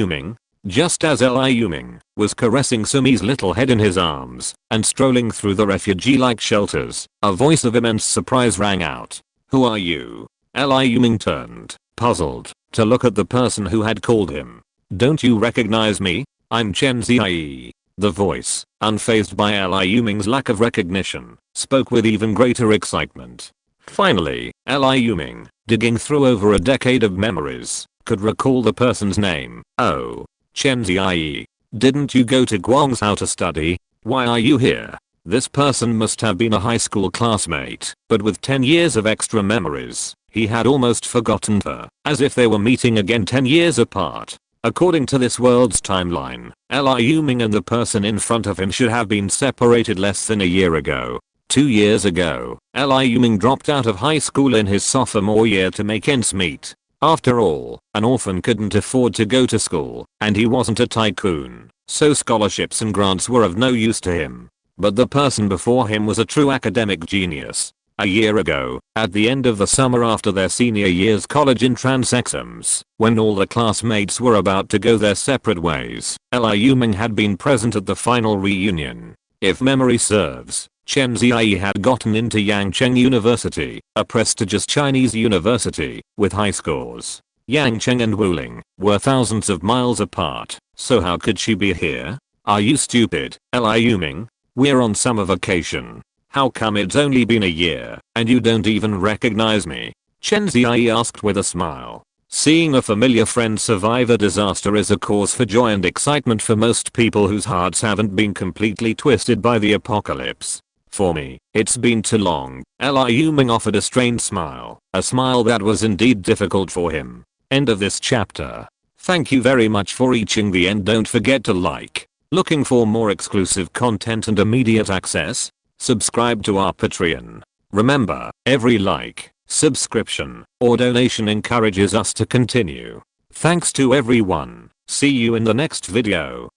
Ming. Just as Liu Ming was caressing Sumi's little head in his arms and strolling through the refugee-like shelters, a voice of immense surprise rang out. "Who are you?" Liu Ming turned, puzzled, to look at the person who had called him. "Don't you recognize me? I'm Chen Ziyi." The voice, unfazed by Liu Ming's lack of recognition, spoke with even greater excitement. Finally, Liu Ming, digging through over a decade of memories, could recall the person's name. "Oh, Chen Ziyi. Didn't you go to Guangzhou to study? Why are you here?" This person must have been a high school classmate, but with 10 years of extra memories, he had almost forgotten her, as if they were meeting again 10 years apart. According to this world's timeline, Liu Ming and the person in front of him should have been separated less than a year ago. 2 years ago, Liu Ming dropped out of high school in his sophomore year to make ends meet. After all, an orphan couldn't afford to go to school, and he wasn't a tycoon, so scholarships and grants were of no use to him. But the person before him was a true academic genius. A year ago, at the end of the summer after their senior year's college in trance exams, when all the classmates were about to go their separate ways, Liu Ming had been present at the final reunion. If memory serves, Chen Ziyi had gotten into Yangcheng University, a prestigious Chinese university, with high scores. Yangcheng and Wuling were thousands of miles apart, so how could she be here? Are you stupid, Liu Ming? We're on summer vacation. How come it's only been a year, and you don't even recognize me? Chen Ziyi asked with a smile. Seeing a familiar friend survive a disaster is a cause for joy and excitement for most people whose hearts haven't been completely twisted by the apocalypse. For me, it's been too long. Liu Ming offered a strained smile, a smile that was indeed difficult for him. End of this chapter. Thank you very much for reaching the end. Don't forget to like. Looking for more exclusive content and immediate access? Subscribe to our Patreon. Remember, every like, subscription, or donation encourages us to continue. Thanks to everyone. See you in the next video.